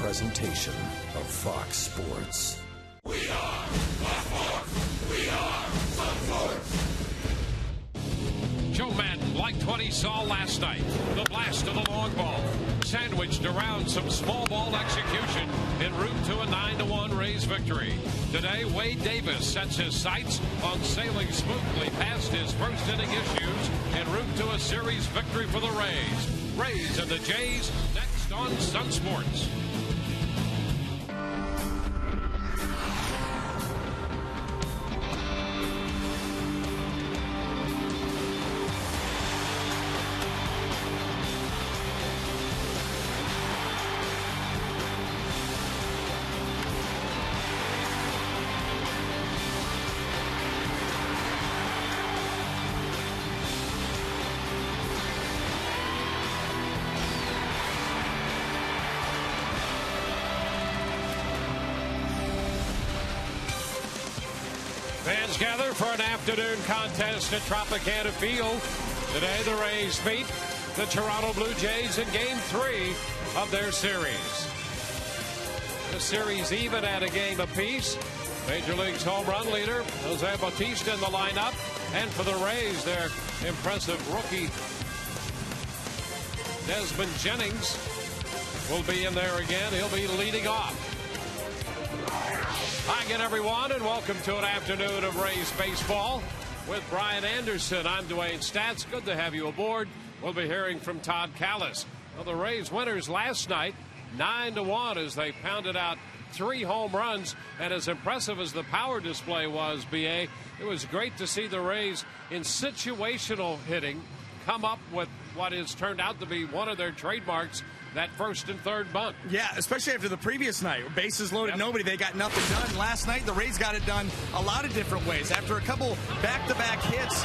presentation of Fox Sports. We are Fox Sports. We are Fox Sports. Joe Madden, like what he saw last night. The blast of the long ball, sandwiched around some small ball execution en route to a 9-1 Rays victory. Today, Wade Davis sets his sights on sailing smoothly past his first inning issues en route to a series victory for the Rays. Rays and the Jays next on Sun Sports. Fans gather for an afternoon contest at Tropicana Field. Today, the Rays meet the Toronto Blue Jays in Game 3 of their series. The series even at a game apiece. Major League's home run leader, Jose Bautista, in the lineup. And for the Rays, their impressive rookie, Desmond Jennings, will be in there again. He'll be leading off. Hi again, everyone, and welcome to an afternoon of Rays baseball with Brian Anderson. I'm Dwayne Stats. Good to have you aboard. We'll be hearing from Todd Callis. Well, the Rays winners last night, 9-1, as they pounded out 3 home runs. And as impressive as the power display was, BA, it was great to see the Rays in situational hitting come up with what has turned out to be one of their trademarks, that first and third bunt. Yeah, especially after the previous night. Bases loaded, nobody. They got nothing done. Last night, the Rays got it done a lot of different ways. After a couple back-to-back hits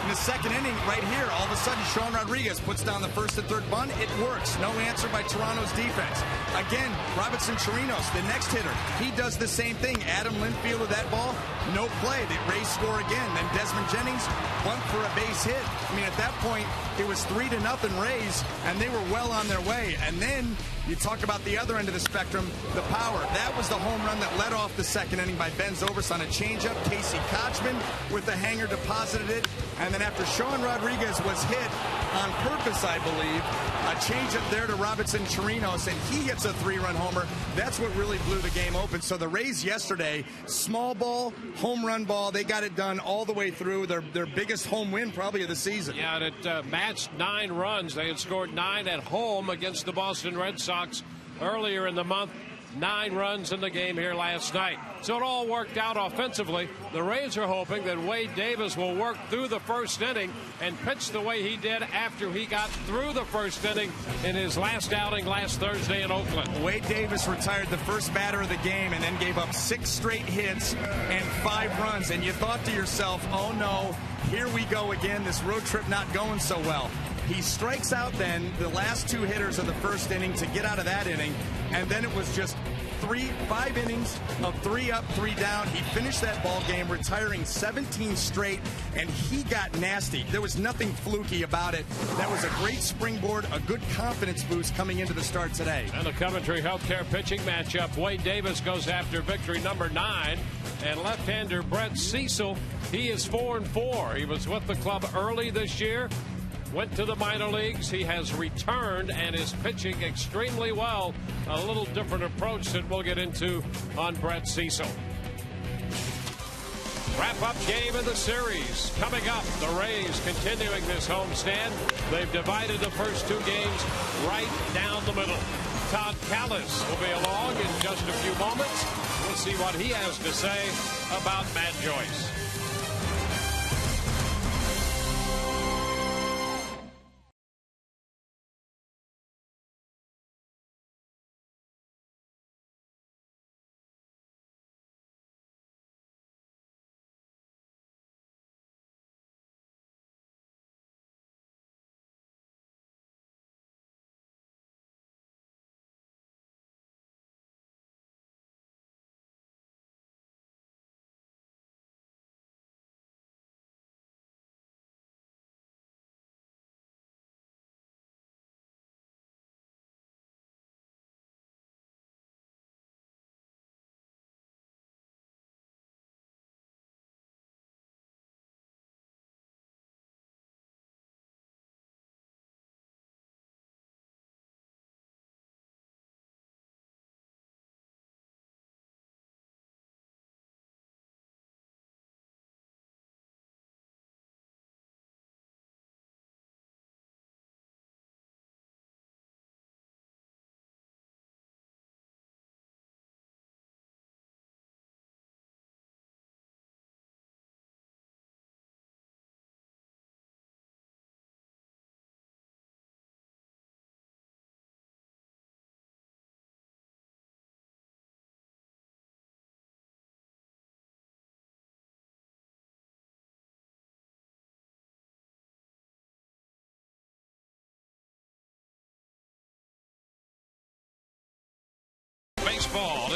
in the second inning, right here, all of a sudden, Sean Rodriguez puts down the first and third bunt. It works. No answer by Toronto's defense. Again, Robinson Torinos, the next hitter, he does the same thing. Adam Linfield with that ball, no play. The Rays score again. Then Desmond Jennings, bunt for a base hit. I mean, at that point, it was 3-0 Rays, and they were well on their way. And then you talk about the other end of the spectrum, the power. That was the home run that led off the second inning by Ben Zobrist on a changeup. Casey Kochman with the hanger deposited it. And then after Sean Rodriguez was hit on purpose, I believe, a changeup there to Robinson Torinos, and he hits a 3-run homer. That's what really blew the game open. So the Rays yesterday, small ball, home run ball, they got it done all the way through. Their biggest home win probably of the season. Yeah, and it matched 9 runs. They had scored 9 at home against the Boston Red Sox earlier in the month. 9 runs in the game here last night. So it all worked out offensively. The Rays are hoping that Wade Davis will work through the first inning and pitch the way he did after he got through the first inning in his last outing last Thursday in Oakland. Wade Davis retired the first batter of the game and then gave up 6 straight hits and 5 runs. And you thought to yourself, oh no, here we go again, this road trip not going so well. He strikes out then the last 2 hitters of the first inning to get out of that inning, and then it was just 5 innings of 3 up, 3 down. He finished that ball game, retiring 17 straight, and he got nasty. There was nothing fluky about it. That was a great springboard, a good confidence boost coming into the start today. And the Coventry Healthcare pitching matchup, Wade Davis goes after victory number 9, and left-hander Brett Cecil, he is 4-4. He was with the club early this year. Went to the minor leagues. He has returned and is pitching extremely well. A little different approach that we'll get into on Brett Cecil. Wrap-up game of the series coming up. The Rays continuing this homestand. They've divided the first 2 games right down the middle. Todd Callis will be along in just a few moments. We'll see what he has to say about Matt Joyce.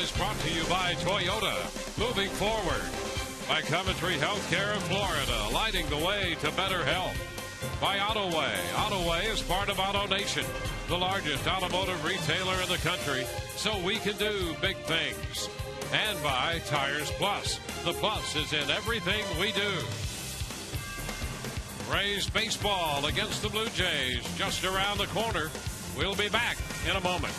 is brought to you by Toyota. Moving forward. By Coventry Healthcare of Florida, lighting the way to better health. By Autoway. Autoway is part of AutoNation, the largest automotive retailer in the country, so we can do big things. And by Tires Plus. The plus is in everything we do. Rays baseball against the Blue Jays just around the corner. We'll be back in a moment.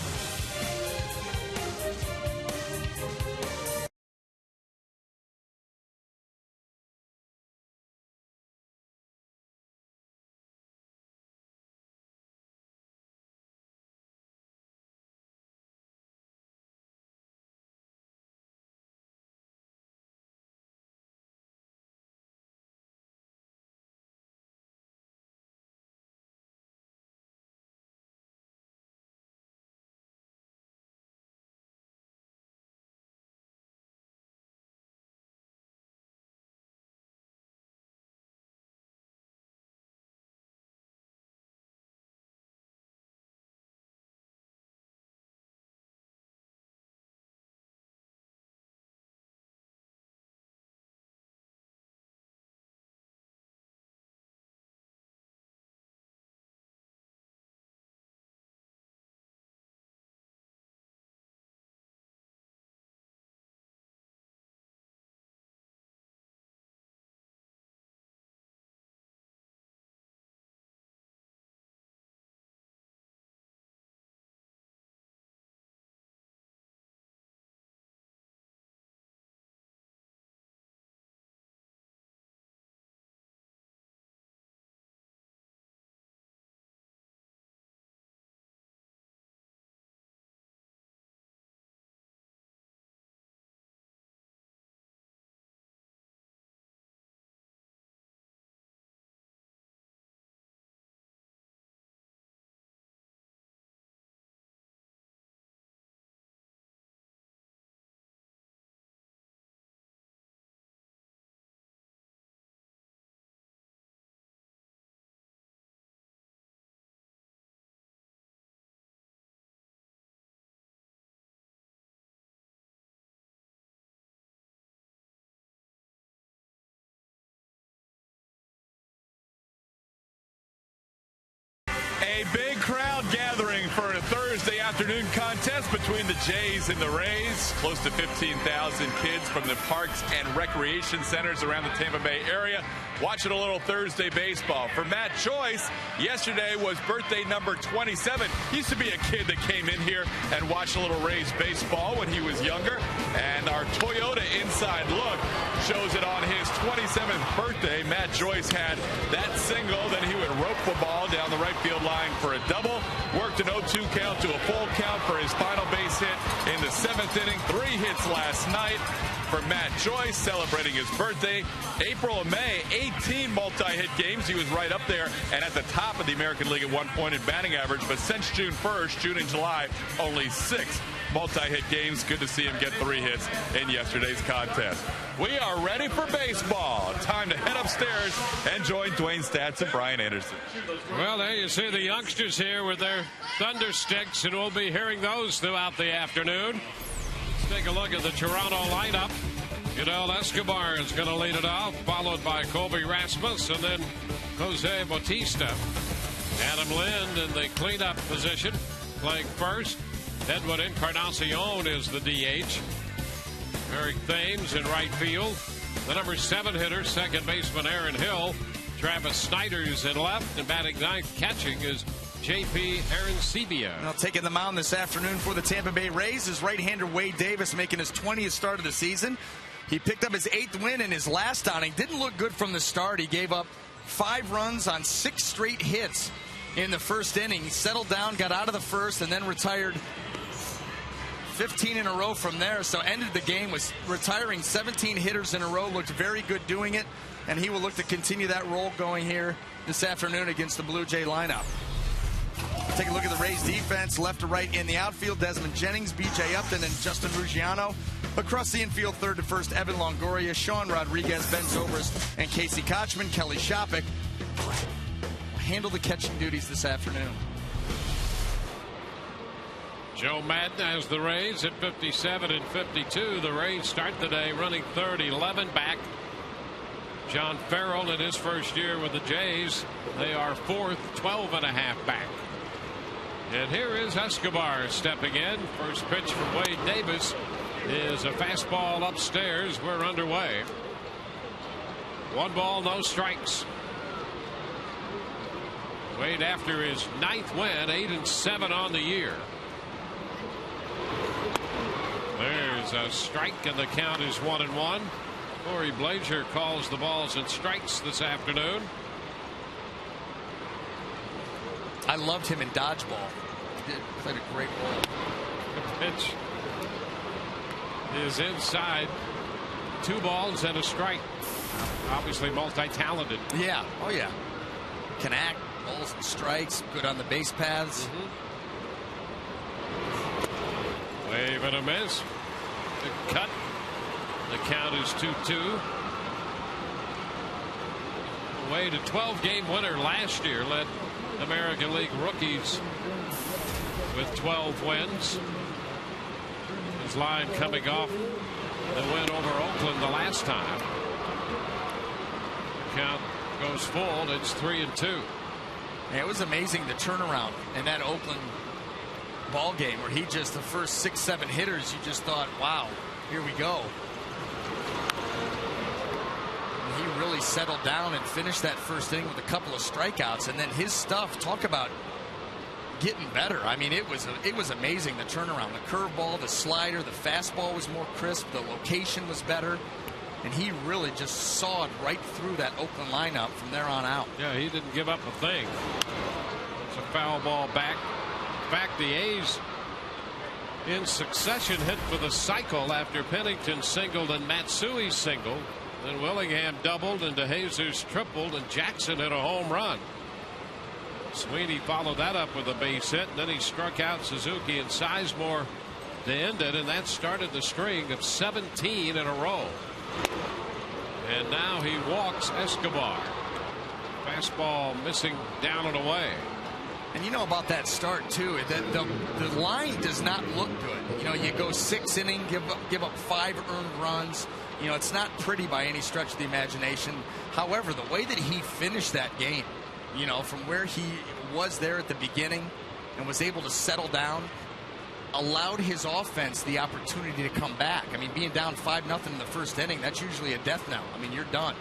A big crowd gathering for a Thursday afternoon contest between the Jays and the Rays. Close to 15,000 kids from the parks and recreation centers around the Tampa Bay area watching a little Thursday baseball. For Matt Joyce, yesterday was birthday number 27. He used to be a kid that came in here and watched a little Rays baseball when he was younger. And our Toyota inside look shows it on his 27th birthday. Matt Joyce had that single, then he would rope the ball down the right field line for a double. Worked an 0-2 count to a full count for his final base hit in the 7th inning. 3 hits last night for Matt Joyce, celebrating his birthday. April and May, 18 multi-hit games. He was right up there and at the top of the American League at 1 point in batting average. But since June 1st, June and July, only 6 multi-hit games. Good to see him get 3 hits in yesterday's contest. We are ready for baseball. Time to head upstairs and join Dwayne Stats and Brian Anderson. Well, there you see the youngsters here with their thunder sticks, and we'll be hearing those throughout the afternoon. Let's take a look at the Toronto lineup. Fidel Escobar is going to lead it off, followed by Colby Rasmus and then Jose Bautista. Adam Lind in the cleanup position, playing first. Edwin Encarnacion is the DH. Eric Thames in right field. The number 7 hitter, second baseman Aaron Hill. Travis Snyder's in left, and batting ninth, catching is J.P. Arancibia. Now taking the mound this afternoon for the Tampa Bay Rays is right-hander Wade Davis, making his 20th start of the season. He picked up his 8th win in his last outing. Didn't look good from the start. He gave up 5 runs on 6 straight hits in the first inning. He settled down, got out of the first, and then retired 15 in a row from there. So ended the game with retiring 17 hitters in a row. Looked very good doing it, and he will look to continue that role going here this afternoon against the Blue Jay lineup. Take a look at the Rays defense, left to right in the outfield. Desmond Jennings, B.J. Upton, and Justin Ruggiano. Across the infield, third to first, Evan Longoria, Sean Rodriguez, Ben Zobrist, and Casey Kochman. Kelly Shopik handle the catching duties this afternoon. Joe Madden has the Rays at 57 and 52. The Rays start the day running third, 11 back. John Farrell in his first year with the Jays, they are fourth, 12 and a half back. And here is Escobar stepping in. First pitch from Wade Davis is a fastball upstairs. We're underway. 1 ball, no strikes. Wade after his 9th win, 8-7 on the year. There's a strike and the count is 1-1. Corey Blazier calls the balls and strikes this afternoon. I loved him in dodgeball. He played a great role. The pitch is inside. 2 balls and a strike. Obviously multi-talented. Yeah. Oh yeah. Can act. Balls and strikes. Good on the base paths. Wave and a miss. The cut. The count is 2-2. Wade, a 12-game winner last year, led American League rookies with 12 wins. His line coming off the win over Oakland the last time. The count goes full. It's 3-2. It was amazing, the turnaround in that Oakland ball game where he just, the first 6-7 hitters, you just thought, wow, here we go. And he really settled down and finished that first inning with a couple of strikeouts, and then his stuff, talk about getting better. I mean, it was amazing, the turnaround. The curveball, the slider, the fastball was more crisp, the location was better, and he really just sawed right through that Oakland lineup from there on out. Yeah, he didn't give up a thing. It's a foul ball back. In fact, the A's in succession hit for the cycle after Pennington singled and Matsui singled. Then Willingham doubled and DeJesus tripled and Jackson hit a home run. Sweeney followed that up with a base hit, and then he struck out Suzuki and Sizemore to end it, and that started the string of 17 in a row. And now he walks Escobar. Fastball missing down and away. And you know about that start too, that the line does not look good. You know, you go 6 innings, give up 5 earned runs. You know, it's not pretty by any stretch of the imagination. However, the way that he finished that game, you know, from where he was there at the beginning and was able to settle down, allowed his offense the opportunity to come back. I mean, being down 5-0 in the first inning, that's usually a death knell. I mean, you're done.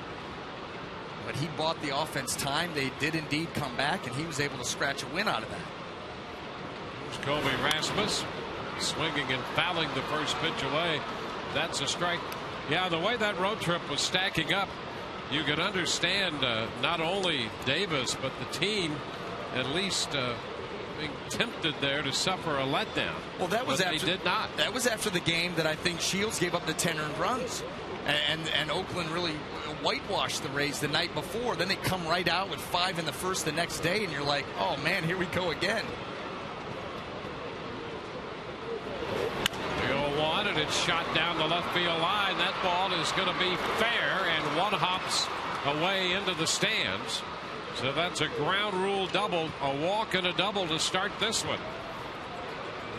But he bought the offense time. They did indeed come back, and he was able to scratch a win out of that. There's Kobe Rasmus swinging and fouling the first pitch away. That's a strike. Yeah, the way that road trip was stacking up, you can understand not only Davis, but the team at least being tempted there to suffer a letdown. Well, that was but after they did not. That was after the game that I think Shields gave up the 10 earned runs, and Oakland really whitewashed the Rays the night before. Then they come right out with 5 in the first the next day, and you're like, oh man, here we go again. 3-0-1, and it's shot down the left field line. That ball is going to be fair, and one hops away into the stands. So that's a ground rule double, a walk and a double to start this one.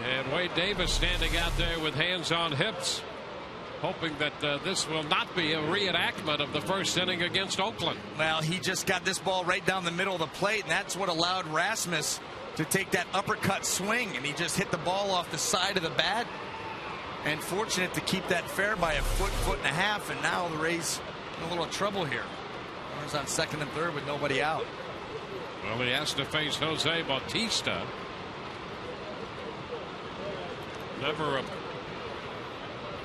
And Wade Davis standing out there with hands on hips, hoping that this will not be a reenactment of the first inning against Oakland. Well, he just got this ball right down the middle of the plate, and that's what allowed Rasmus to take that uppercut swing, and he just hit the ball off the side of the bat. And fortunate to keep that fair by a foot and a half, and now the Rays in a little trouble here. Runners on second and third with nobody out. Well, he has to face Jose Bautista. Never a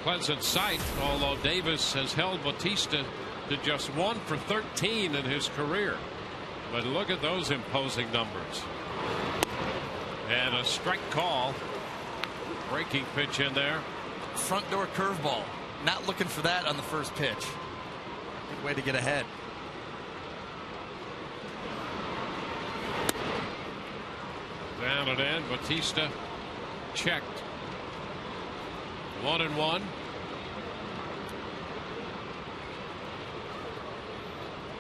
pleasant sight, although Davis has held Bautista to just 1 for 13 in his career. But look at those imposing numbers. And a strike call. Breaking pitch in there. Front door curveball. Not looking for that on the first pitch. Good way to get ahead. Down and in. Bautista checked. 1-1.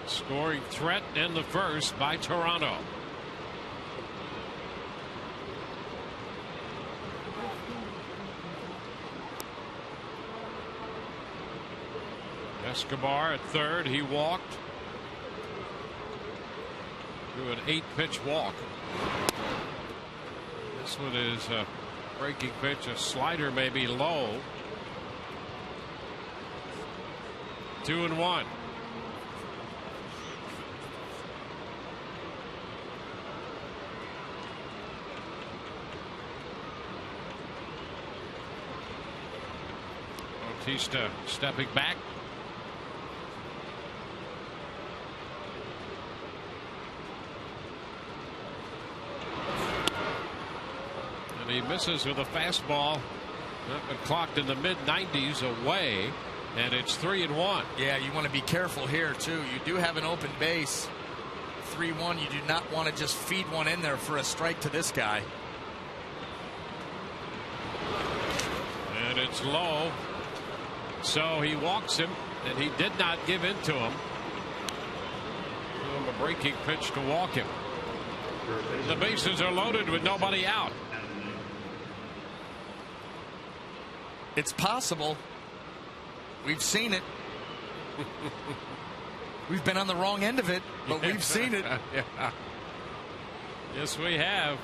Scoring threat in the first by Toronto. Escobar at third. He walked. Threw an 8-pitch walk. This one is a breaking pitch, a slider maybe low. 2-1. Bautista stepping back. And he misses with a fastball. That been clocked in the mid-90s away, and it's 3-1. Yeah, you want to be careful here too. You do have an open base. 3-1. You do not want to just feed one in there for a strike to this guy. And it's low. So he walks him, and he did not give in to him. Give him a breaking pitch to walk him. The bases are loaded with nobody out. It's possible. We've seen it. We've been on the wrong end of it, but we've seen it. Yeah. Yes, we have.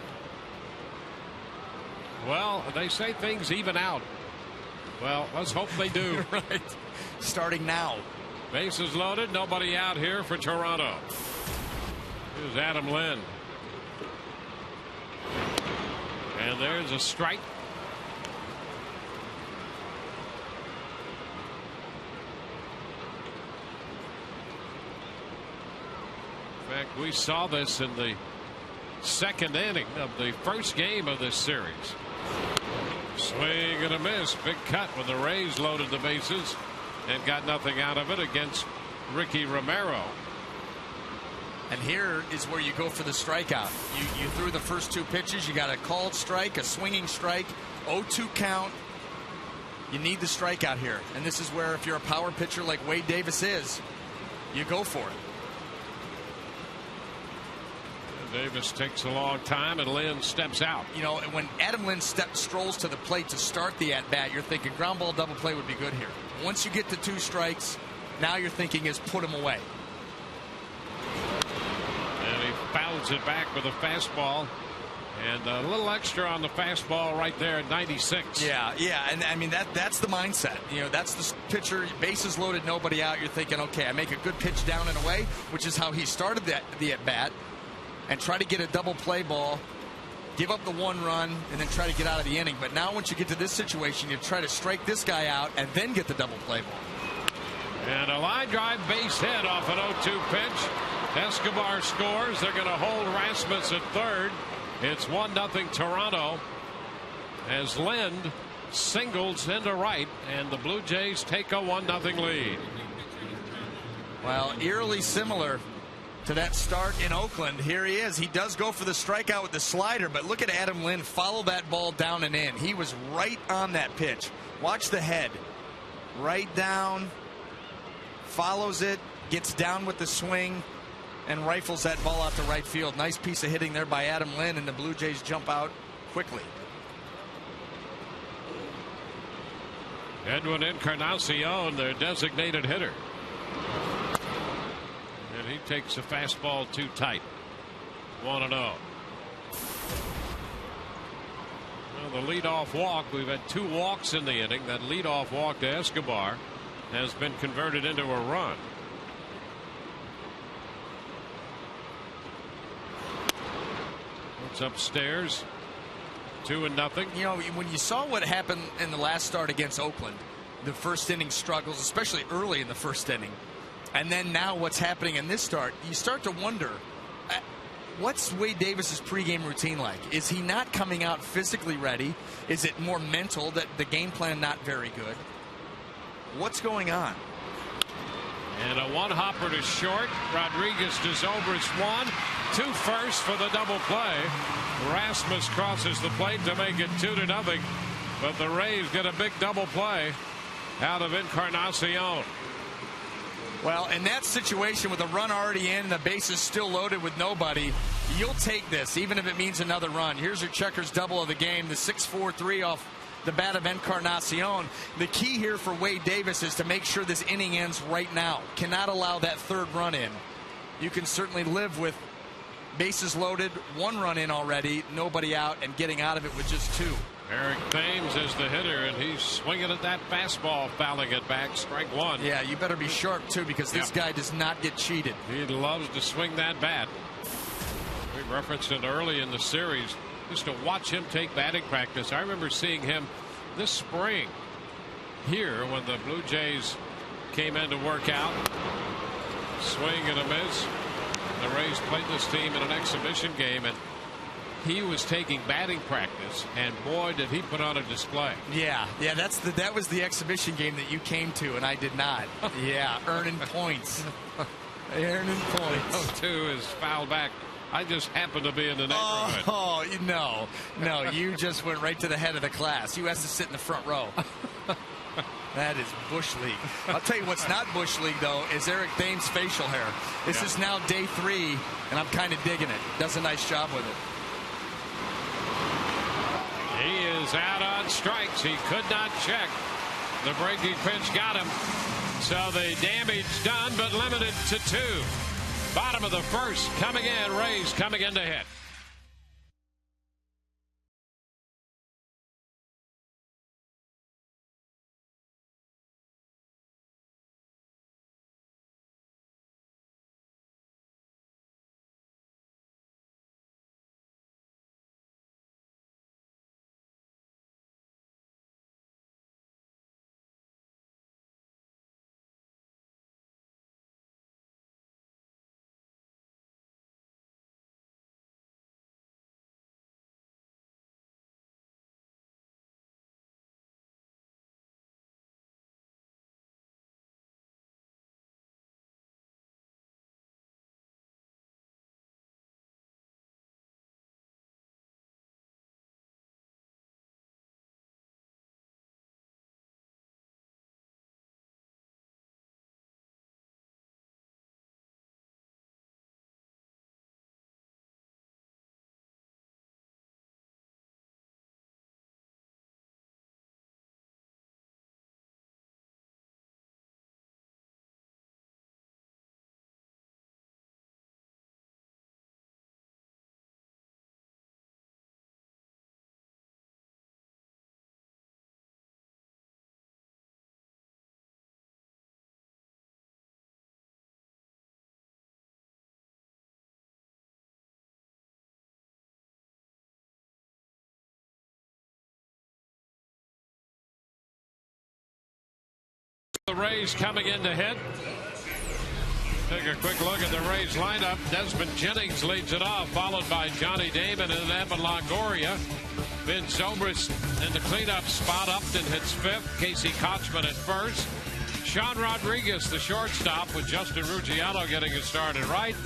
Well, they say things even out. Well, let's hope they do. Right. Starting now. Bases loaded, nobody out here for Toronto. Here's Adam Lynn. And there's a strike. In fact, we saw this in the second inning of the first game of this series. Swing and a miss. Big cut when the Rays loaded the bases and got nothing out of it against Ricky Romero. And here is where you go for the strikeout. You threw the first 2 pitches. You got a called strike, a swinging strike, 0-2 count. You need the strikeout here. And this is where, if you're a power pitcher like Wade Davis is, you go for it. Davis takes a long time, and Lynn steps out. You know, when Adam Lynn strolls to the plate to start the at-bat, you're thinking ground ball double play would be good here. Once you get to 2 strikes, now you're thinking is put him away. And he fouls it back with a fastball. And a little extra on the fastball right there at 96. Yeah, and I mean that's the mindset. You know, that's the pitcher, bases loaded, nobody out. You're thinking, okay, I make a good pitch down and away, which is how he started the at-bat. And try to get a double play ball, give up the 1 run, and then try to get out of the inning. But now once you get to this situation, you try to strike this guy out and then get the double play ball. And a line drive base hit off an 0-2 pitch. Escobar scores. They're going to hold Rasmus at third. It's 1-0 Toronto as Lind singles into right, and the Blue Jays take a 1-0 lead. Well, eerily similar to that start in Oakland. Here he is. He does go for the strikeout with the slider, but look at Adam Lynn follow that ball down and in. He was right on that pitch. Watch the head. Right down, follows it, gets down with the swing, and rifles that ball out to right field. Nice piece of hitting there by Adam Lynn, and the Blue Jays jump out quickly. Edwin Encarnacion, their designated hitter. And he takes a fastball too tight. 1-0. Well, the leadoff walk, we've had 2 walks in the inning. That leadoff walk to Escobar has been converted into a run. It's upstairs. 2-0. You know, when you saw what happened in the last start against Oakland, the first inning struggles, especially early in the first inning, and then now what's happening in this start, you start to wonder, what's Wade Davis's pregame routine like? Is he not coming out physically ready? Is it more mental that the game plan not very good? What's going on? And a 1-hopper to short. Rodriguez to Zobrist 1. 2 first for the double play. Rasmus crosses the plate to make it 2-0. But the Rays get a big double play out of Encarnacion. Well, in that situation with a run already in, the bases still loaded with nobody, you'll take this, even if it means another run. Here's your checkers double of the game, the 6-4-3 off the bat of Encarnacion. The key here for Wade Davis is to make sure this inning ends right now. Cannot allow that third run in. You can certainly live with bases loaded, 1 run in already, nobody out, and getting out of it with just 2. Eric Thames is the hitter, and he's swinging at that fastball, fouling it back. Strike 1. Yeah, you better be sharp, too, because this guy does not get cheated. He loves to swing that bat. We referenced it early in the series. Just to watch him take batting practice. I remember seeing him this spring here when the Blue Jays came in to work out. Swing and a miss. The Rays played this team in an exhibition game, and he was taking batting practice, and boy, did he put on a display. Yeah, that was the exhibition game that you came to, and I did not. Yeah, earning points. Earning points. 0-2 is fouled back. I just happened to be in the neighborhood. Oh, no, you just went right to the head of the class. You have to sit in the front row. That is Bush League. I'll tell you what's not Bush League, though, is Eric Thames' facial hair. This is now day 3, and I'm kind of digging it. Does a nice job with it. He is out on strikes. He could not check. The breaking pitch got him. So the damage done, but limited to 2. Bottom of the first, coming in, Rays coming in to hit. The Rays coming in to hit. Take a quick look at the Rays lineup. Desmond Jennings leads it off, followed by Johnny Damon and Evan Longoria. Ben Zobrist in the cleanup spot. Upton hits 5th. Casey Kochman at 1st. Sean Rodriguez, the shortstop, with Justin Ruggiano getting it started right.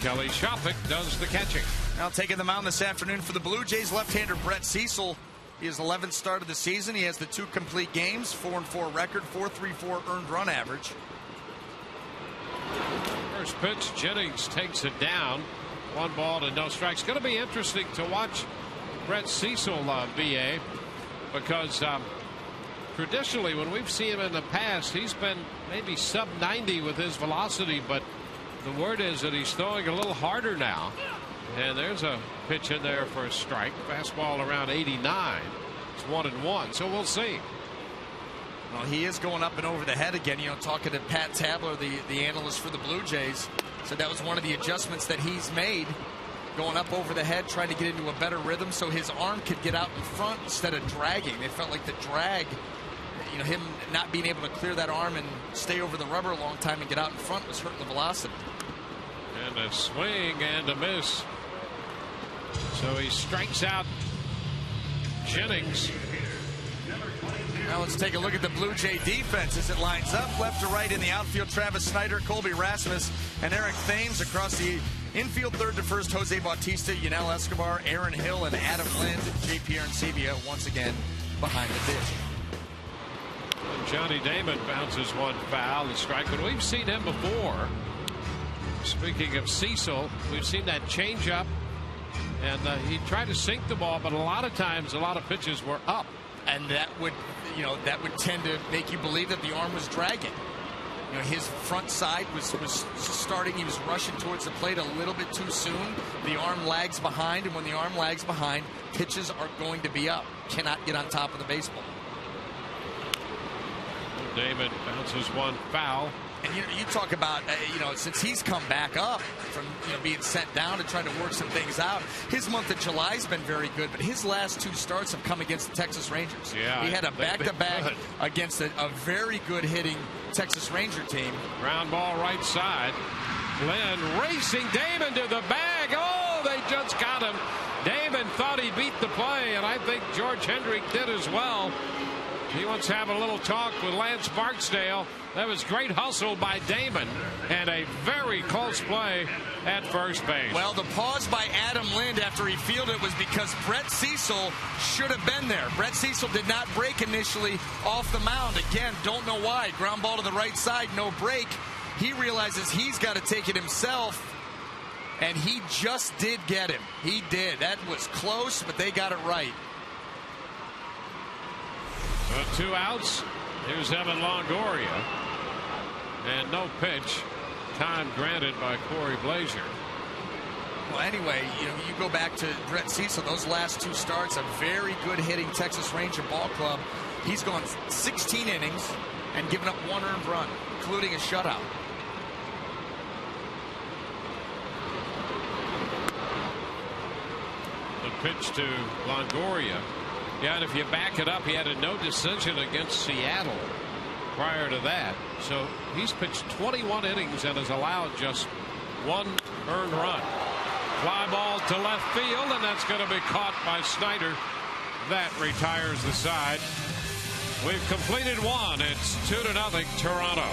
Kelly Shoppick does the catching. Now taking the mound this afternoon for the Blue Jays, left-hander Brett Cecil. His 11th start of the season. He has the 2 complete games, 4-4 record, 4.34 earned run average. First pitch, Jennings takes it down. 1 ball and no strikes. Going to be interesting to watch Brett Cecil, BA, because traditionally when we've seen him in the past, he's been maybe sub 90 with his velocity, but the word is that he's throwing a little harder now. And there's a pitch in there for a strike. Fastball around 89. It's 1-1. So we'll see. Well, he is going up and over the head again. You know, talking to Pat Tabler, the analyst for the Blue Jays, said that was one of the adjustments that he's made, going up over the head, trying to get into a better rhythm so his arm could get out in front instead of dragging. They felt like the drag, you know, him not being able to clear that arm and stay over the rubber a long time and get out in front was hurting the velocity. And a swing and a miss. So he strikes out Jennings. Now let's take a look at the Blue Jay defense as it lines up left to right in the outfield. Travis Snyder, Colby Rasmus, and Eric Thames. Across the infield, third to first, Jose Bautista, Yunel Escobar, Aaron Hill, and Adam Lind. J.P. Arancibia once again behind the dish. And Johnny Damon bounces 1 foul and strike, but we've seen him before. Speaking of Cecil, we've seen that changeup, and he tried to sink the ball, but a lot of times, a lot of pitches were up. And that would tend to make you believe that the arm was dragging. His front side was starting. He was rushing towards the plate a little bit too soon. The arm lags behind, and when the arm lags behind, pitches are going to be up. Cannot get on top of the baseball. Damon bounces one foul. And you talk about since he's come back up from being sent down and trying to work some things out, his month of July's been very good, but his last 2 starts have come against the Texas Rangers. Yeah, he had a back-to-back against a very good hitting Texas Ranger team. Ground ball right side. Glenn racing Damon to the bag. Oh, they just got him. Damon thought he beat the play, and I think George Hendrick did as well. He wants to have a little talk with Lance Barksdale. That was great hustle by Damon and a very close play at first base. Well, the pause by Adam Lind after he fielded it was because Brett Cecil should have been there. Brett Cecil did not break initially off the mound. Again, don't know why. Ground ball to the right side, no break. He realizes he's got to take it himself, and he just did get him. He did. That was close, but they got it right. 2 outs. Here's Evan Longoria. And no pitch. Time granted by Corey Blazier. Well, anyway, you go back to Brett Cecil. Those last 2 starts, a very good hitting Texas Ranger ball club. He's gone 16 innings and given up 1 earned run, including a shutout. The pitch to Longoria. Yeah, and if you back it up, he had a no decision against Seattle prior to that. So he's pitched 21 innings and has allowed just 1 earned run. Fly ball to left field, and that's going to be caught by Snyder. That retires the side. We've completed 1. It's 2-0 Toronto.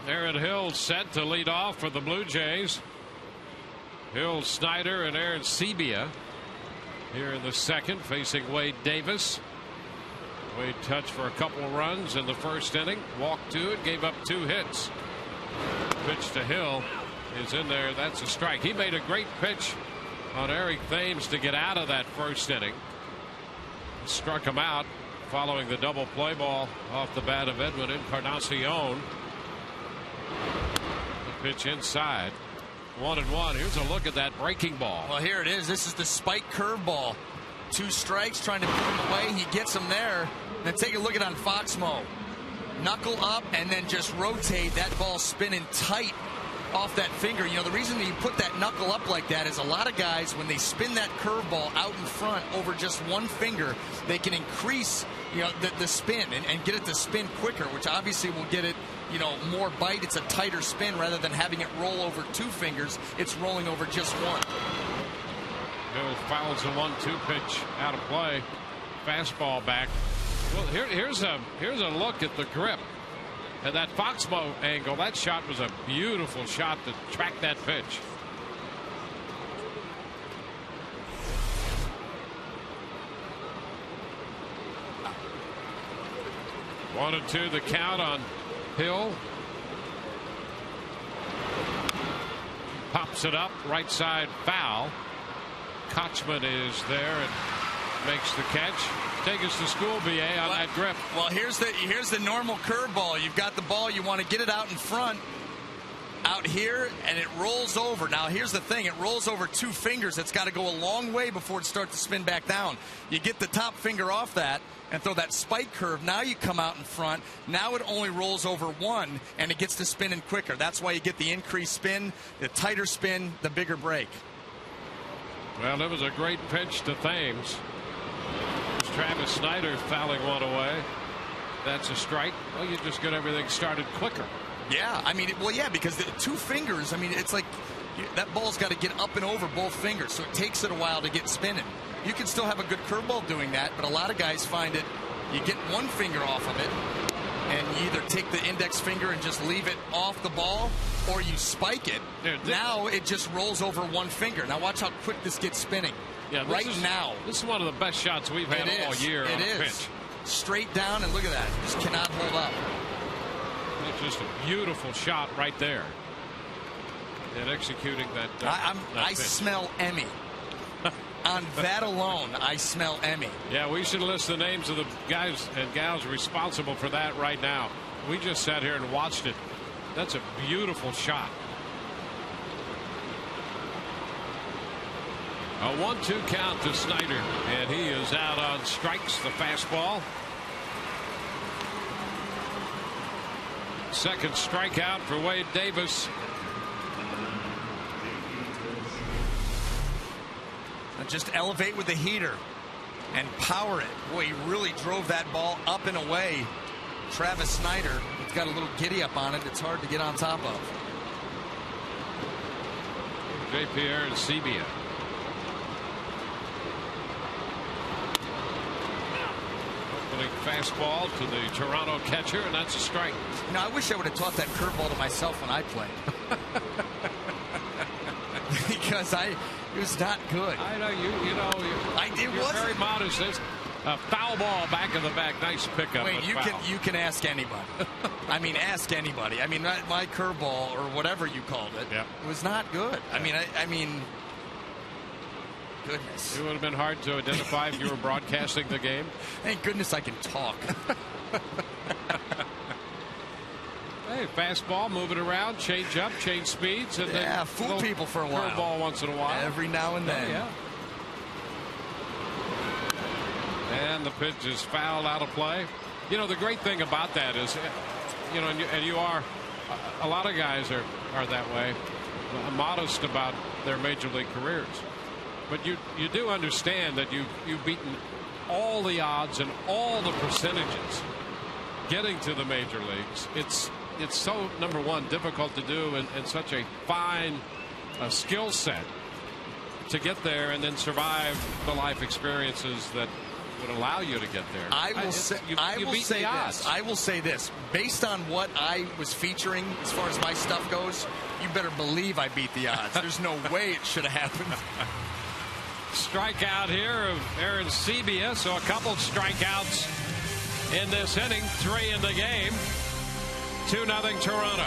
Aaron Hill set to lead off for the Blue Jays. Hill, Snyder, and Aaron Sebia here in the second, facing Wade Davis. Wade touched for a couple of runs in the first inning. Walked 2 and gave up 2 hits. Pitch to Hill is in there. That's a strike. He made a great pitch on Eric Thames to get out of that first inning. Struck him out following the double play ball off the bat of Edwin Encarnacion. The pitch inside. 1-1. Here's a look at that breaking ball. Well, here it is. This is the spike curveball. 2 strikes, trying to put him away. He gets him there. Then take a look at it on Foxmo. Knuckle up and then just rotate. That ball spinning tight off that finger. You know, the reason that you put that knuckle up like that is a lot of guys, when they spin that curveball out in front over just one finger, they can increase, you know, the spin and get it to spin quicker, which obviously will get it, you know, more bite. It's a tighter spin rather than having it roll over two fingers. It's rolling over just one. Bill fouls a 1-2 pitch out of play. Fastball back. Well, here's a look at the grip. And that Foxmo angle, that shot was a beautiful shot to track that pitch. One and two, the count on Hill. Pops it up, right side foul. Kochman is there and makes the catch. Take us to school, BA, on that grip. Well, here's the normal curveball. You've got the ball. You want to get it out in front, out here, and it rolls over. Now, here's the thing. It rolls over two fingers. It's got to go a long way before it starts to spin back down. You get the top finger off that and throw that spike curve. Now you come out in front. Now it only rolls over one, and it gets to spinning quicker. That's why you get the increased spin, the tighter spin, the bigger break. Well, it was a great pitch to Thames. Travis Snyder fouling one away. That's a strike. Well, you just get everything started quicker. Yeah, I mean, well, yeah, because the two fingers, I mean, it's like that ball's got to get up and over both fingers, so it takes it a while to get spinning. You can still have a good curveball doing that, but a lot of guys find it, you get one finger off of it, and you either take the index finger and just leave it off the ball, or you spike it. Now it just rolls over one finger. Now watch how quick this gets spinning. Yeah, now. This is one of the best shots we've had all year on a pitch. Straight down, and look at that. Just cannot hold up. It's just a beautiful shot right there. And executing that. I pitch. smell Emmy. On that alone, I smell Emmy. Yeah, we should list the names of the guys and gals responsible for that right now. We just sat here and watched it. That's a beautiful shot. A 1-2 count to Snyder, and he is out on strikes. The fastball. Second strikeout for Wade Davis. And just elevate with the heater and power it. Boy, he really drove that ball up and away. Travis Snyder, it's got a little giddy up on it. It's hard to get on top of. J.P.R. and Sebia. Fastball to the Toronto catcher, and that's a strike. You know, I wish I would have taught that curveball to myself when I played. Because it was not good. I know you're very modest. There's a foul ball back in the back. Nice pickup. Wait, you can ask anybody. I mean, ask anybody. I mean, my curveball or whatever you called it, it was not good. I mean. Goodness. It would have been hard to identify if you were broadcasting the game. Thank goodness I can talk. Hey, fastball, move it around, change up, change speeds, and then fool people for a while. Curveball once in a while. Every now and then. Yeah. And the pitch is fouled out of play. You know, the great thing about that is, you know, and you are, a lot of guys are that way, modest about their major league careers. But you do understand that you've beaten all the odds and all the percentages getting to the major leagues. It's so, number one, difficult to do and such a fine skill set to get there and then survive the life experiences that would allow you to get there. I will say this. Based on what I was featuring as far as my stuff goes, you better believe I beat the odds. There's no way it should have happened. Strikeout here of Aaron Sebia, so a couple strikeouts in this inning, 3 in the game. 2-0 Toronto.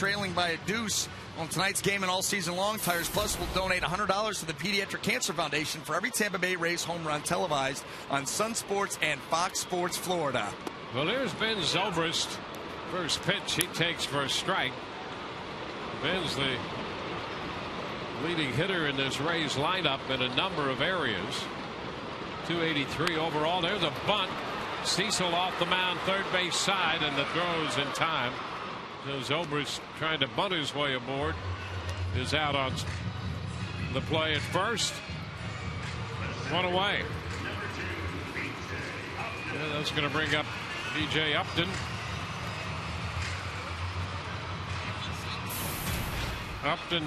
trailing by a deuce on tonight's game and all season long. Tires Plus will donate $100 to the Pediatric Cancer Foundation for every Tampa Bay Rays home run televised on Sun Sports and Fox Sports Florida. Well, there's Ben Zobrist. First pitch he takes for a strike. Ben's the leading hitter in this Rays lineup in a number of areas. 283 overall. There's a bunt. Cecil off the mound, third base side, and the throw's in time. So Zobrist trying to bunt his way aboard is out on the play at first. One away. Yeah, that's going to bring up DJ Upton. Upton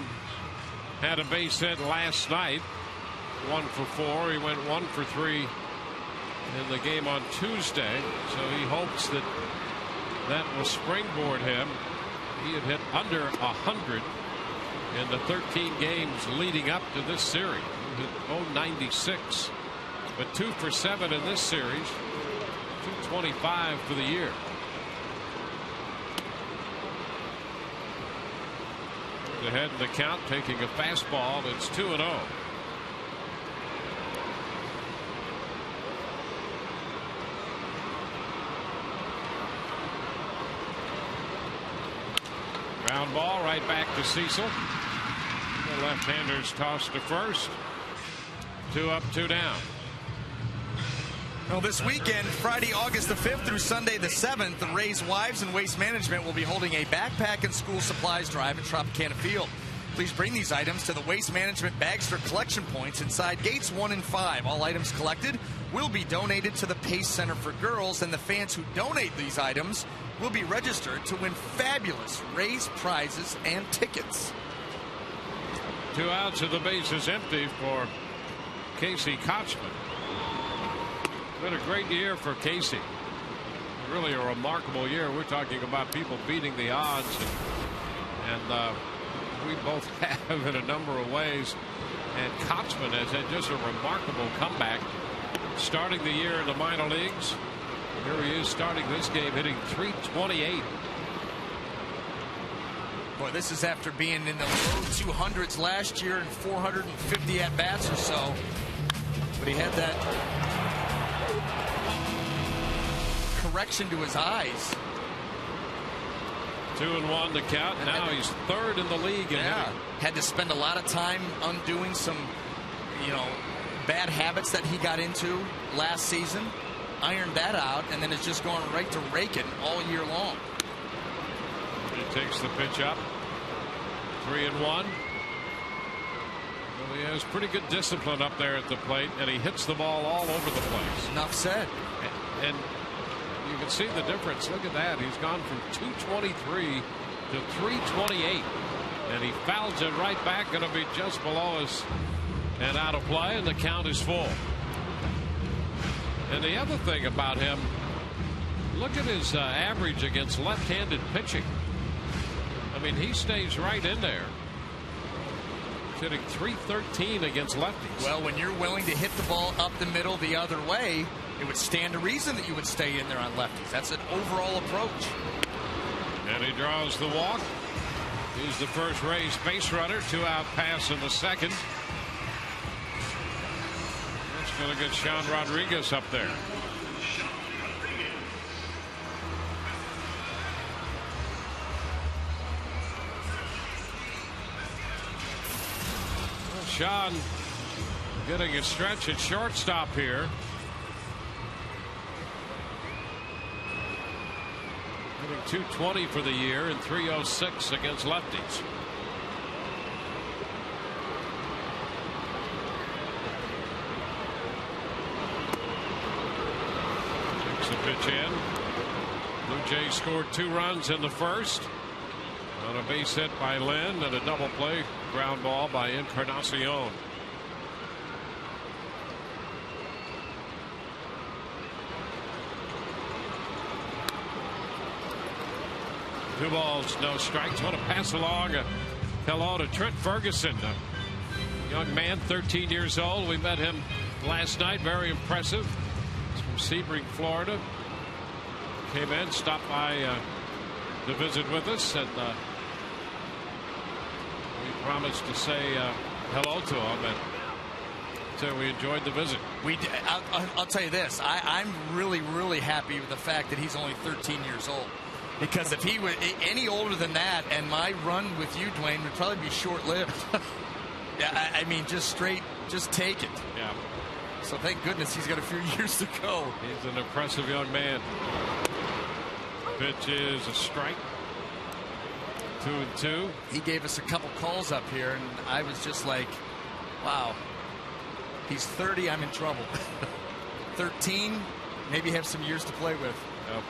had a base hit last night. 1 for 4. He went 1 for 3 in the game on Tuesday. So he hopes that will springboard him. He had hit under 100 in the 13 games leading up to this series. He hit 096, but 2 for 7 in this series. 225 for the year. Ahead in the count, taking a fastball. It's 2-0. Ground ball right back to Cecil. The left-handers tossed to first. 2 up, 2 down. Well, this weekend, Friday, August the 5th through Sunday the 7th, the Rays Wives and Waste Management will be holding a backpack and school supplies drive at Tropicana Field. Please bring these items to the Waste Management Bagster collection points inside gates 1 and 5. All items collected will be donated to the Pace Center for Girls, and the fans who donate these items will be registered to win fabulous Rays prizes and tickets. 2 outs and the base is empty for Casey Kochman. Been a great year for Casey. Really a remarkable year. We're talking about people beating the odds, and we both have in a number of ways. And Kochman has had just a remarkable comeback, starting the year in the minor leagues. Here he is starting this game, hitting .328. Boy, this is after being in the low 200s last year and 450 at bats or so. But he had that correction to his eyes. 2-1 to count. And now he's third in the league. Had to spend a lot of time undoing some, bad habits that he got into last season. Ironed that out, and then it's just going right to raking all year long. He takes the pitch up. 3-1. Well, he has pretty good discipline up there at the plate, and he hits the ball all over the place. Enough said. And you can see the difference. Look at that. He's gone from 223 to 328, and he fouls it right back. Going to be just below us and out of play, and the count is full. And the other thing about him, look at his average against left-handed pitching. I mean, he stays right in there. He's hitting .313 against lefties. Well, when you're willing to hit the ball up the middle the other way, it would stand to reason that you would stay in there on lefties. That's an overall approach. And he draws the walk. He's the first Rays base runner. 2-out pass in the second. That's going to get Sean Rodriguez up there. Well, Sean getting a stretch at shortstop here. Hitting .220 for the year and .306 against lefties. Takes the pitch in. Blue Jays scored 2 runs in the first on a base hit by Lynn and a double play ground ball by Encarnacion. Two balls, no strikes. Want to pass along hello to Trent Ferguson, a young man, 13 years old. We met him last night. Very impressive. He's from Sebring, Florida. Came in, stopped by to visit with us, and We promised to say hello to him, and so we enjoyed the visit. I'll tell you this. I'm really happy with the fact that he's only 13 years old. Because if he was any older than that, and my run with you, Dwayne, would probably be short-lived. Yeah, I mean, just take it. Yeah. So thank goodness he's got a few years to go. He's an impressive young man. Pitch is a strike. 2-2. He gave us a couple calls up here, and I was just like, wow. He's 30, I'm in trouble. 13, maybe have some years to play with. Yep.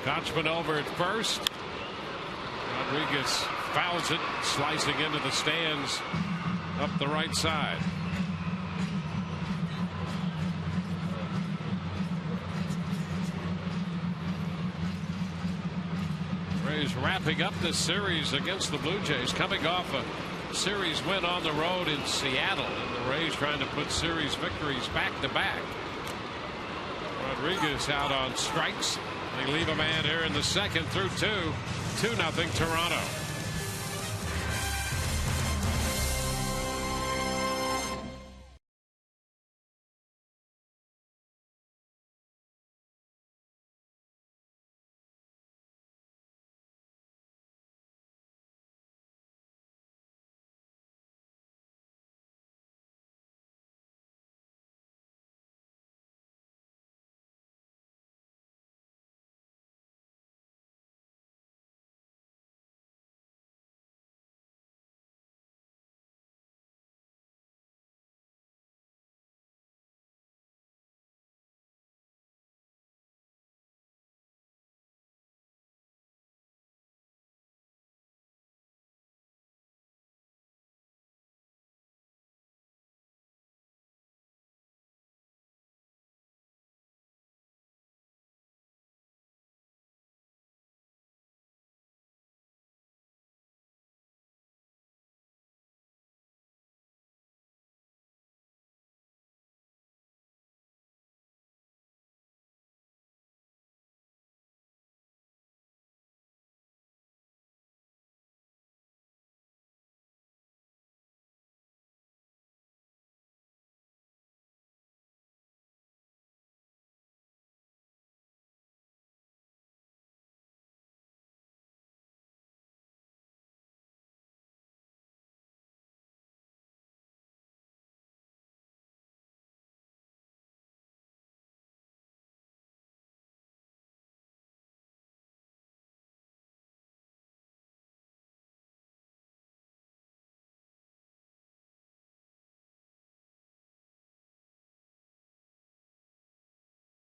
Kochman over at first. Rodriguez fouls it, slicing into the stands up the right side. Rays wrapping up this series against the Blue Jays, coming off a series win on the road in Seattle, and the Rays trying to put series victories back to back. Rodriguez out on strikes. They leave a man here in the second through 2-0 Toronto.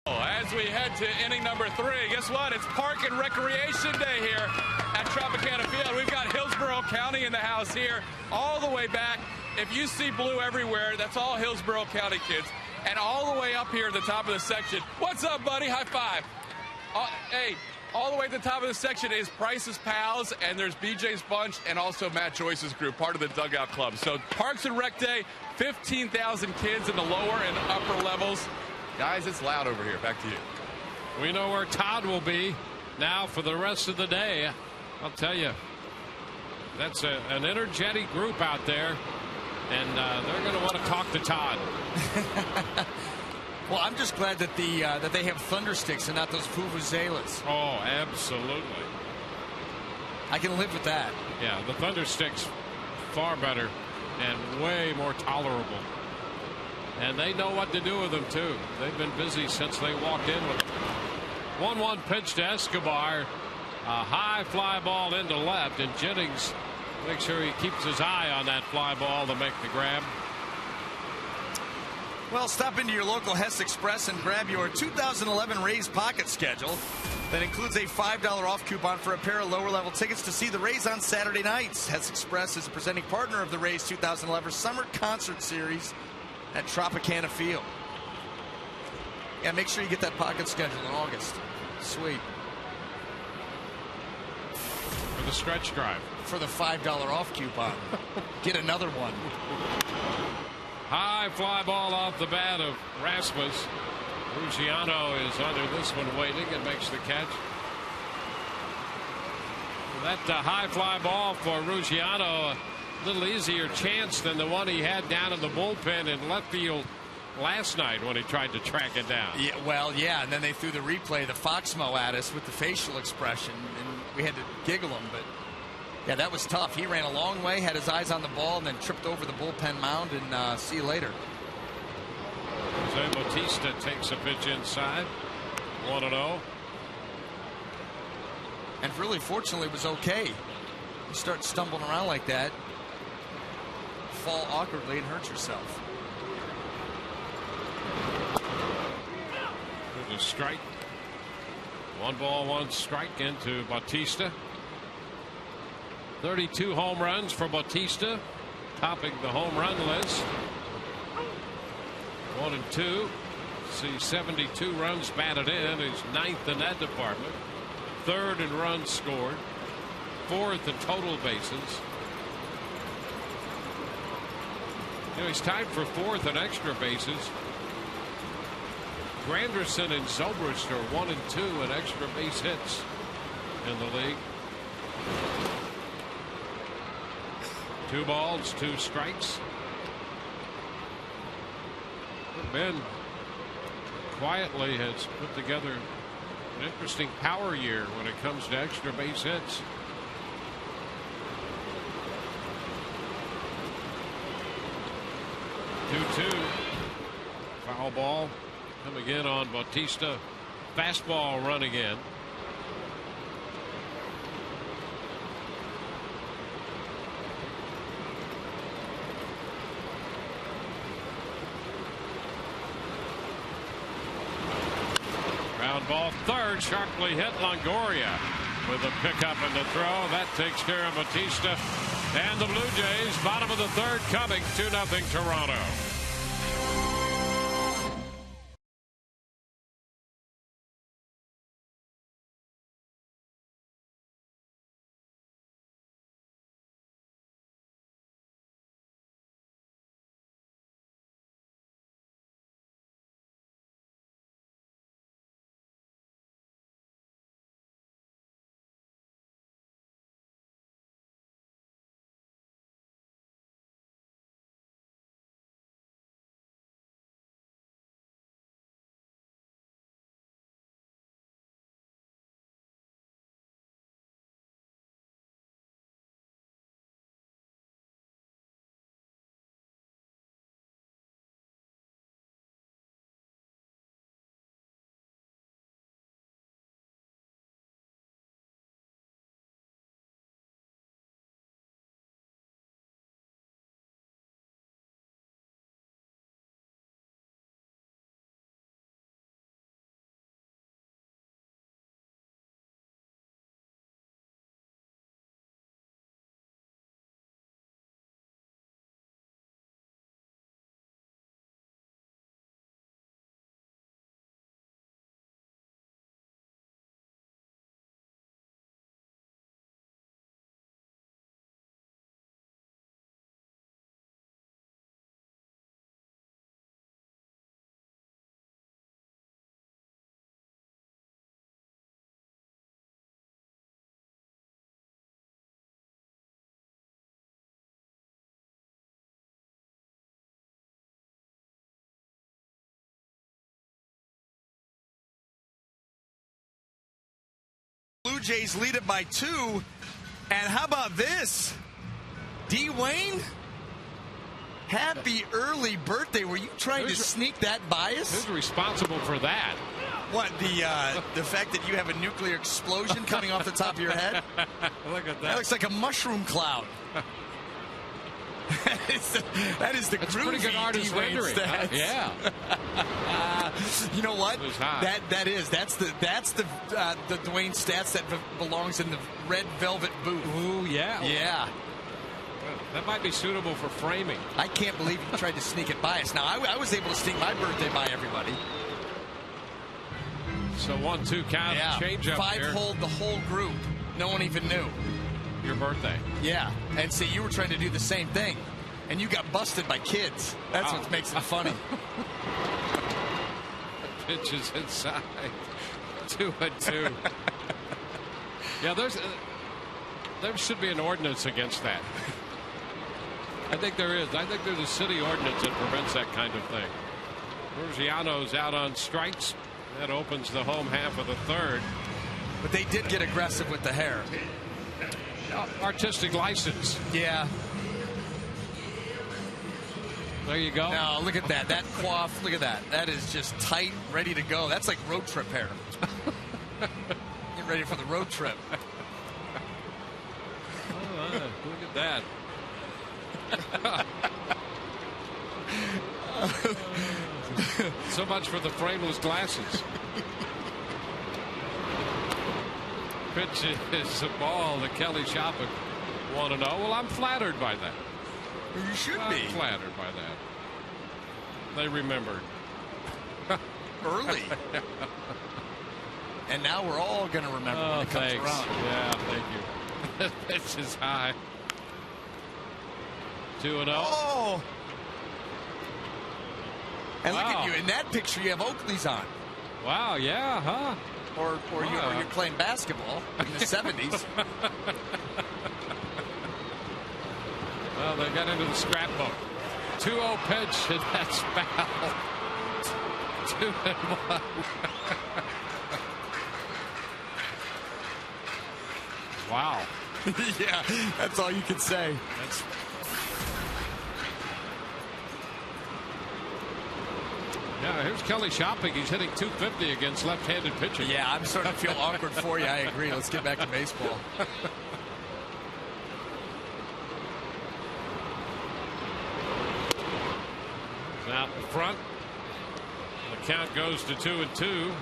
As we head to inning number 3, guess what? It's Park and Recreation Day here at Tropicana Field. We've got Hillsborough County in the house here, all the way back. If you see blue everywhere, that's all Hillsborough County kids. And all the way up here at the top of the section. What's up, buddy? High five. Hey, all the way at the top of the section is Price's Pals, and there's BJ's Bunch, and also Matt Joyce's group, part of the Dugout Club. So Parks and Rec Day, 15,000 kids in the lower and upper levels. Guys, it's loud over here. Back to you. We know where Todd will be now for the rest of the day. I'll tell you, that's an energetic group out there, and they're going to want to talk to Todd. Well, I'm just glad that that they have thunder sticks and not those vuvuzelas. Oh, absolutely. I can live with that. Yeah, the thunder sticks far better and way more tolerable. And they know what to do with them, too. They've been busy since they walked in with them. 1-1 pitch to Escobar. A high fly ball into left, and Jennings makes sure he keeps his eye on that fly ball to make the grab. Well, stop into your local Hess Express and grab your 2011 Rays pocket schedule. That includes a $5 off coupon for a pair of lower-level tickets to see the Rays on Saturday nights. Hess Express is a presenting partner of the Rays 2011 Summer Concert Series at Tropicana Field. Yeah, make sure you get that pocket schedule in August. Sweet. For the stretch drive. For the $5 off coupon. Get another one. High fly ball off the bat of Rasmus. Ruggiano is under this one waiting and makes the catch. That high fly ball for Ruggiano, a little easier chance than the one he had down in the bullpen in left field last night when he tried to track it down. Yeah, well, yeah, and then they threw the replay, the Foxmo at us with the facial expression, and we had to giggle him. But yeah, that was tough. He ran a long way, had his eyes on the ball, and then tripped over the bullpen mound, and see you later. Jose Bautista takes a pitch inside. 1-0. And really, fortunately, it was okay. You start stumbling around like that, fall awkwardly, and hurt yourself. There's a strike. 1 ball, 1 strike into Bautista. 32 home runs for Bautista, topping the home run list. 1 and 2. See 72 runs batted in. He's 9th in that department. 3rd in runs scored. 4th in total bases. You know, he's tied for 4th in extra bases. Granderson and Zobrist are 1 and 2 in extra base hits in the league. 2 balls, 2 strikes. Ben quietly has put together an interesting power year when it comes to extra base hits. Two. Foul ball coming in on Bautista. Fastball running in. Ground ball 3rd, sharply hit. Longoria with a pickup and the throw. That takes care of Bautista. And the Blue Jays, bottom of the 3rd, coming 2-0 Toronto. Blue Jays lead it by 2. And how about this? D-Wayne? Happy early birthday. Were you trying to sneak that bias? Who's responsible for that? What, the fact that you have a nuclear explosion coming off the top of your head? Look at that. That looks like a mushroom cloud. that is the That's groovy pretty good artist rendering. stats. Yeah. You know what? It was hot. That's the Dwayne stats that belongs in the red velvet booth. Ooh, yeah. Yeah. That might be suitable for framing. I can't believe you tried to sneak it by us. Now I was able to sneak my birthday by everybody. So 1-2 count. Yeah. Change up 5-hold the whole group. No one even knew. Your birthday. Yeah. And see, you were trying to do the same thing. And you got busted by kids. That's what makes it funny. pitches inside. 2-2. Yeah, there should be an ordinance against that. I think there is. I think there's a city ordinance that prevents that kind of thing. Ruggiano's out on strikes. That opens the home half of the third. But they did get aggressive with the hair. Artistic license. Yeah. There you go. Now look at that. That coif. Look at that. That is just tight, ready to go. That's like road trip hair. Get ready for the road trip. Look at that. So much for the frameless glasses. Pitch is a ball to Kelly Shopping. 1-0. Well, I'm flattered by that. You should be. I'm flattered by that. They remembered. Early. And now we're all going to remember when it comes around. Yeah, thank you. Pitch is high. 2-0. Oh. And look at you. In that picture, you have Oakley's on. Wow, yeah, huh? Or you're playing basketball in the 70s. Well, they got into the scrapbook. 2-0 pitch, and that's foul. 2-1. Wow. Yeah, that's all you can say. Yeah, here's Kelly Shopping. He's hitting .250 against left-handed pitching. Yeah, I'm starting to feel awkward for you. I agree. Let's get back to baseball. He's out in front. The count goes to 2-2.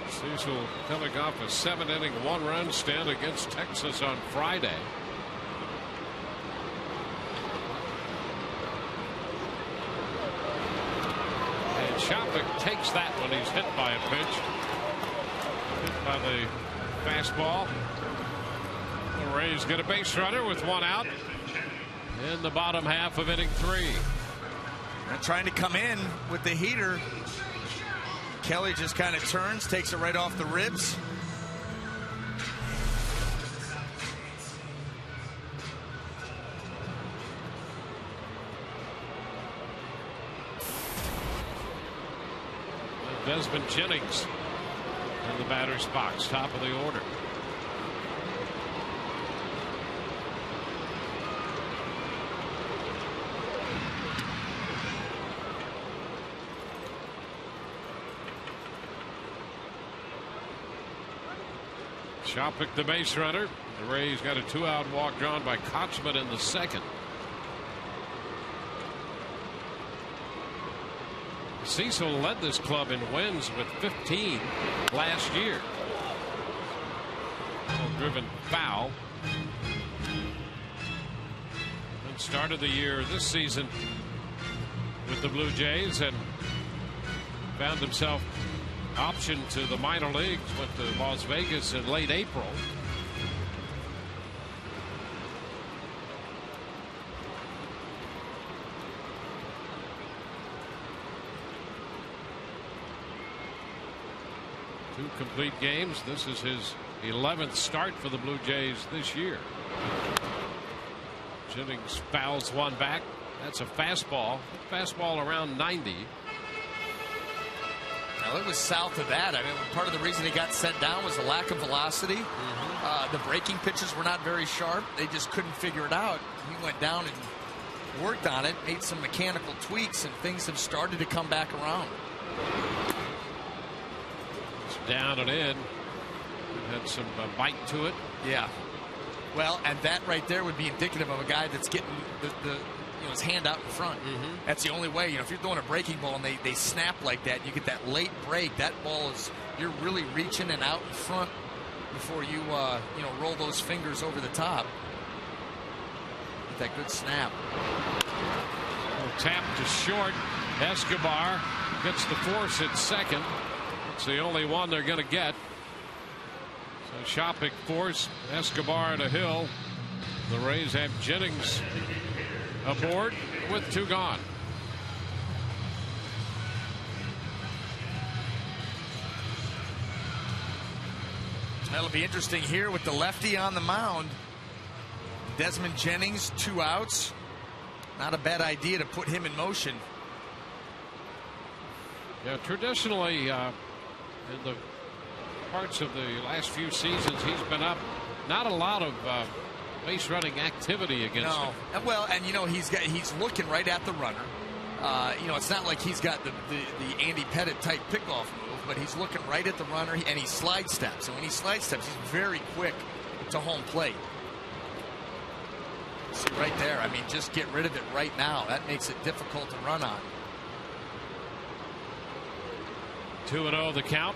Cecil coming off a 7-inning 1-run stand against Texas on Friday. And Shopping takes that when he's hit by a pitch. Hit by the fastball. The Rays get a base runner with 1 out in the bottom half of inning 3. They're trying to come in with the heater. Kelly just kind of turns, takes it right off the ribs. Desmond Jennings in the batter's box, top of the order. Shopping the base runner. The Rays got a 2-out walk drawn by Kochman in the second. Cecil led this club in wins with 15 last year. Driven foul. And started the year this season with the Blue Jays and found himself optioned to the minor leagues. Went to Las Vegas in late April. Two complete games. This is his 11th start for the Blue Jays this year. Jennings fouls one back. That's a fastball. Fastball around 90. Now it was south of that. I mean, part of the reason he got sent down was the lack of velocity. The breaking pitches were not very sharp. They just couldn't figure it out. He went down and worked on it, made some mechanical tweaks, and things have started to come back around. It's down and in. Had some bite to it. Yeah. Well, and that right there would be indicative of a guy that's getting his hand out in front. That's the only way. If you're throwing a breaking ball and they snap like that, you get that late break. That ball is, you're really reaching and out in front before you roll those fingers over the top. Get that good snap. Tap to short. Escobar gets the force at second. It's the only one they're going to get. So Shopping force, Escobar to Hill. The Rays have Jennings aboard with 2 gone. That'll be interesting here with the lefty on the mound. Desmond Jennings, 2 outs. Not a bad idea to put him in motion. Yeah, traditionally, in the parts of the last few seasons, he's been up. Not a lot of base running activity against him. Well, and he's looking right at the runner. It's not like he's got the Andy Pettitte type pickoff move, but he's looking right at the runner, and he slide steps. And when he slide steps, he's very quick to home plate. See right there. I mean, just get rid of it right now. That makes it difficult to run on. 2-0 the count.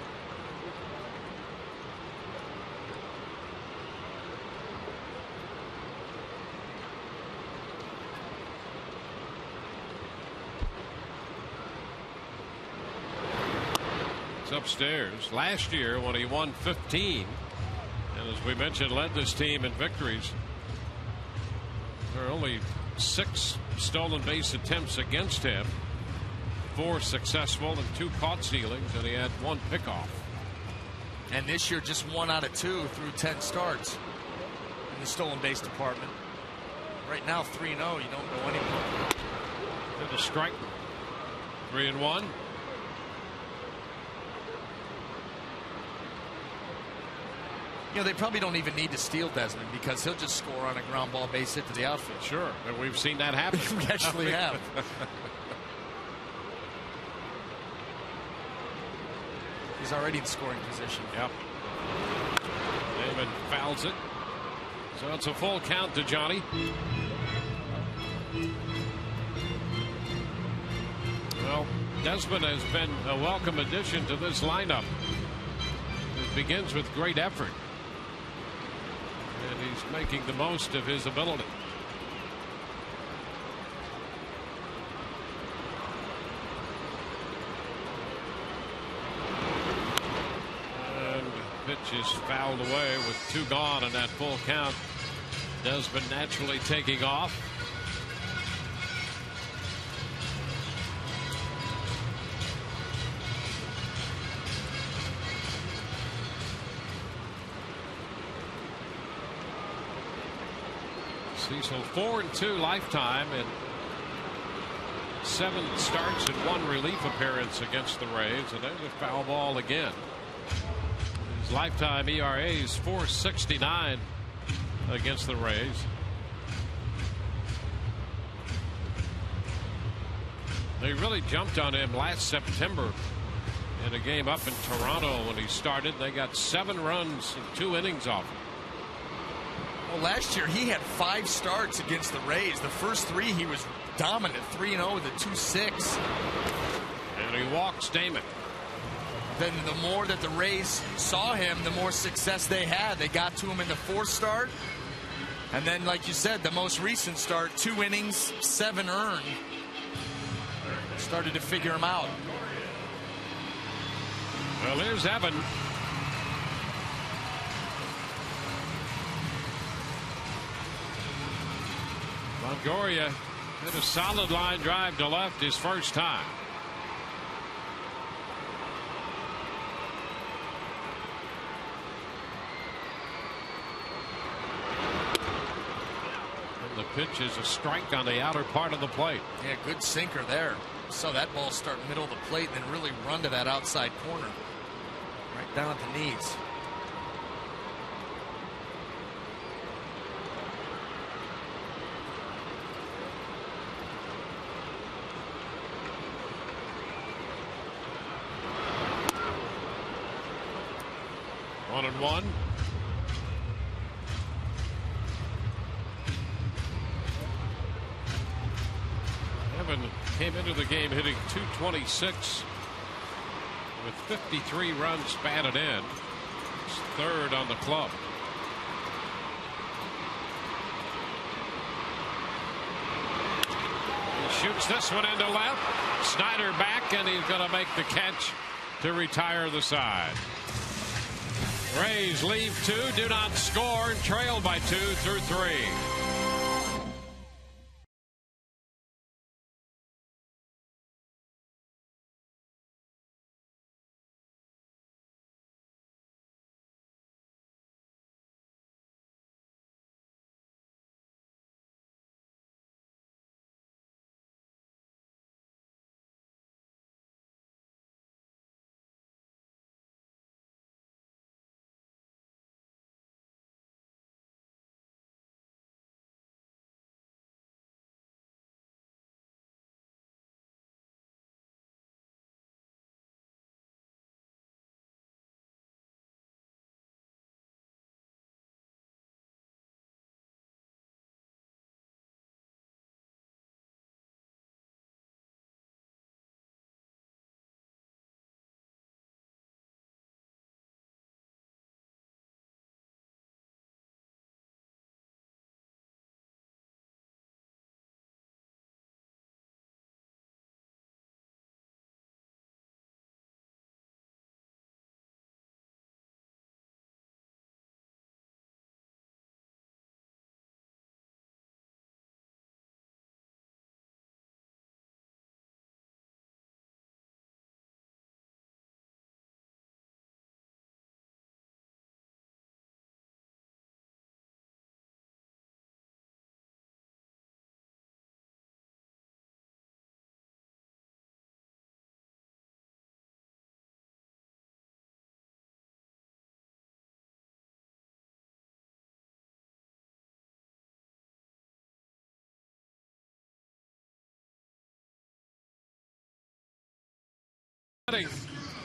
It's upstairs. Last year when he won 15, and as we mentioned, led this team in victories. There are only 6 stolen base attempts against him. 4 successful and 2 caught stealings, and he had 1 pickoff. And this year, just 1 out of 2 through 10 starts in the stolen base department. Right now, 3-0. You don't go anywhere. And a strike. 3-1. They probably don't even need to steal Desmond because he'll just score on a ground ball base hit to the outfield. Sure, and we've seen that happen. We actually have. He's already in scoring position. Yep. Damon fouls it. So it's a full count to Johnny. Well, Desmond has been a welcome addition to this lineup. It begins with great effort. And he's making the most of his ability. And pitch is fouled away with 2 gone in that full count. Desmond naturally taking off. Cecil 4-2 lifetime and 7 starts and 1 relief appearance against the Rays, and there's a foul ball again. His lifetime ERA is 4.69 against the Rays. They really jumped on him last September in a game up in Toronto when he started. They got 7 runs and 2 innings off him. Well, last year he had 5 starts against the Rays. The first 3 he was dominant, 3-0 with a 2.6. And he walks Damon. Then the more that the Rays saw him, the more success they had. They got to him in the 4th start. And then, like you said, the most recent start, 2 innings, 7 earned. Started to figure him out. Well, here's Evan. Longoria hit a solid line drive to left his first time. And the pitch is a strike on the outer part of the plate. Yeah, good sinker there. Saw that ball start middle of the plate and then really run to that outside corner. Right down at the knees. One and one. Evan came into the game hitting .226 with 53 runs batted in. He's 3rd on the club. He shoots this one into left. Snyder back, and he's going to make the catch to retire the side. Rays leave 2, do not score, and trail by 2 through 3.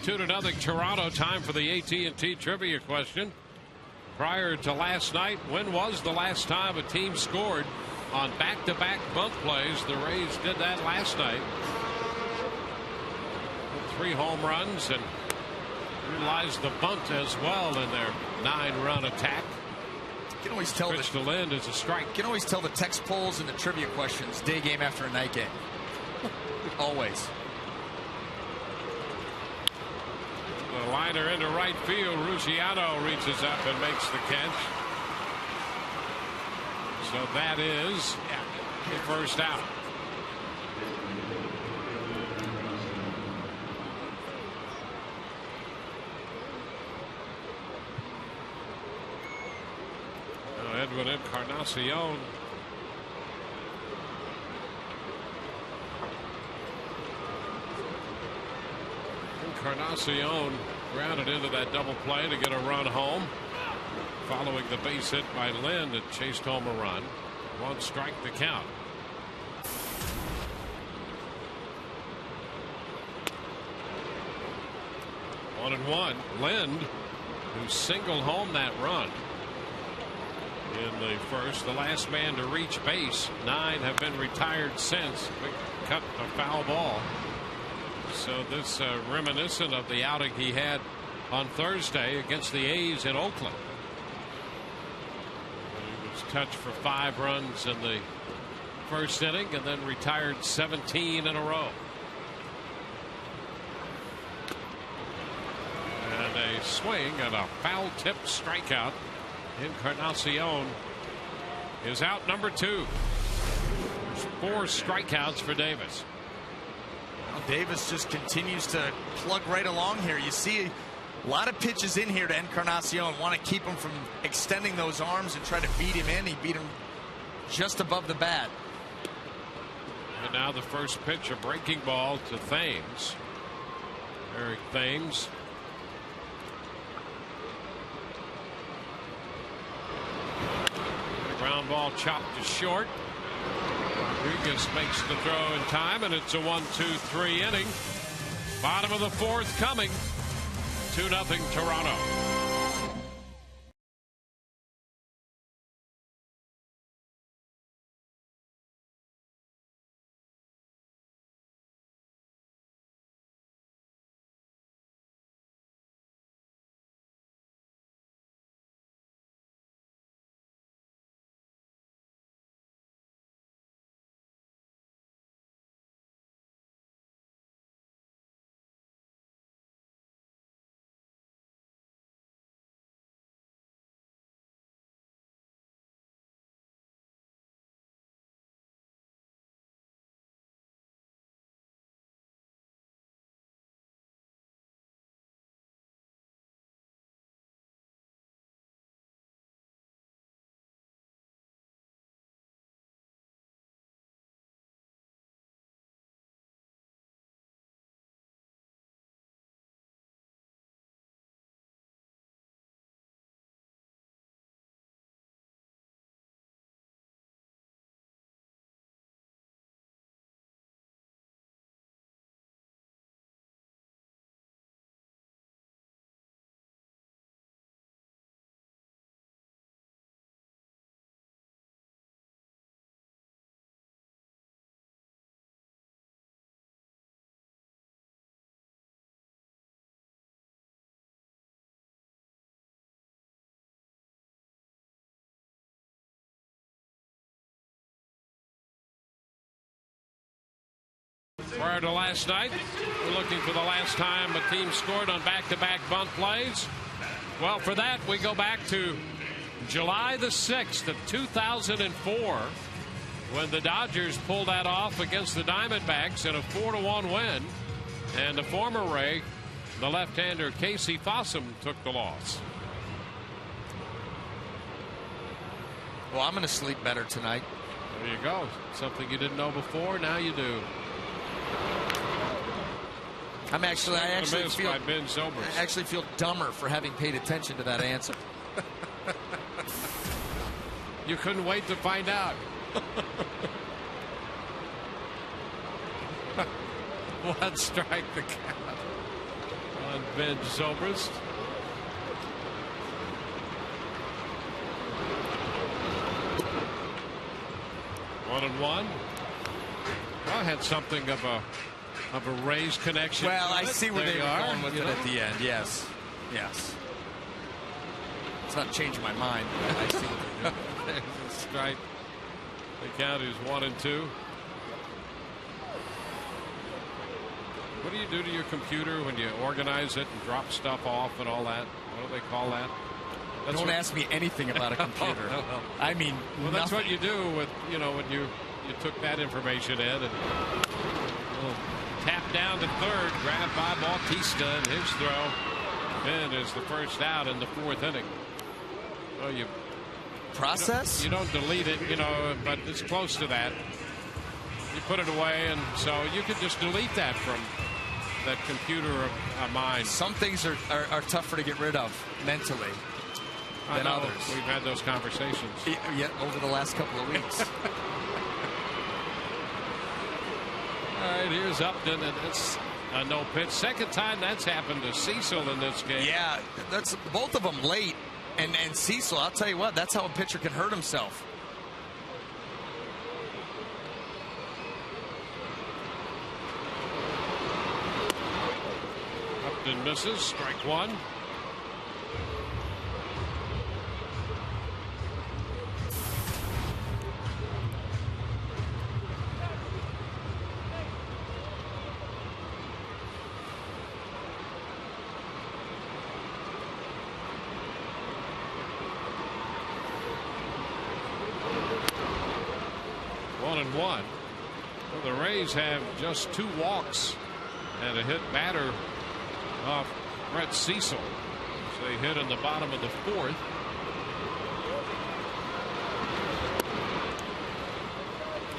2-0 Toronto. Time for the AT&T trivia question. Prior to last night, when was the last time a team scored on back-to-back bunt plays? The Rays did that last night. 3 home runs and utilized the bunt as well in their 9-run attack. You can always tell Pitch to Lind is a strike. You can always tell the text polls and the trivia questions day game after a night game. Always. The liner into right field. Ruggiano reaches up and makes the catch. So that is the first out. Now Edwin Encarnacion. Encarnacion grounded into that double play to get a run home. Following the base hit by Lind, it chased home a run. 1 strike to count. One and one. Lind, who singled home that run in the first, the last man to reach base. 9 have been retired since. Big cut, a foul ball. So this reminiscent of the outing he had on Thursday against the A's in Oakland. He was touched for 5 runs in the first inning and then retired 17 in a row. And a swing and a foul tip strikeout. Encarnacion is out number 2. There's 4 strikeouts for Davis. Davis just continues to plug right along here. You see a lot of pitches in here to Encarnacion. Want to keep him from extending those arms and try to beat him in. He beat him just above the bat. And now the first pitch, a breaking ball to Thames. Eric Thames. The ground ball chopped to short. Rodriguez makes the throw in time, and it's a 1-2-3 inning. Bottom of the 4th coming. 2-0 Toronto. Prior to last night, we're looking for the last time a team scored on back-to-back bunt plays. Well, for that, we go back to July the 6th of 2004, when the Dodgers pulled that off against the Diamondbacks in a 4-1 win. And the former Ray, the left-hander Casey Fossum, took the loss. Well, I'm going to sleep better tonight. There you go. Something you didn't know before, now you do. I actually feel dumber for having paid attention to that answer. You couldn't wait to find out. One strike to count. on Ben Zobrist. 1-1. Well, I had something of a Rays connection. Well, I see where they were going with it at the end. Yes. It's not changing my mind. I see what they're doing. There's a strike. The count is 1-2. What do you do to your computer when you organize it and drop stuff off and all that? What do they call that? Don't ask me anything about a computer. No. I mean, well, that's what you do with, when you took that information in and tap down to third, grabbed by Bautista, and his throw. Ben is the first out in the 4th inning. Well, you process? You don't delete it, but it's close to that. You put it away, and so you could just delete that from that computer of mine. Some things are tougher to get rid of mentally than others. We've had those conversations. Yeah, over the last couple of weeks. All right, here's Upton, and it's a no pitch. Second time that's happened to Cecil in this game. Yeah, that's both of them late. And Cecil, I'll tell you what, that's how a pitcher can hurt himself. Upton misses, strike one. One. Well, the Rays have just 2 walks and a hit batter off Brett Cecil. So they hit in the bottom of the 4th.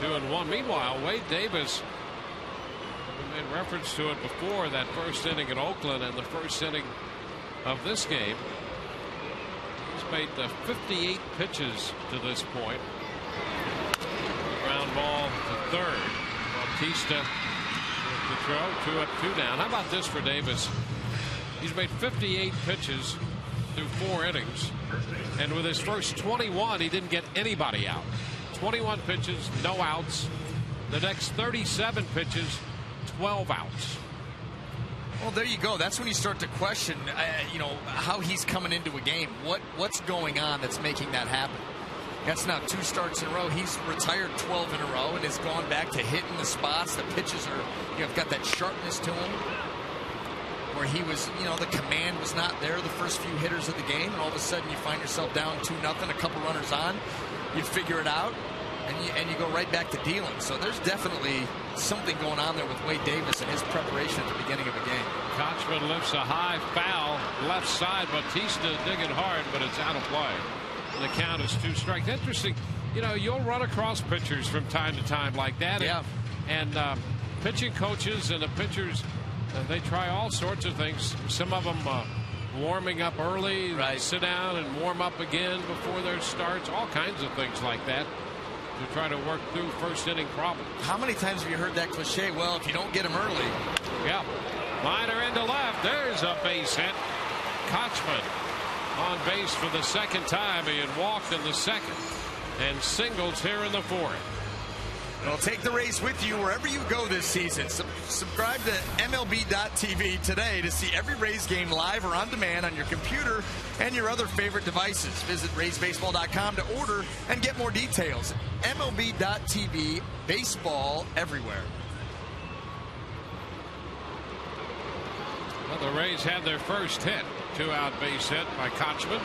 Two and one. Meanwhile, Wade Davis, we made reference to it before, that first inning in Oakland and the first inning of this game. He's made 58 pitches to this point. Ground ball to third. Bautista with the throw. 2 up, 2 down. How about this for Davis? He's made 58 pitches through 4 innings. And with his first 21, he didn't get anybody out. 21 pitches, no outs. The next 37 pitches, 12 outs. Well, there you go. That's when you start to question, how he's coming into a game. What's going on that's making that happen? That's now 2 starts in a row. He's retired 12 in a row and has gone back to hitting the spots. The pitches are, got that sharpness to him. Where he was, the command was not there the first few hitters of the game, and all of a sudden you find yourself down 2-0, a couple runners on. You figure it out, and you go right back to dealing. So there's definitely something going on there with Wade Davis and his preparation at the beginning of a game. Kochman lifts a high foul left side. Bautista digging hard, but it's out of play. The count is 2 strikes. Interesting. You'll run across pitchers from time to time like that. Yeah. And pitching coaches and the pitchers, they try all sorts of things. Some of them warming up early, right. Sit down and warm up again before their starts. All kinds of things like that to try to work through first inning problems. How many times have you heard that cliche? Well, if you don't get them early. Yeah. Liner into left. There's a base hit. Kochman on base for the second time. He had walked in the second and singles here in the 4th. Well, take the Rays with you wherever you go this season. Subscribe to MLB.tv today to see every Rays game live or on demand on your computer and your other favorite devices. Visit RaysBaseball.com to order and get more details. MLB.tv, baseball everywhere. Well, the Rays had their first hit. 2-out base hit by Kochman.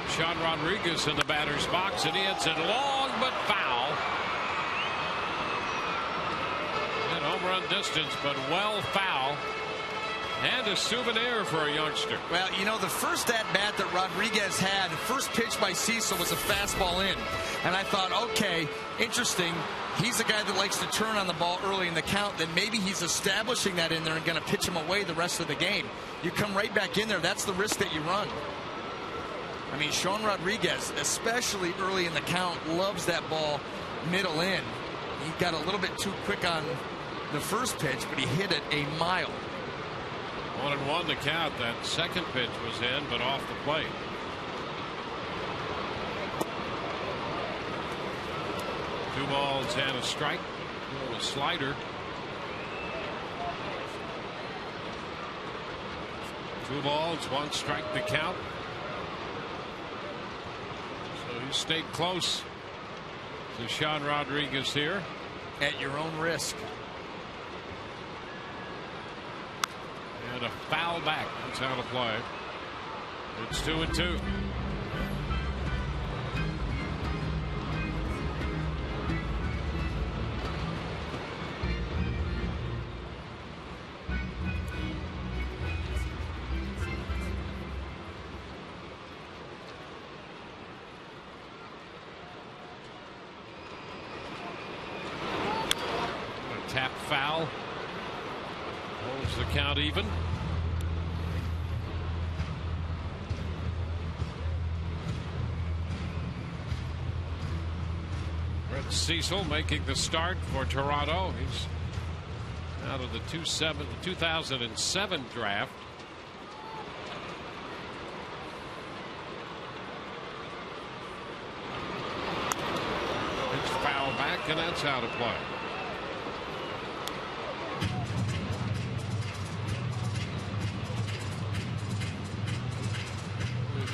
Sean Rodriguez in the batter's box, and he hits it long but foul. And home run distance, but well foul. And a souvenir for a youngster. Well, the first at-bat that Rodriguez had, the first pitch by Cecil was a fastball in. And I thought, okay, interesting. He's a guy that likes to turn on the ball early in the count. Then maybe he's establishing that in there and going to pitch him away the rest of the game. You come right back in there. That's the risk that you run. I mean, Sean Rodriguez, especially early in the count, loves that ball middle in. He got a little bit too quick on the first pitch, but he hit it a mile. 1-1 the count. That second pitch was in, but off the plate. Two balls and a strike. A slider. Two balls, one strike to count. So he stayed close to Sean Rodriguez here. At your own risk. And a foul back. That's how to play. It's 2-2. Tap foul. Holds the count even. Brett Cecil making the start for Toronto. He's out of the 2007 draft. It's foul back, and that's how to play.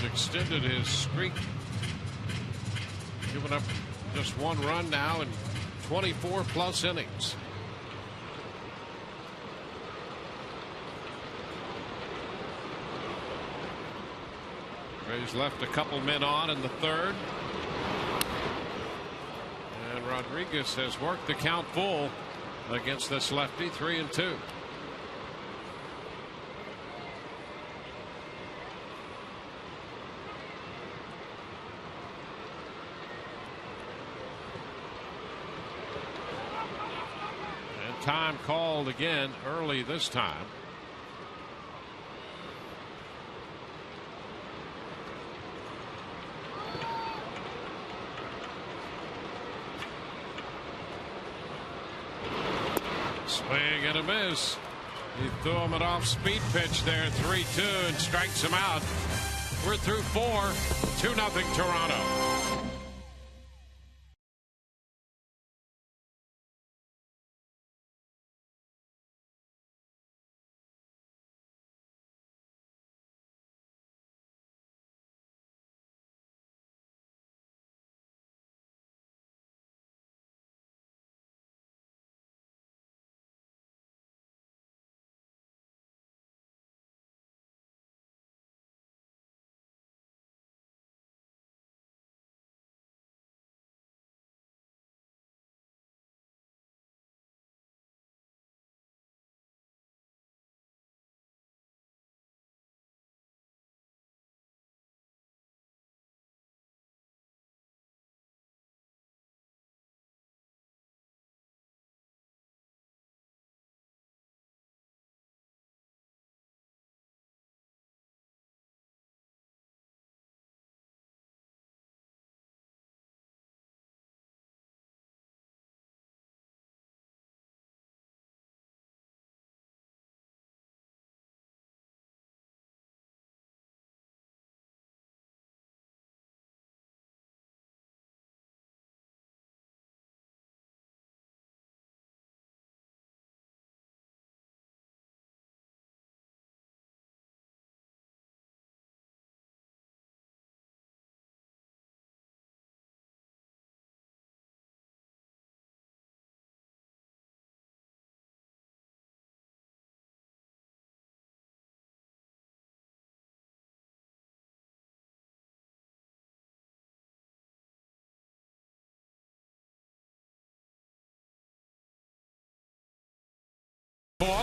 Extended his streak, giving up just one run now in 24 plus innings. Rays left a couple men on in the third, and Rodriguez has worked the count full against this lefty. 3-2. Time called again early this time. Swing and a miss. He threw him an off-speed pitch there, 3-2, and strikes him out. We're through 4, 2-0 Toronto.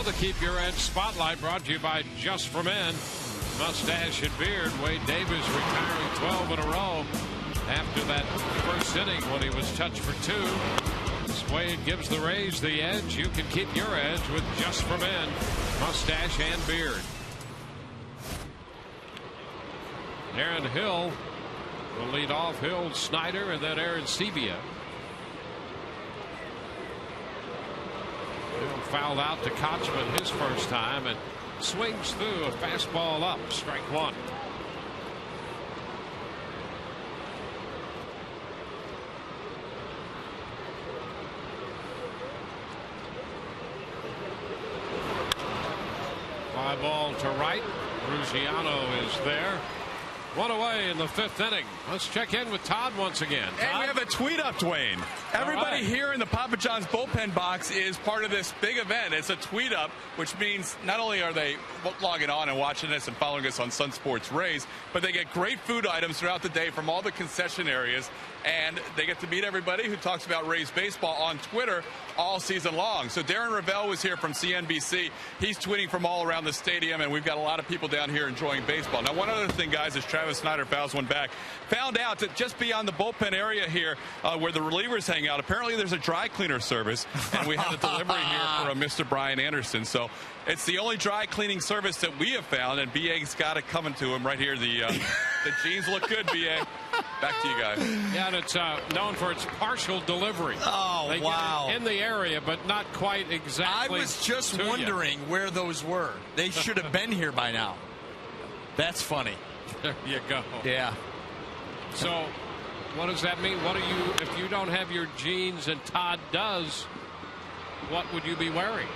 To keep your edge spotlight brought to you by Just for Men. Mustache and beard. Wade Davis retiring 12 in a row after that first inning when he was touched for 2. Wade gives the Rays the edge. You can keep your edge with Just for Men. Mustache and beard. Aaron Hill will lead off. Hill, Snyder, and then Aaron Sebia. Fouled out to Kochman his first time, and swings through a fastball up, strike one. Fly ball to right. Ruggiano is there. One away in the 5th inning. Let's check in with Todd once again. Todd? And we have a tweet up, Dwayne. Everybody here in the Papa John's bullpen box is part of this big event. It's a tweet up, which means not only are they logging on and watching this and following us on Sun Sports Rays, but they get great food items throughout the day from all the concession areas. And they get to meet everybody who talks about Rays baseball on Twitter all season long. So Darren Ravel was here from CNBC. He's tweeting from all around the stadium, and we've got a lot of people down here enjoying baseball. Now, one other thing, guys, is Travis Snyder fouls one back. Found out that just beyond the bullpen area here where the relievers hang out, apparently there's a dry cleaner service, and we had a delivery here for a Mr. Brian Anderson. So it's the only dry cleaning service that we have found, and BA's got it coming to him right here. The jeans look good, BA. Back to you guys. Yeah, and it's known for its partial delivery. Oh, they wow. Get it in the area, but not quite exactly. I was just wondering where those were. They should have been here by now. That's funny. There you go. Yeah. So, what does that mean? What are you, if you don't have your jeans and Todd does, what would you be wearing?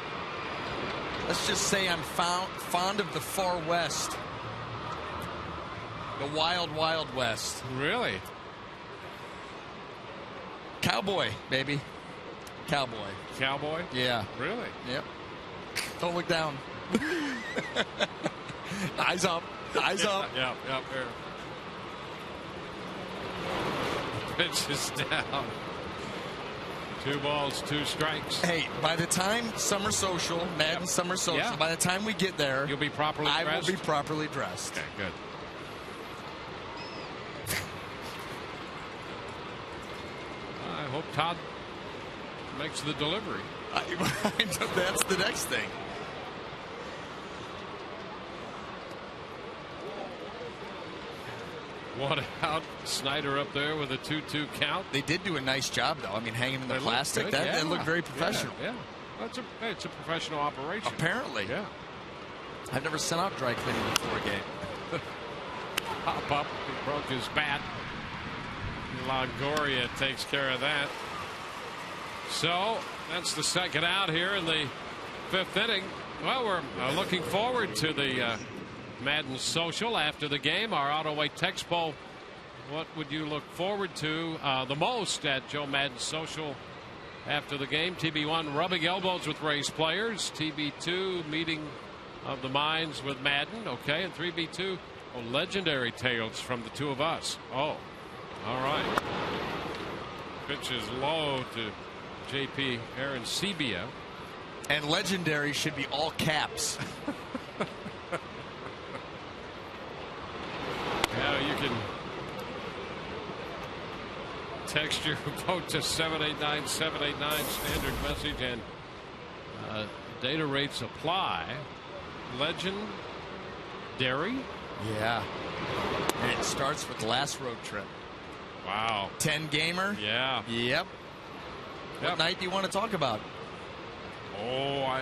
Let's just say I'm fond of the far west. The wild, wild west. Really? Cowboy, baby. Cowboy. Cowboy? Yeah. Really? Yep. Don't look down. Eyes up. Eyes up. Yeah. Pitch is down. 2 balls, 2 strikes. Hey, by the time Summer Social, Madden Summer Social, by the time we get there, you'll be properly dressed? I will be properly dressed. Okay, good. I hope Todd makes the delivery. That's the next thing. One out. Snyder up there with a 2-2 count. They did do a nice job, though. I mean, hanging in the plastic. That looked very professional. Yeah. It's a professional operation. Apparently. Yeah. I've never sent out dry cleaning before a game. Pop up. He broke his bat. Longoria takes care of that. So that's the second out here in the 5th inning. Well, we're looking forward to the Madden Social after the game. Our Autoway Texpo. What would you look forward to the most at Joe Madden Social after the game? TB1, rubbing elbows with Rays players. TB2, meeting of the minds with Madden. Okay, and 3B2, legendary tales from the two of us. Oh, all right. Pitch is low to JP Arancibia. And legendary should be all caps. Yeah, you can text your vote to 789-789, standard message, and data rates apply. Legendary? Yeah. And it starts with the last road trip. Wow. 10 gamer? Yeah. Yep. What night do you want to talk about? Oh,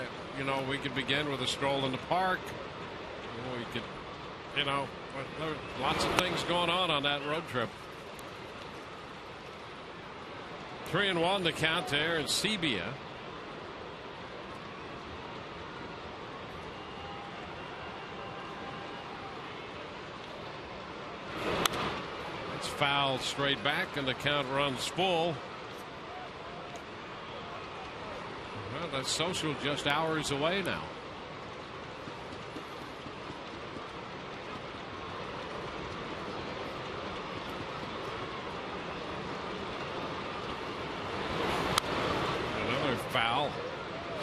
we could begin with a stroll in the park. Oh, we could, there are lots of things going on that road trip. 3-1 the count to Arancibia. It's fouled straight back, and the count runs full. Well, that's Social just hours away now. Another foul.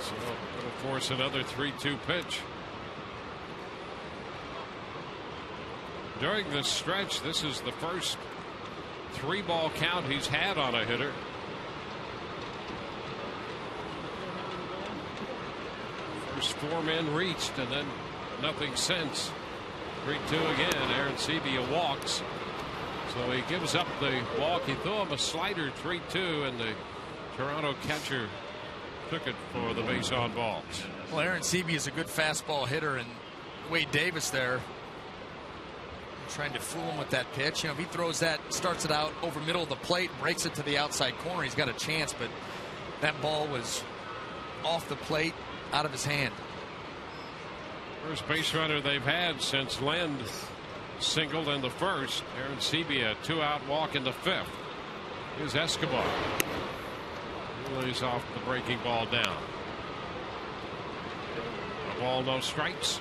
So it'll force another 3-2 pitch. During this stretch, this is the first 3-ball count he's had on a hitter. First 4 men reached, and then nothing since. 3-2 again. Arancibia walks. So he gives up the walk. He threw him a slider 3-2, and the Toronto catcher took it for the base on balls. Well, Arancibia is a good fastball hitter, and Wade Davis there, trying to fool him with that pitch. You know, if he throws that, starts it out over middle of the plate, breaks it to the outside corner, he's got a chance, but that ball was off the plate, out of his hand. First base runner they've had since Lind singled in the first. Aaron Sebia, 2-out walk in the 5th. Here's Escobar. He lays off the breaking ball down. A ball, no strikes.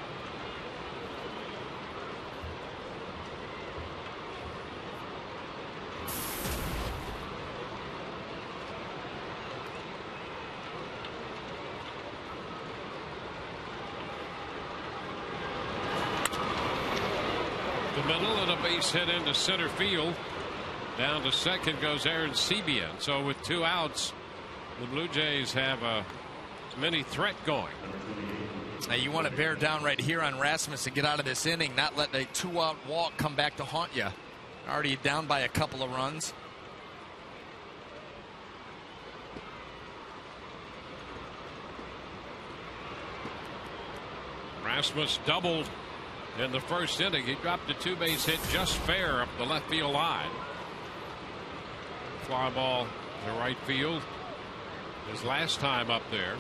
The middle and a base hit into center field. Down to second goes Aaron Sebia. So with 2 outs, the Blue Jays have a mini threat going. Now you want to bear down right here on Rasmus and get out of this inning, not let a 2-out walk come back to haunt you. Already down by a couple of runs. Rasmus doubled in the first inning. He dropped a 2-base hit just fair up the left field line. Fly ball to right field. His last time up there.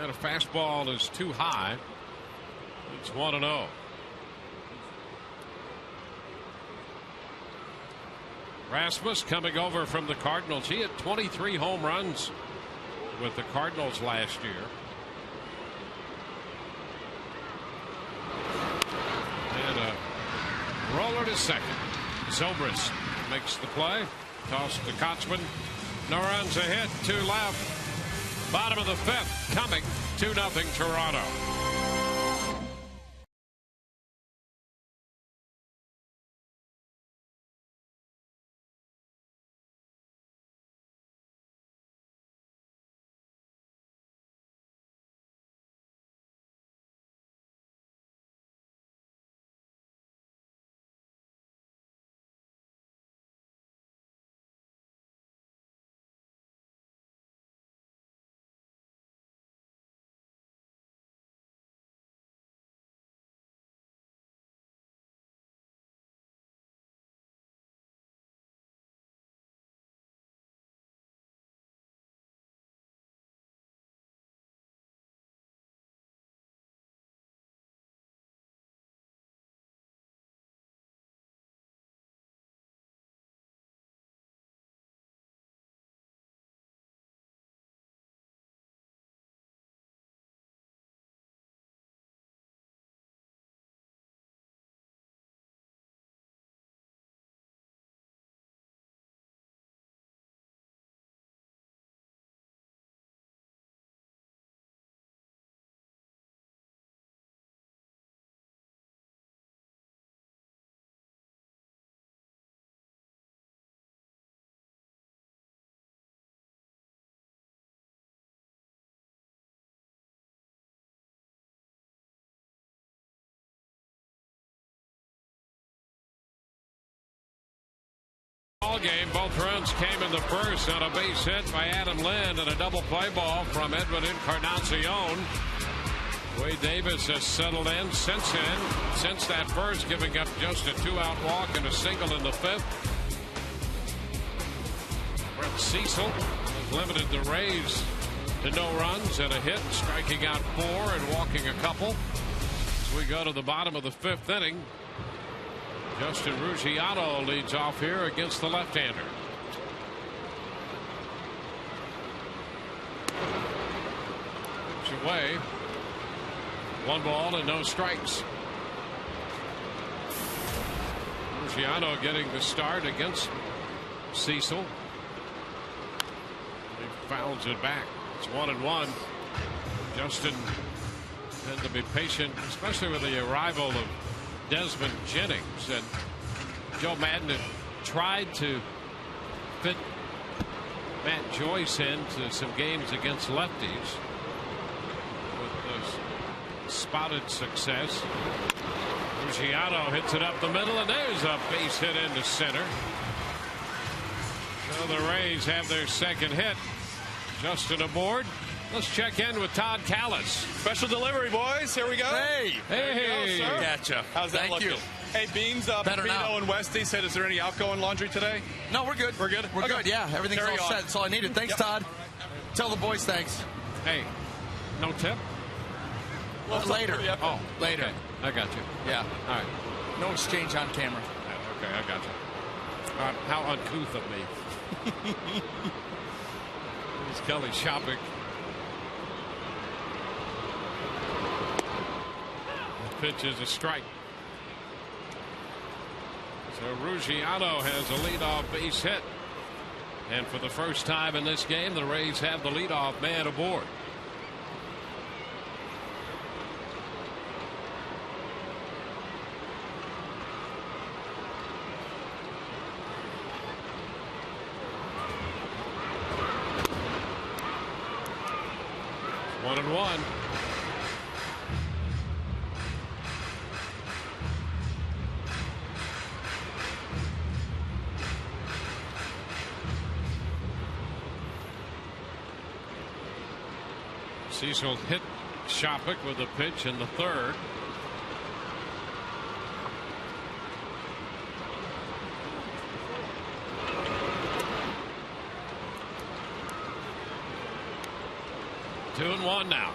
And a fastball is too high. It's 1-0. Rasmus coming over from the Cardinals. He had 23 home runs with the Cardinals last year. And a roller to second. Zobrist makes the play. Toss to Kotzman. No runs, a hit, 2 left. Bottom of the 5th coming. 2-0 Toronto. Ball game. Both runs came in the first on a base hit by Adam Lind and a double play ball from Edwin Encarnacion. Wade Davis has settled in since that first, giving up just a 2-out walk and a single in the 5th. Brett Cecil has limited the Rays to no runs and a hit, striking out 4 and walking a couple. As we go to the bottom of the 5th inning, Justin Ruggiano leads off here against the left-hander. Pitch away. 1 ball and no strikes. Ruggiano getting the start against Cecil. He fouls it back. It's 1-1. Justin had to be patient, especially with the arrival of Desmond Jennings, and Joe Madden had tried to fit Matt Joyce into some games against lefties with spotted success. Ruggiano hits it up the middle, and there's a base hit into center. So the Rays have their second hit. Justin aboard. Let's check in with Todd Callis. Special delivery, boys. Here we go. Hey. Hey. Go, sir. Gotcha. How's that Thank looking? you. Hey, Beans, Better now. Pino and Westy said, is there any outgoing laundry today? No, we're good. We're good? We're Okay. good, yeah. Everything's Carry all on. set. That's all I needed. Thanks, Yep. Todd. Tell the boys thanks. Hey, no tip? Later. Oh, Later. Okay. I got you. Yeah. All right. No exchange on camera. Okay, I got you. How uncouth of me. Here's Kelly Shopping. The pitch is a strike. So Ruggiano has a leadoff base hit. And for the first time in this game, the Rays have the leadoff man aboard. One and one. Cecil hit Shopick with a pitch in the third. Two and one now.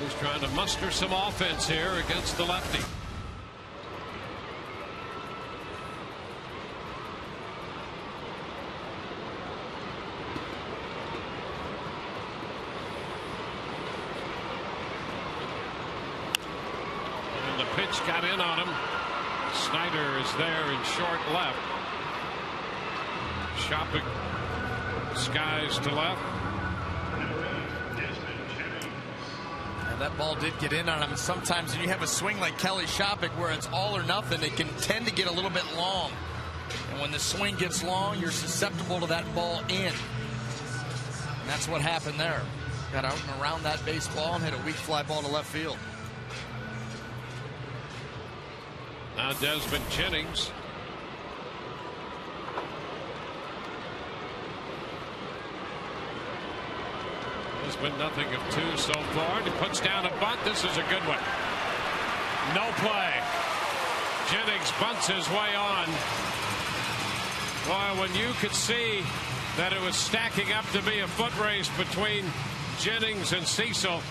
Rays trying to muster some offense here against the lefty. And the pitch got in on him. Snyder is there in short left. Shopping skies to left. And that ball did get in on him. Sometimes when you have a swing like Kelly Shopping where it's all or nothing, it can tend to get a little bit long. And when the swing gets long, you're susceptible to that ball in. And that's what happened there. Got out and around that baseball and hit a weak fly ball to left field. Now Desmond Jennings. There's been nothing of two so far. He puts down a bunt. This is a good one. No play. Jennings bunts his way on. Well, when you could see that it was stacking up to be a foot race between Jennings and Cecil,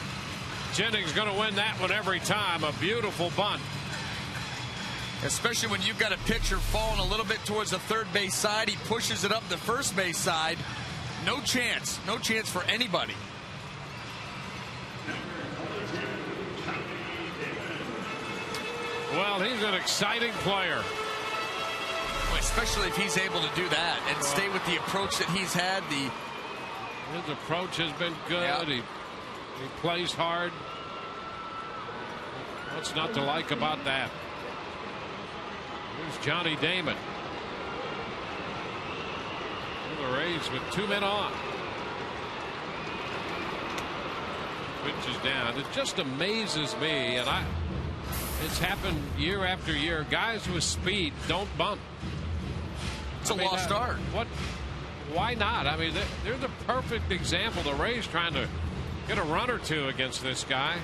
Jennings going to win that one every time. A beautiful bunt. Especially when you've got a pitcher falling a little bit towards the third base side. He pushes it up the first base side. No chance. No chance for anybody. Well, he's an exciting player. Especially if he's able to do that and stay with the approach that he's had. His approach has been good. Yeah. He plays hard. What's not to like about that? Here's Johnny Damon. The Rays with 2 men on. Pitch is down. It just amazes me, and it's happened year after year. Guys with speed don't bunt. It's a lost art. Why not? I mean, they're the perfect example. The Rays trying to get a run or two against this guy.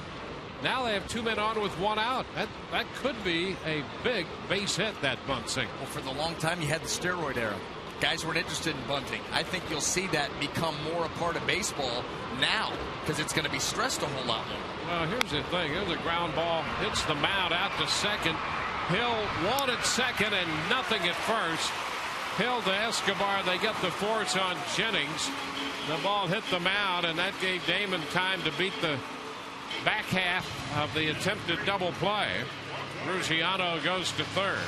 Now they have 2 men on with 1 out. That could be a big base hit, that bunt single. Well, for the long time, you had the steroid era. Guys weren't interested in bunting. I think you'll see that become more a part of baseball now because it's going to be stressed a whole lot more. Well, here's the thing. Here's a ground ball. Hits the mound out to second. Hill wanted second and nothing at first. Hill to Escobar. They get the force on Jennings. The ball hit the mound, and that gave Damon time to beat the back half of the attempted double play. Ruggiano goes to third.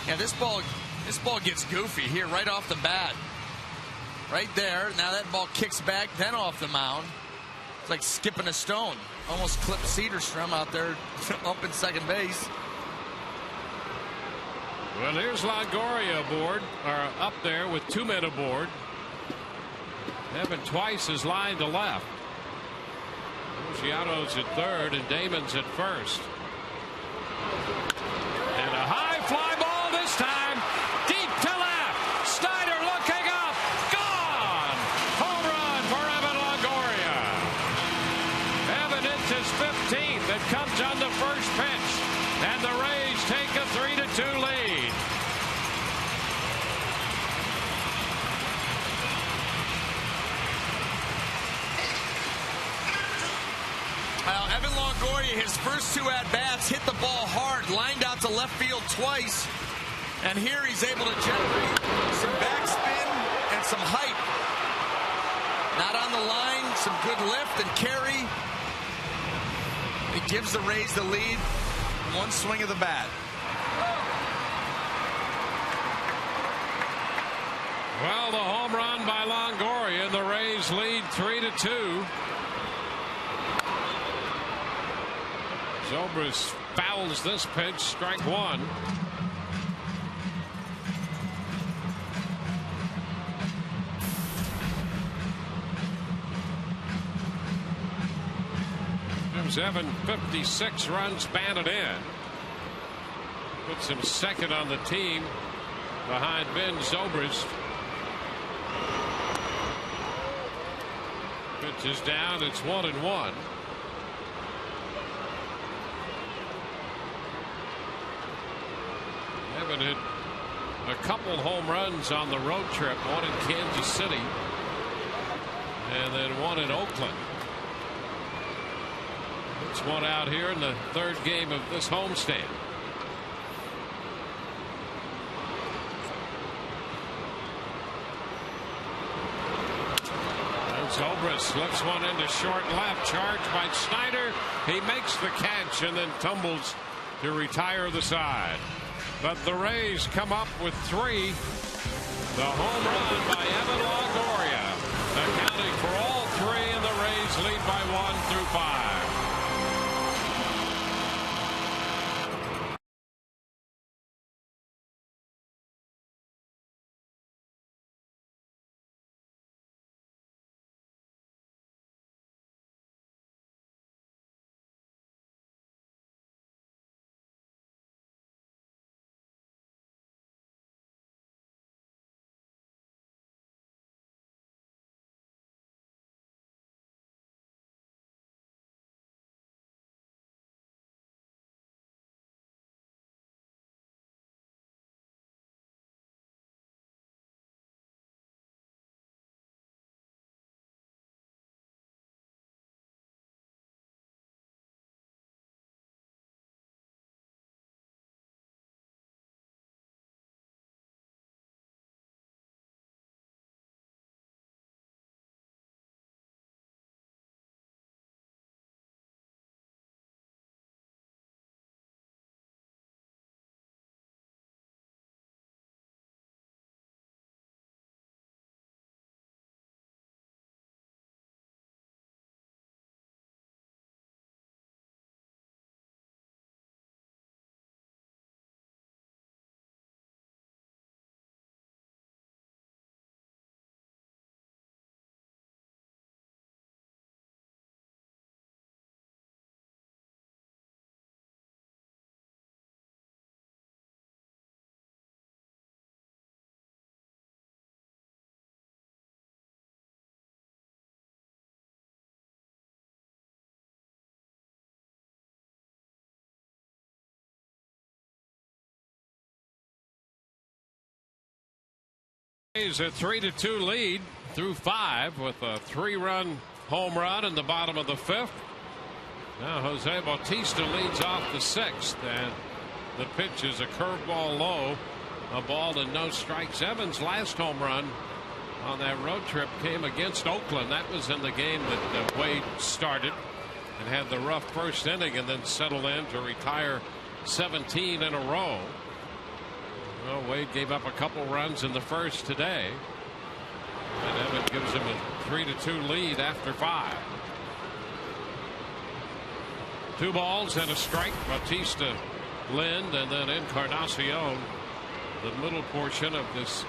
Yeah, this ball gets goofy here right off the bat. Right there. Now that ball kicks back, then off the mound. It's like skipping a stone. Almost clipped Cedarstrom out there up in second base. Well, here's Longoria aboard, or up there with 2 men aboard. Evan Twice is lined to left. There's Giotto's at third and Damon's at first. And a high fly ball this time. Deep to left. Snyder looking up. Gone. Home run for Evan Longoria. Evan hits his 15th. It comes on the first pitch. And the Rays take a 3-2 lead. Evan Longoria, his first 2 at-bats, hit the ball hard, lined out to left field twice. And here he's able to generate some backspin and some height. Not on the line, some good lift and carry. It gives the Rays the lead. One swing of the bat. Well, the home run by Longoria, and the Rays lead 3-2. Zobrist fouls this pitch, strike one. There's Evan, 56 runs batted in. Puts him second on the team behind Ben Zobrist. Pitch is down, it's 1-1. Evan hit a couple home runs on the road trip, one in Kansas City and then one in Oakland. It's one out here in the third game of this homestand. Zobrist slips one into short left, charged by Snyder. He makes the catch and then tumbles to retire the side. But the Rays come up with 3. The home run by Evan Longoria, accounting for all 3, and the Rays lead by 1 through 5. Rays a 3-2 lead through 5 with a 3-run home run in the bottom of the 5th. Now Jose Bautista leads off the 6th, and the pitch is a curveball low, a ball and no strikes. Evans' last home run on that road trip came against Oakland. That was in the game that Wade started and had the rough first inning and then settled in to retire 17 in a row. Well, Wade gave up a couple runs in the first today, and Evan gives him a 3-2 lead after 5. 2 balls and a strike. Bautista, Lind, and then Encarnacion, the middle portion of this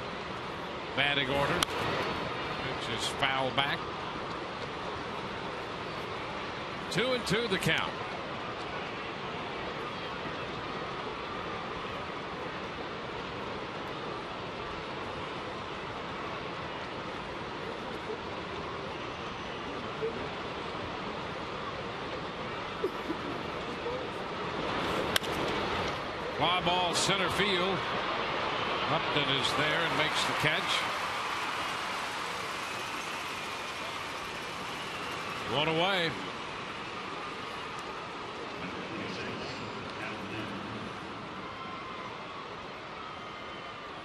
batting order, which is foul back. 2-2 the count. Fly ball center field. Upton is there and makes the catch. One away.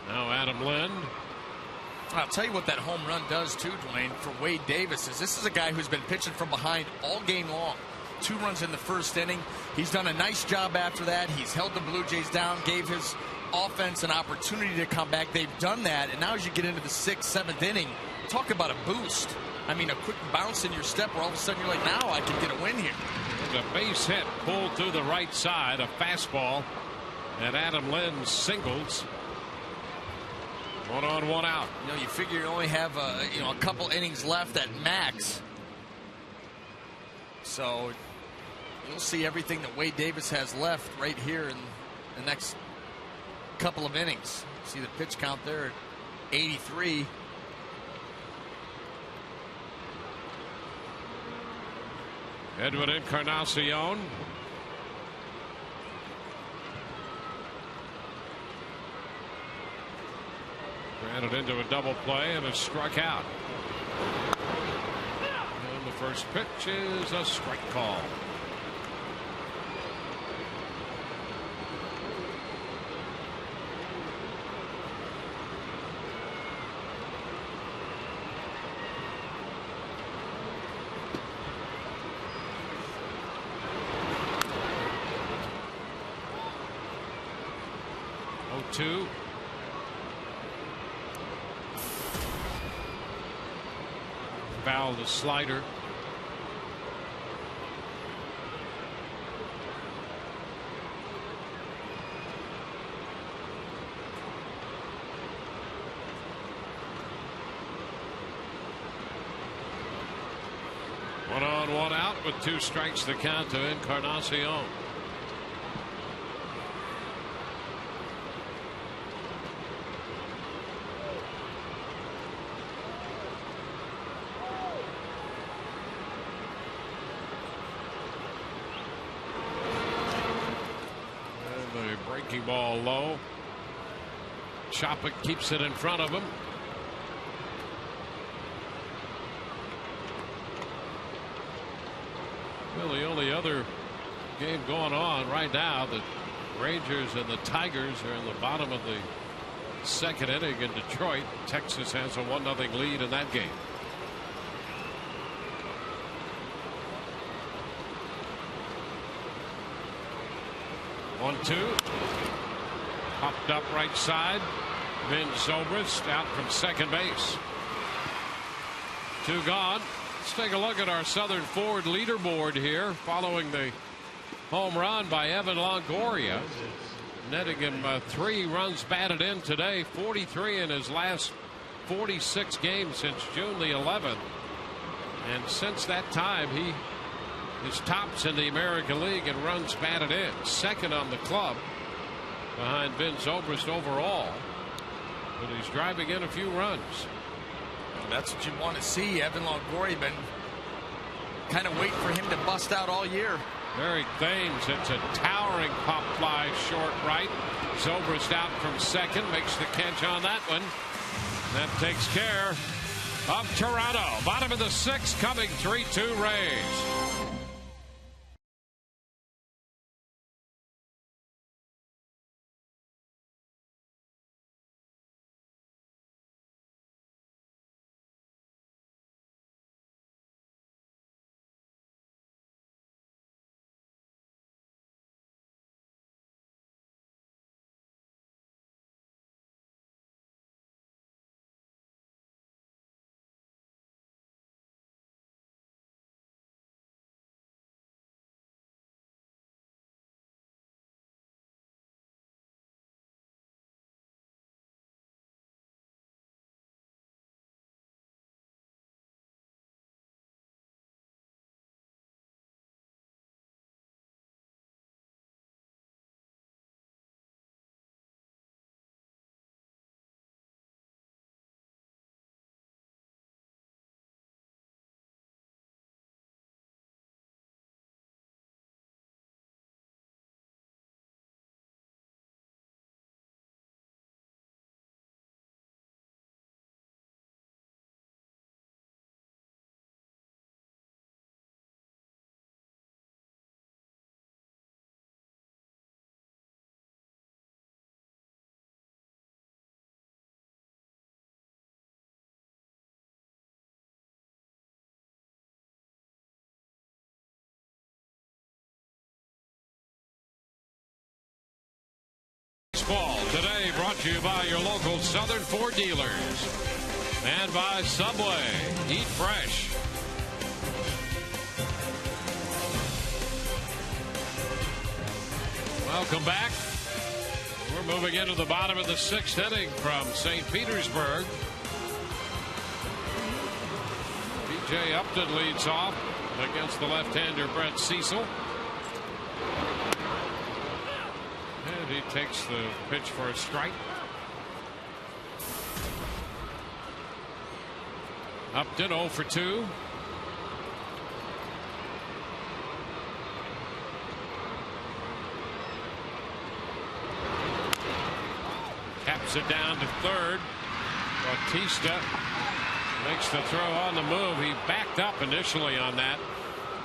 Now Adam Lind. I'll tell you what that home run does too, Dwayne, for Wade Davis is this is a guy who's been pitching from behind all game long. 2 runs in the first inning. He's done a nice job after that. He's held the Blue Jays down, gave his offense an opportunity to come back. They've done that, and now as you get into the 6th, 7th inning, talk about a boost. I mean, a quick bounce in your step where all of a sudden you're like, now I can get a win here. There's a base hit pulled through the right side, a fastball, and Adam Lind singles. 1 on, 1 out. You know, you figure you only have a couple innings left at max. So you'll see everything that Wade Davis has left right here in the next couple of innings. See the pitch count there at 83. Edwin Encarnacion. Grounded into a double play and is struck out. And the first pitch is a strike call. Two. Foul the slider. One on, 1 out with 2 strikes to count to Encarnacion. Ball low. Chopper keeps it in front of him. Well, the only other game going on right now, the Rangers and the Tigers are in the bottom of the 2nd inning in Detroit. Texas has a 1-0 lead in that game. One, 2. Popped up right side. Vin Zobrist out from second base. 2 gone. Let's take a look at our Southern Ford leaderboard here following the home run by Evan Longoria. Netting him 3 runs batted in today. 43 in his last 46 games since June the 11th. And since that time, he is tops in the American League in runs batted in. 2nd on the club behind Vin Zobrist overall. But he's driving in a few runs. That's what you want to see. Evan Longoria been kind of waiting for him to bust out all year. Eric Thames hits a towering pop fly short right. Zobrist out from second, makes the catch on that one. That takes care of Toronto. Bottom of the 6th coming, 3-2 Rays. Baseball today brought to you by your local Southern Ford dealers and by Subway. Eat fresh. Welcome back. We're moving into the bottom of the 6th inning from St. Petersburg. B.J. Upton leads off against the left-hander Brett Cecil. And he takes the pitch for a strike. Upton 0 for 2. Taps it down to third. Bautista makes the throw on the move. He backed up initially on that,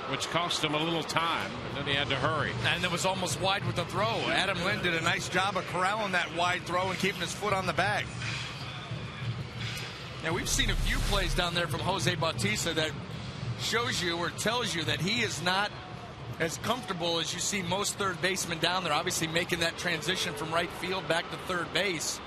which cost him a little time, and then he had to hurry. And it was almost wide with the throw. Adam Lynn did a nice job of corralling that wide throw and keeping his foot on the bag. Now, we've seen a few plays down there from Jose Bautista that shows you or tells you that he is not as comfortable as you see most third basemen down there, obviously making that transition from right field back to third base.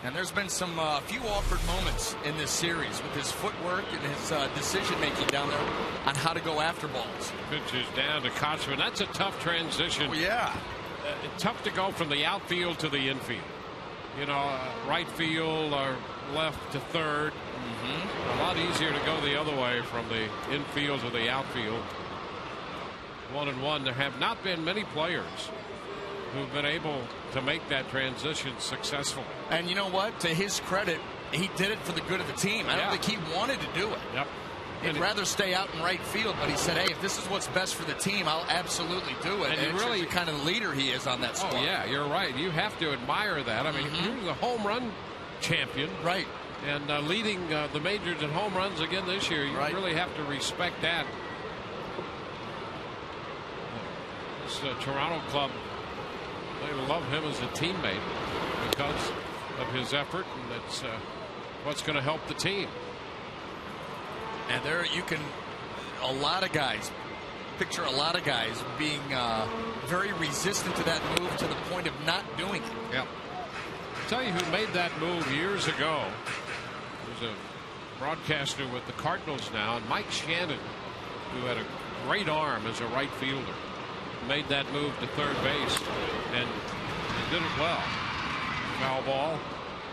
And there's been some few awkward moments in this series with his footwork and his decision-making down there on how to go after balls. Pitch is down to Kochman. That's a tough transition. Oh, yeah. Tough to go from the outfield to the infield. You know, right field or left to third. A lot easier to go the other way from the infield to the outfield. 1-1. There have not been many players who've been able to make that transition successfully. And you know what? To his credit, he did it for the good of the team. I don't think he wanted to do it. Yep. He'd rather stay out in right field, but he said, hey, if this is what's best for the team, I'll absolutely do it. And he really the kind of leader he is on that squad. Oh, yeah, you're right. You have to admire that. I mean, you're the home run champion. Right. And leading the majors in home runs again this year. You really have to respect that. This Toronto club, they love him as a teammate because of his effort, and that's what's going to help the team. And there you can, a lot of guys, picture a lot of guys being very resistant to that move to the point of not doing it. Yeah. I'll tell you who made that move years ago. He was a broadcaster with the Cardinals now, and Mike Shannon, who had a great arm as a right fielder, made that move to third base and did it well. Foul ball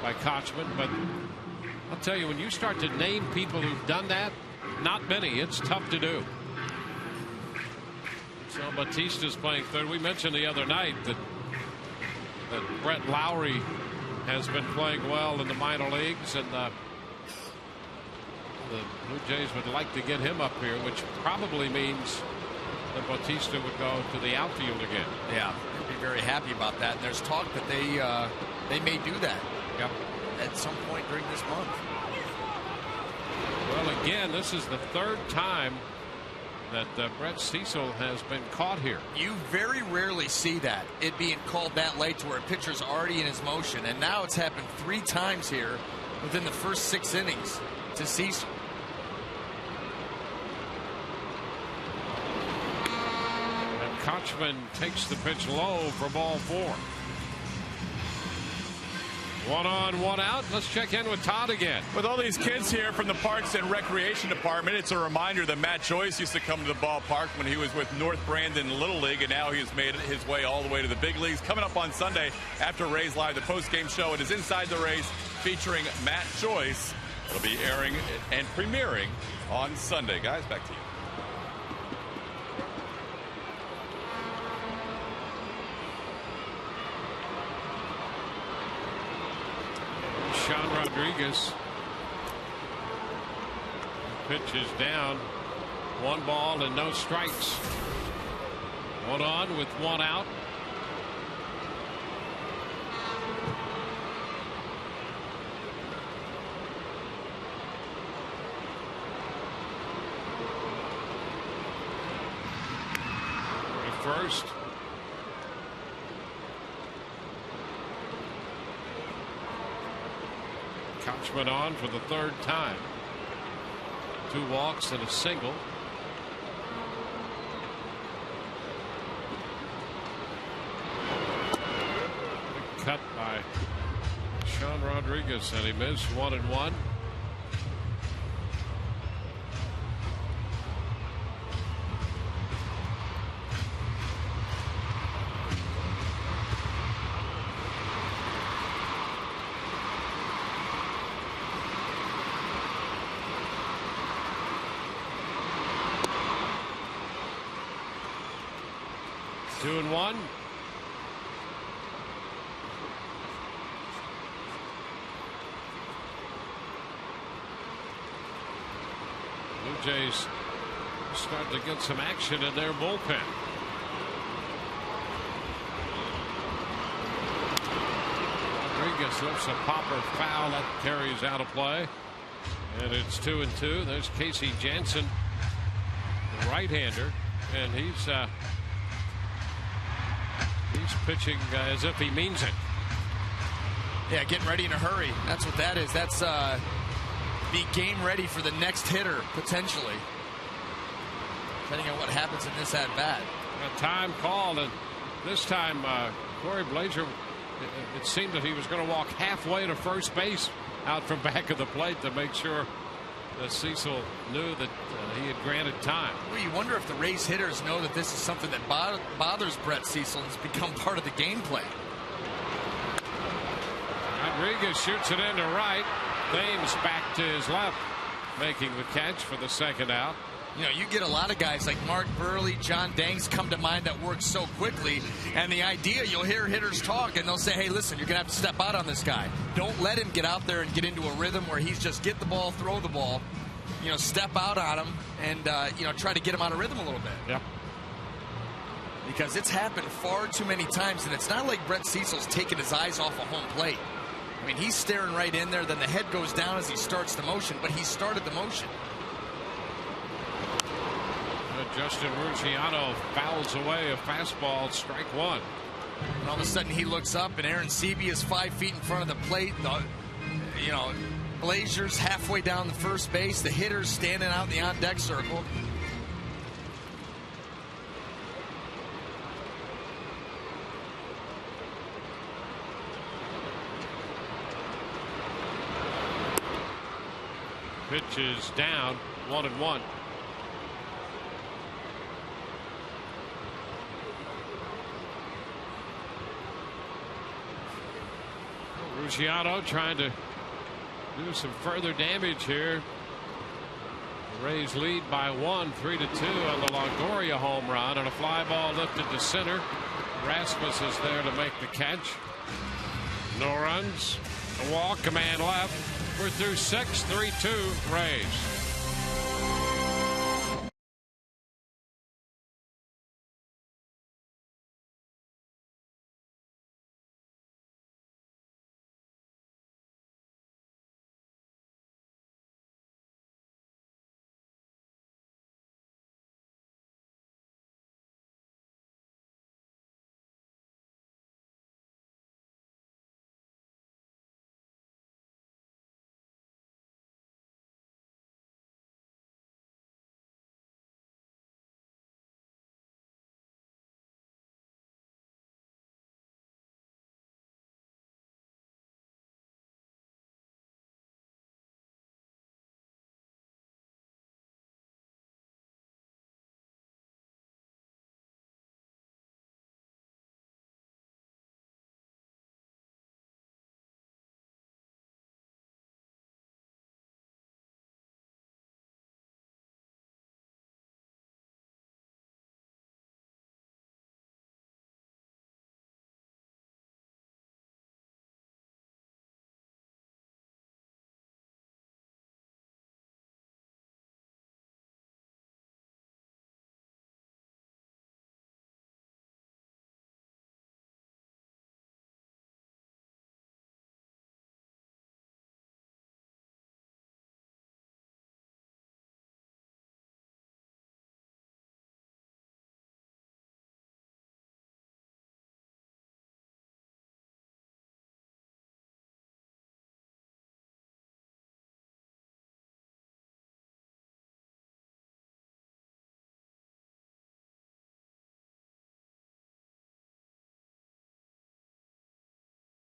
by Kochman, but I'll tell you, when you start to name people who've done that, not many. It's tough to do. So Bautista's playing third. We mentioned the other night that Brett Lowry has been playing well in the minor leagues, and the Blue Jays would like to get him up here, which probably means that Bautista would go to the outfield again. Yeah, he'd be very happy about that. And there's talk that they may do that. Yep. At some point during this month. Well, again, this is the third time that Brett Cecil has been caught here. You very rarely see that, it being called that late to where a pitcher's already in his motion. And now it's happened 3 times here within the first 6 innings to Cecil. And Kochman takes the pitch low for ball 4. 1 on, 1 out. Let's check in with Todd again. With all these kids here from the Parks and Recreation Department, it's a reminder that Matt Joyce used to come to the ballpark when he was with North Brandon Little League, and now he's made his way all the way to the big leagues. Coming up on Sunday after Rays Live, the post-game show. It is Inside the Rays featuring Matt Joyce. It'll be airing and premiering on Sunday. Guys, back to you. Sean Rodriguez. Pitch is down. 1 ball and no strikes. 1 on with 1 out. First. Kochman on for the 3rd time. 2 walks and a single. Cut Rodriguez, and he missed 1-1. Two and one. Blue Jays start to get some action in their bullpen. Rodriguez lifts a popper foul that carries out of play, and it's 2-2. There's Casey Jansen, the right-hander, and he's pitching as if he means it. Yeah, getting ready in a hurry. That's what that is. That's be game ready for the next hitter, potentially. Depending on what happens in this at-bat. A time called, and this time Corey Blazier, it seemed that he was going to walk halfway to first base out from back of the plate to make sure that Cecil knew that he had granted time. Well, you wonder if the Rays hitters know that this is something that bothers Brett Cecil and has become part of the gameplay. Rodriguez shoots it into right. Thames back to his left, making the catch for the second out. You know, you get a lot of guys like Mark Burley, John Danks come to mind that work so quickly. And the idea, you'll hear hitters talk and they'll say, hey, listen, you're going to have to step out on this guy. Don't let him get out there and get into a rhythm where he's just get the ball, throw the ball. You know, step out on him and, you know, try to get him out of rhythm a little bit. Yep. Because it's happened far too many times, and it's not like Brett Cecil's taking his eyes off of home plate. I mean, he's staring right in there, then the head goes down as he starts the motion, but he started the motion. Justin Ruggiano fouls away a fastball, strike one. And all of a sudden he looks up and Aaron Seavey is 5 feet in front of the plate. You know, Blazers halfway down the first base. The hitters standing out in the on-deck circle. Pitch is down, 1-1. Ruggiano trying to do some further damage here. The Rays lead by 1, 3-2 on the Longoria home run, and a fly ball lifted to center. Rasmus is there to make the catch. No runs, a walk, a man left. We're through 6, 3-2 Rays.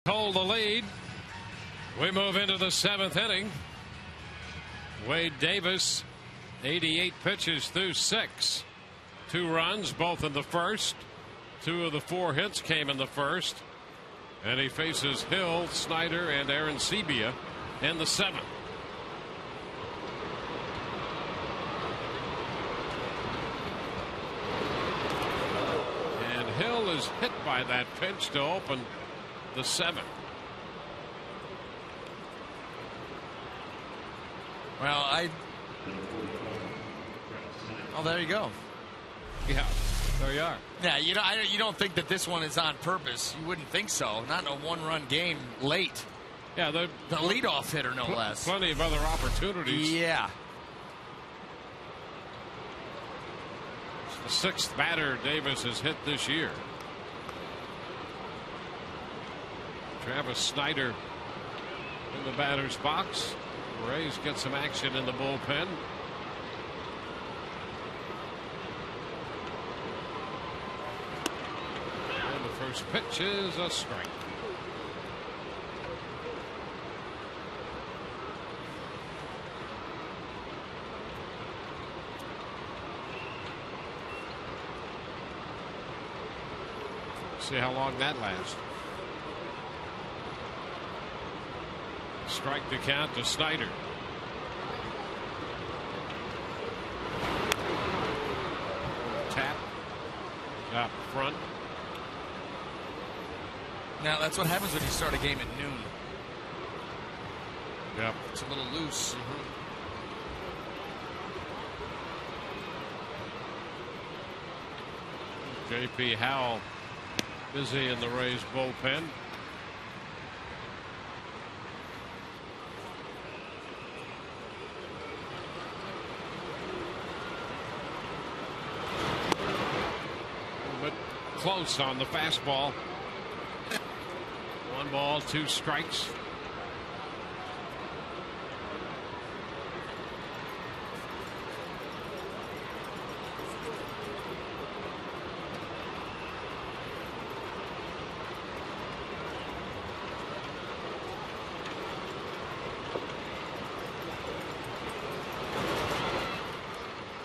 Hold the lead We move into the 7th inning. Wade Davis, 88 pitches through 6. 2 runs, both in the first. 2 of the 4 hits came in the first. And he faces Hill, Snyder, and Aaron Sebia in the 7th. And Hill is hit by that pitch to open the 7th. Well, oh, there you go. Yeah, there you are. Yeah, you don't think that this one is on purpose. You wouldn't think so. Not in a 1-run game late. Yeah, the leadoff hitter, no less. Plenty of other opportunities. Yeah. It's the 6th batter Davis has hit this year. Travis Snyder in the batter's box. Rays get some action in the bullpen. And the first pitch is a strike. See how long that lasts. Strike the count to Snyder. Tap up front. Now that's what happens when you start a game at noon. Yep. It's a little loose. J.P. Howell busy in the Rays bullpen. Close on the fastball. 1 ball, 2 strikes.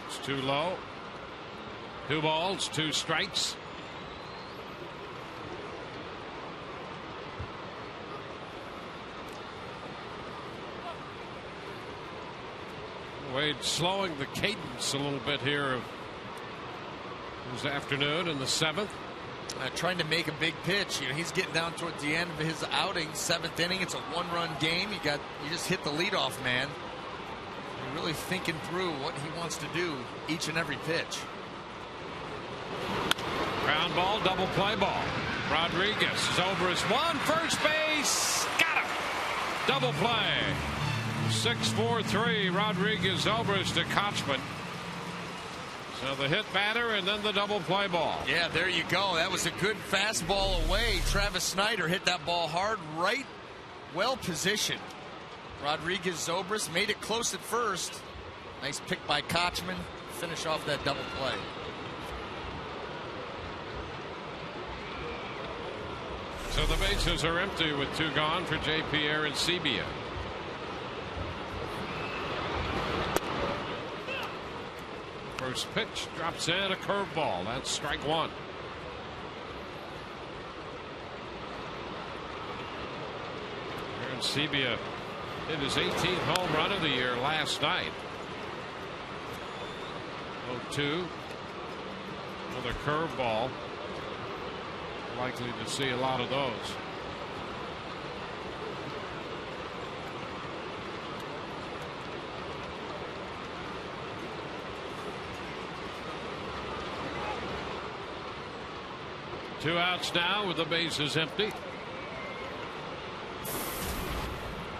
It's too low. 2 balls, 2 strikes. Wade slowing the cadence a little bit here of this afternoon in the 7th. Trying to make a big pitch. He's getting down towards the end of his outing. 7th inning. It's a 1-run game. You just hit the leadoff man. You're really thinking through what he wants to do each and every pitch. Ground ball, double play ball. Rodriguez is over his one. First base. Got him. Double play. 6-4-3. Rodriguez Zobrist to Kochman. So the hit batter and then the double play ball. Yeah, there you go. That was a good fastball away. Travis Snyder hit that ball hard, right, well positioned. Rodriguez Zobrist made it close at first. Nice pick by Kochman. Finish off that double play. So the bases are empty with 2 gone for J.P. Aaron Sebia. First pitch drops in, a curveball. That's strike 1. Aaron Sebia hit his 18th home run of the year last night. 0-2. Another curveball. Likely to see a lot of those. Two outs now with the bases empty.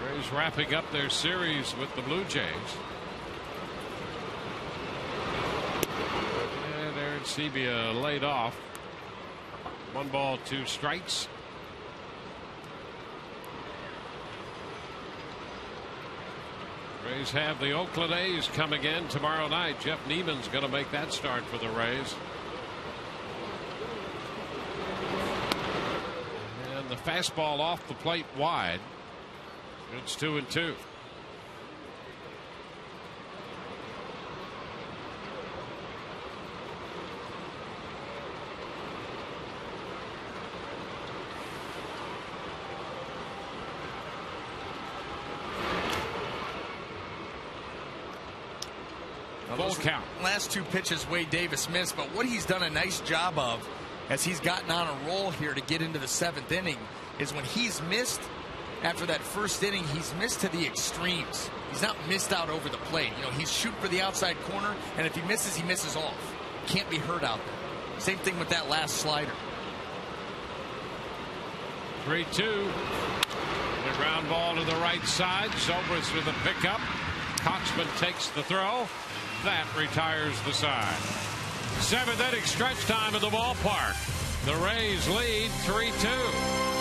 Rays wrapping up their series with the Blue Jays. And Aaron Sebia laid off. 1 ball, 2 strikes. Rays have the Oakland A's coming in tomorrow night. Jeff Neiman's going to make that start for the Rays. And the fastball off the plate wide. It's 2-2. Full count. Last two pitches Wade Davis missed, but what he's done a nice job of as he's gotten on a roll here to get into the 7th inning is when he's missed after that first inning, he's missed to the extremes. He's not missed out over the plate. You know, he's shooting for the outside corner, and if he misses off. Can't be hurt out there. Same thing with that last slider. 3-2. The ground ball to the right side. Zobrist with a pickup. Kochman takes the throw. That retires the side. 7th inning stretch time at the ballpark. The Rays lead 3-2.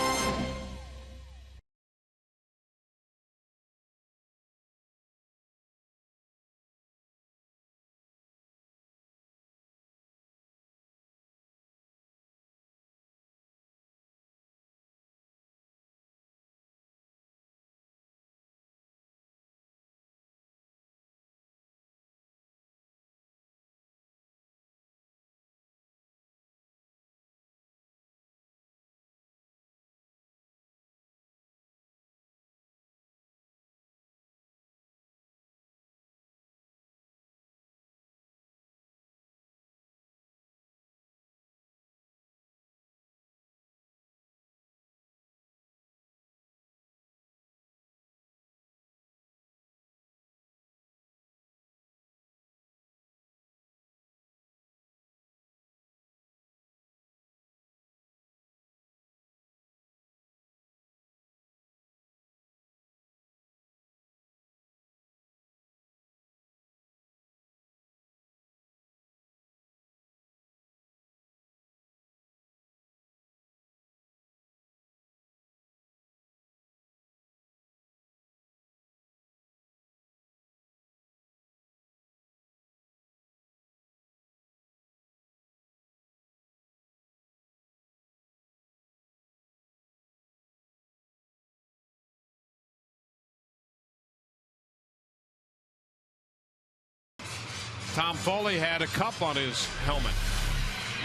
Tom Foley had a cup on his helmet.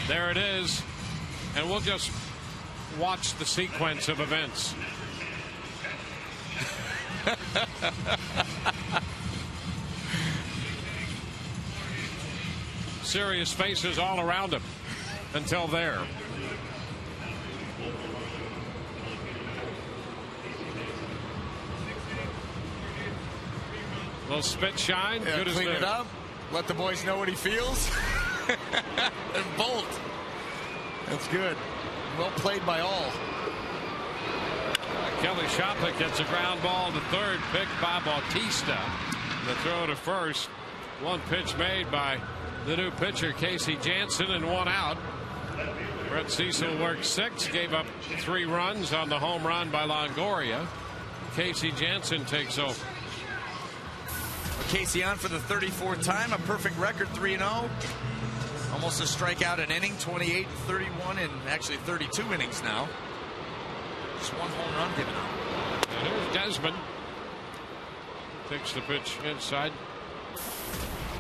There it is. And we'll just watch the sequence of events. Serious faces all around him until there. Little spit shine. Yeah, good as clean new. it up. Let the boys know what he feels. And bolt. That's good. Well played by all. Kelly Shoplik gets a ground ball to third, picked by Bautista. The throw to first. One pitch made by the new pitcher Casey Jansen, and one out. Brett Cecil worked 6, gave up 3 runs on the home run by Longoria. Casey Jansen takes over. Casey on for the 34th time, a perfect record, 3-0. Almost a strikeout an inning, 28, 31, and actually 32 innings now. Just one home run given up. And here's Desmond. Takes the pitch inside.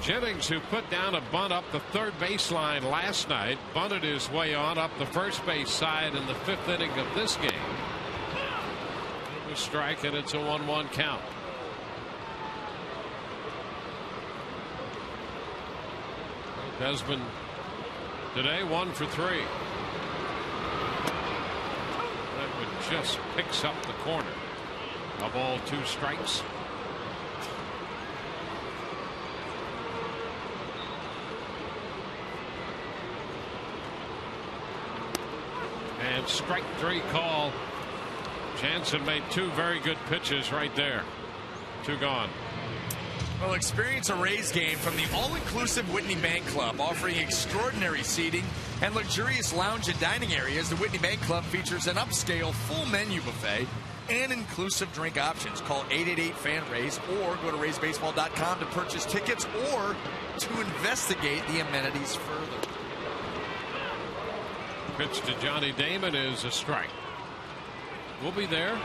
Jennings, who put down a bunt up the third baseline last night, bunted his way on up the first base side in the 5th inning of this game. It was strike, and it's a 1-1 count. Desmond today 1 for 3. That one just picks up the corner. A ball, 2 strikes. And strike 3 call. Jansen made 2 very good pitches right there. 2 gone. Well, experience a Rays game from the all-inclusive Whitney Bank Club, offering extraordinary seating and luxurious lounge and dining areas. The Whitney Bank Club features an upscale full menu buffet and inclusive drink options. Call 888-FAN-RAYS or go to RaysBaseball.com to purchase tickets or to investigate the amenities further. Pitch to Johnny Damon is a strike. We'll be there.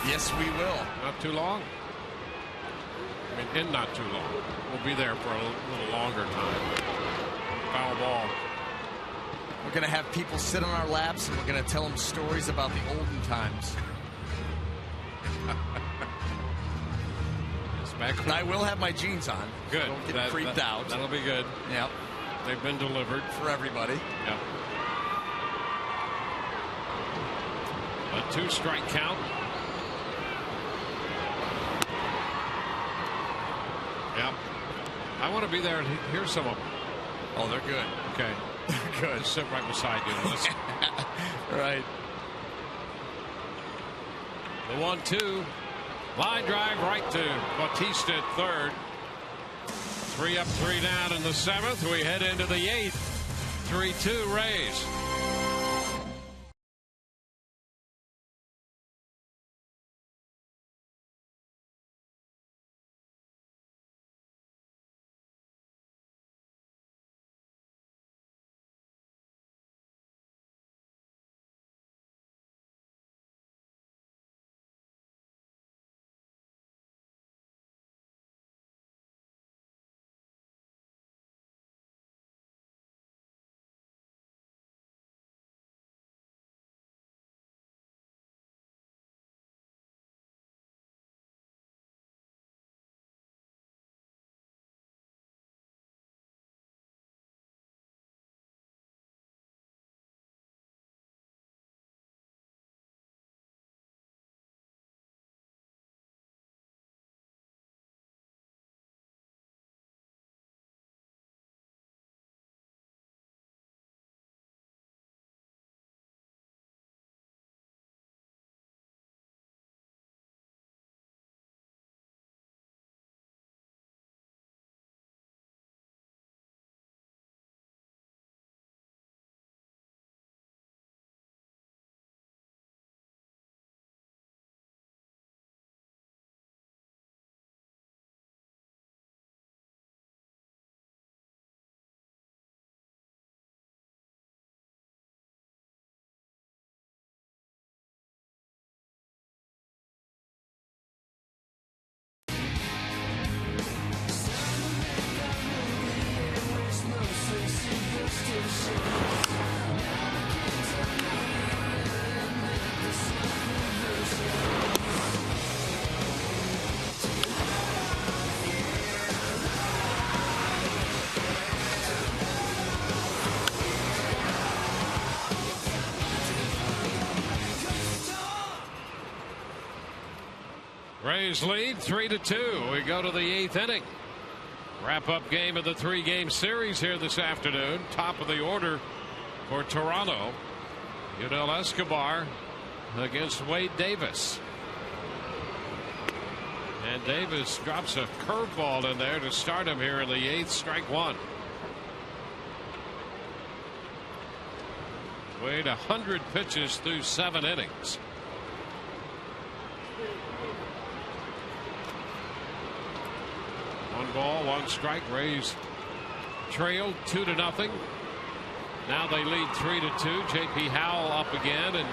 Yes, we will. Not too long. I mean, in not too long. We'll be there for a little longer time. Foul ball. We're going to have people sit on our laps, and we're going to tell them stories about the olden times. And I will have my jeans on. Good. So don't get creeped out. That'll be good. Yep. They've been delivered. For everybody. Yep. A 2-strike count. Yep. I want to be there and hear some of them. Oh, they're good. Okay. They're good. Just sit right beside you and listen. Right. The 1-2. Line drive right to Bautista at third. 3 up, 3 down in the 7th. We head into the 8th. 3-2 Rays. Rays lead 3-2. We go to the 8th inning. Wrap up game of the 3-game series here this afternoon. Top of the order for Toronto. Yudel Escobar against Wade Davis. And Davis drops a curveball in there to start him here in the 8th. Strike 1. Wade 100 pitches through 7 innings. One ball, 1 strike. Rays trailed 2-0. Now they lead 3-2. J.P. Howell up again and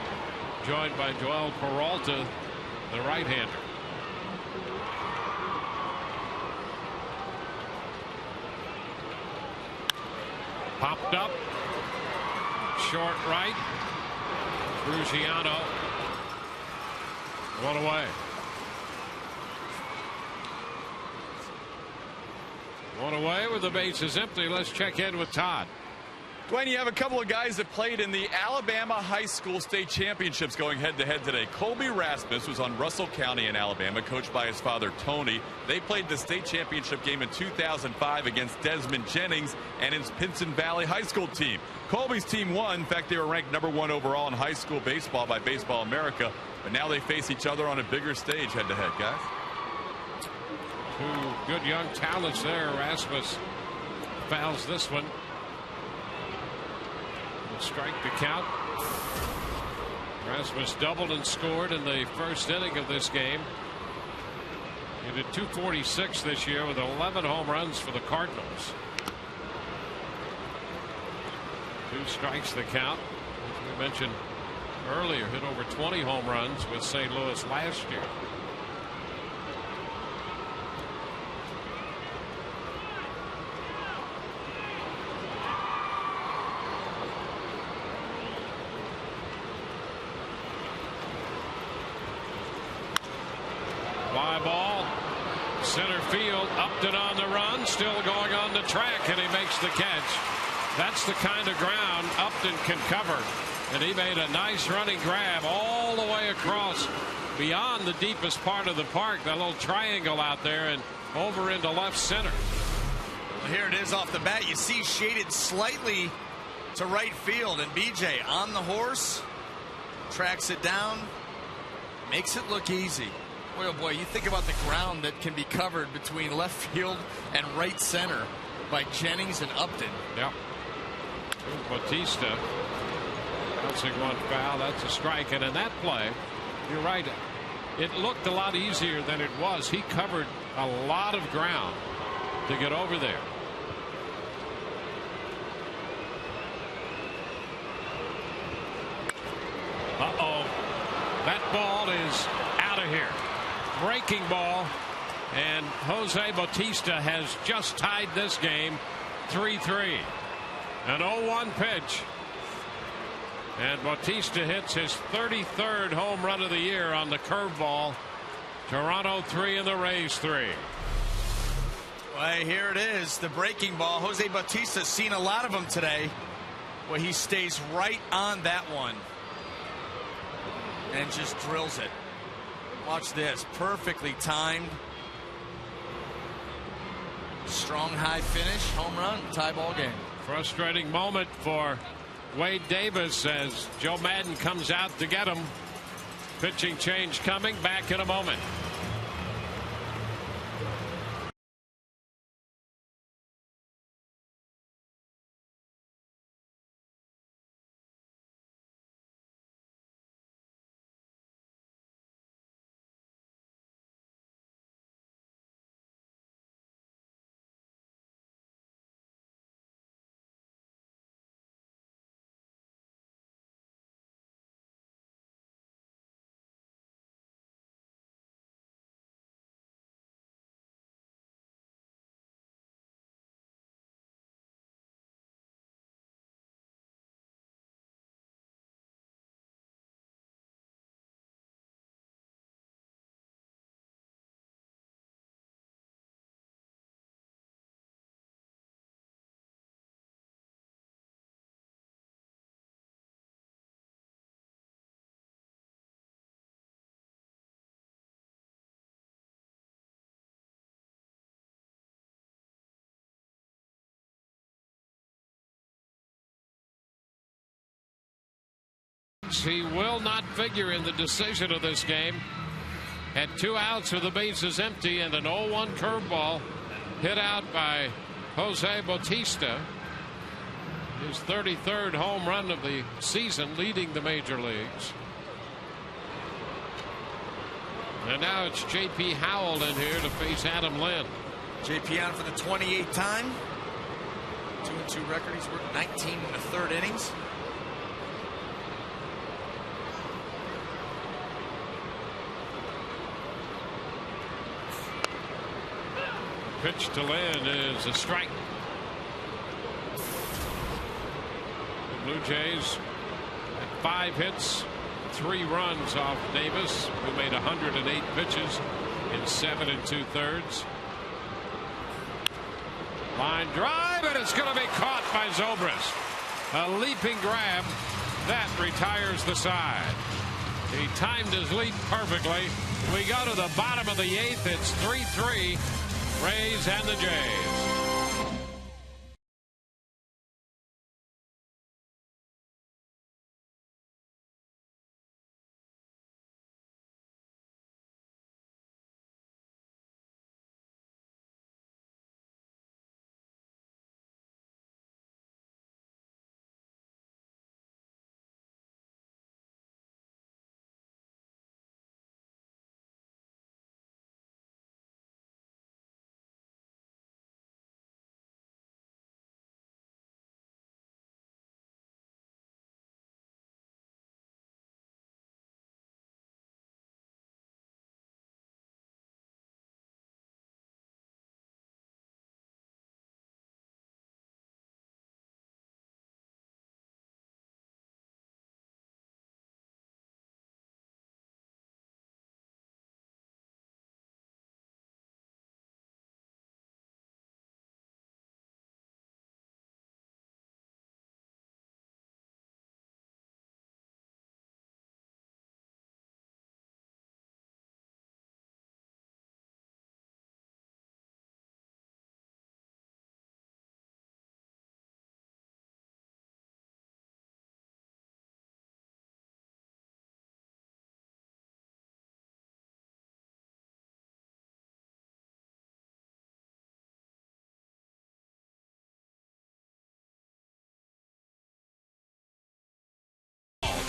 joined by Joel Peralta, the right-hander. Popped up. Short right. Brugiano. 1 away. 1 away with the bases empty. Let's check in with Todd. Dwayne, you have a couple of guys that played in the Alabama High School State Championships going head-to-head today. Colby Rasmus was on Russell County in Alabama, coached by his father, Tony. They played the state championship game in 2005 against Desmond Jennings and his Pinson Valley High School team. Colby's team won. In fact, they were ranked #1 overall in high school baseball by Baseball America. But now they face each other on a bigger stage head-to-head, guys. 2 good young talents there. Rasmus fouls this one. Strike the count. Rasmus doubled and scored in the first inning of this game. He did .246 this year with 11 home runs for the Cardinals. 2 strikes the count. As we mentioned, earlier, hit over 20 home runs with St. Louis last year. Fly ball, center field, Upton on the run, still going on the track, and he makes the catch. That's the kind of ground Upton can cover, and he made a nice running grab all the way across beyond the deepest part of the park, that little triangle out there, and over into left center. Well, here it is off the bat. You see shaded slightly to right field, and BJ on the horse, tracks it down, makes it look easy. Boy, oh boy, you think about the ground that can be covered between left field and right center by Jennings and Upton. Yep. Bautista bouncing one foul. That's a strike. And in that play, you're right, it looked a lot easier than it was. He covered a lot of ground to get over there. Uh-oh. That ball is out of here. Breaking ball, and Jose Bautista has just tied this game 3-3. An 0-1 pitch, and Bautista hits his 33rd home run of the year on the curveball. Toronto 3 and the Rays 3. Well, here it is, the breaking ball. Jose Bautista's seen a lot of them today, where he stays right on that one and just drills it. Watch this, perfectly timed. Strong high finish, home run, tie ball game. Frustrating moment for Wade Davis as Joe Madden comes out to get him. Pitching change coming, back in a moment. He will not figure in the decision of this game. At 2 outs with the bases empty and an 0-1 curveball hit out by Jose Bautista. His 33rd home run of the season, leading the major leagues. And now it's J.P. Howell in here to face Adam Lynn. J.P. on for the 28th time. 2-2 record. He's worked 19 in the third innings. Pitch to Lynn is a strike. The Blue Jays had 5 hits, 3 runs off Davis, who made 108 pitches in 7 2/3. Line drive, and it's going to be caught by Zobrist. A leaping grab that retires the side. He timed his leap perfectly. We go to the bottom of the 8th. It's 3-3. Rays and the Jays.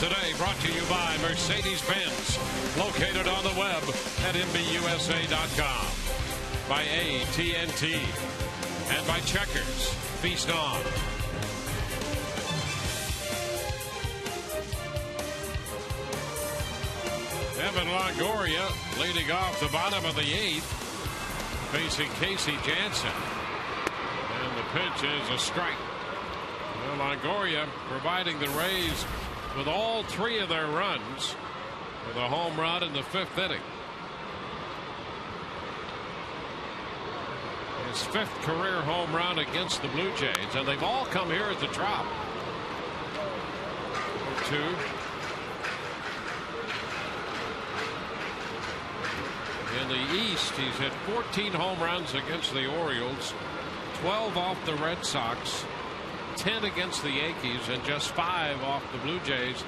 today brought to you by Mercedes-Benz, located on the web at MBUSA.com, by AT&T, and by Checkers. Feast on. Evan Longoria leading off the bottom of the 8th, facing Casey Jansen. And the pitch is a strike. Well, Longoria providing the Rays with all 3 of their runs with a home run in the 5th inning. His 5th career home run against the Blue Jays, and they've all come here at the Trop. 2. In the East, he's hit 14 home runs against the Orioles, 12 off the Red Sox, 10 against the Yankees, and just 5 off the Blue Jays.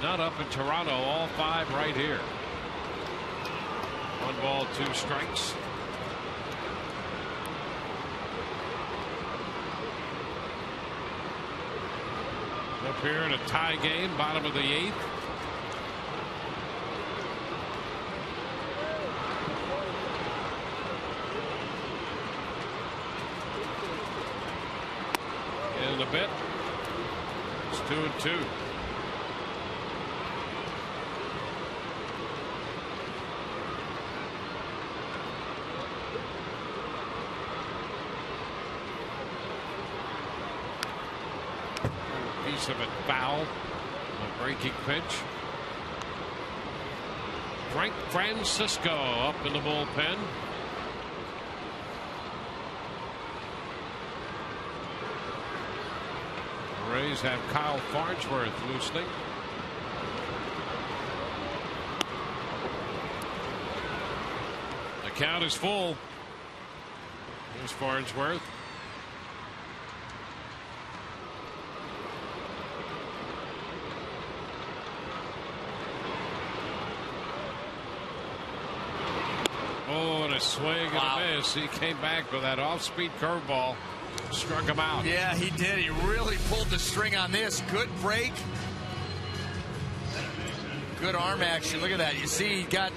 None up in Toronto, all 5 right here. 1 ball, 2 strikes. Up here in a tie game, bottom of the 8th. In a bit. It's 2-2. Piece of it foul. A breaking pitch. Frank Francisco up in the bullpen. The Rays have Kyle Farnsworth loosening. The count is full. Here's Farnsworth. Oh, and a swing and a miss. He came back with that off-speed curveball. Struck him out. Yeah, he did. He really pulled the string on this. Good break. Good arm action. Look at that. You see, he got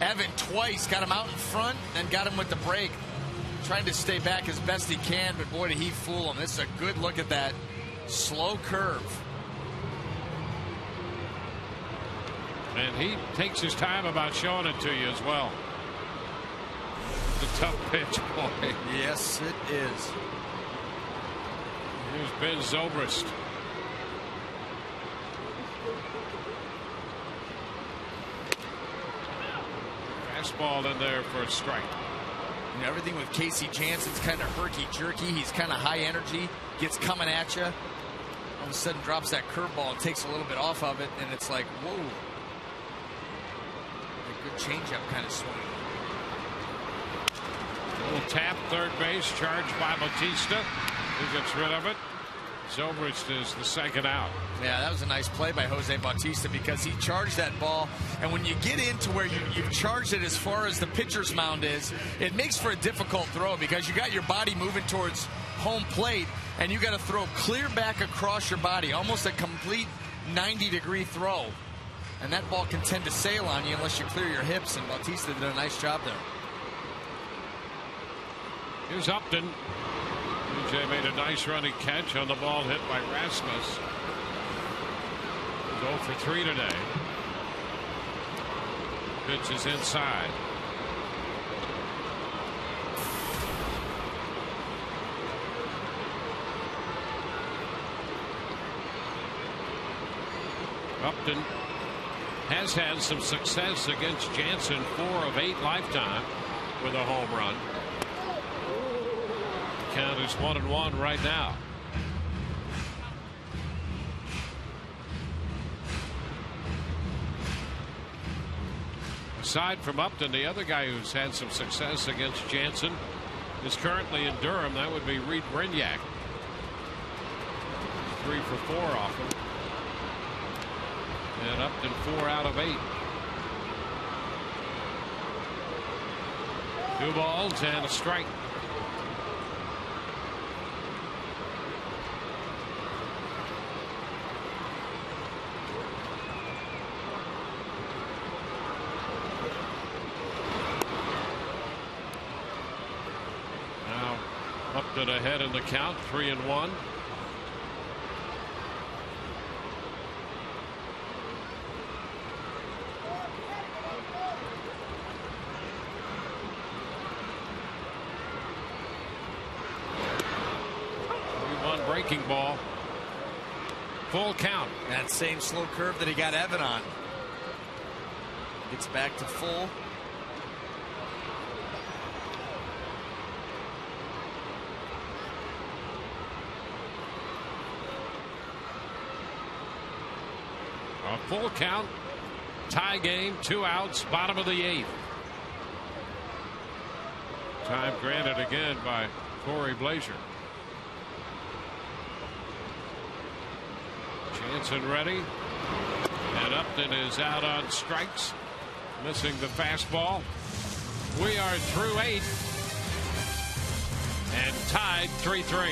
Evan twice. Got him out in front and got him with the break. Trying to stay back as best he can, but boy, did he fool him. This is a good look at that slow curve. And he takes his time about showing it to you as well. The tough pitch, boy. Yes, it is. Here's Ben Zobrist. Fastball in there for a strike. You know, everything with Casey Jansen's kind of herky-jerky. He's kind of high energy, gets coming at you. All of a sudden drops that curveball and takes a little bit off of it, and it's like, whoa. A good changeup kind of swing. Little tap, third base, charged by Bautista. He gets rid of it. Zobrist is the second out. Yeah, that was a nice play by Jose Bautista because he charged that ball. And when you get into where you've charged it as far as the pitcher's mound is, it makes for a difficult throw because you got your body moving towards home plate and you got to throw clear back across your body, almost a complete 90-degree throw. And that ball can tend to sail on you unless you clear your hips, and Bautista did a nice job there. Here's Upton. DJ made a nice running catch on the ball hit by Rasmus. He's 0 for 3 today. Pitch is inside. Upton has had some success against Jansen, 4 of 8 lifetime with a home run. Count is 1-1 right now. Aside from Upton, the other guy who's had some success against Jansen is currently in Durham. That would be Reed Brignac. 3 for 4 off him. And Upton 4 out of 8. 2 balls and a strike. Drifted ahead in the count, 3-1. Breaking ball. Full count. That same slow curve that he got Evan on. Gets back to full. A full count. Tie game. 2 outs. Bottom of the 8th. Time granted again by Corey Blazier. Jansen ready, and Upton is out on strikes, missing the fastball. We are through 8 and tied 3-3.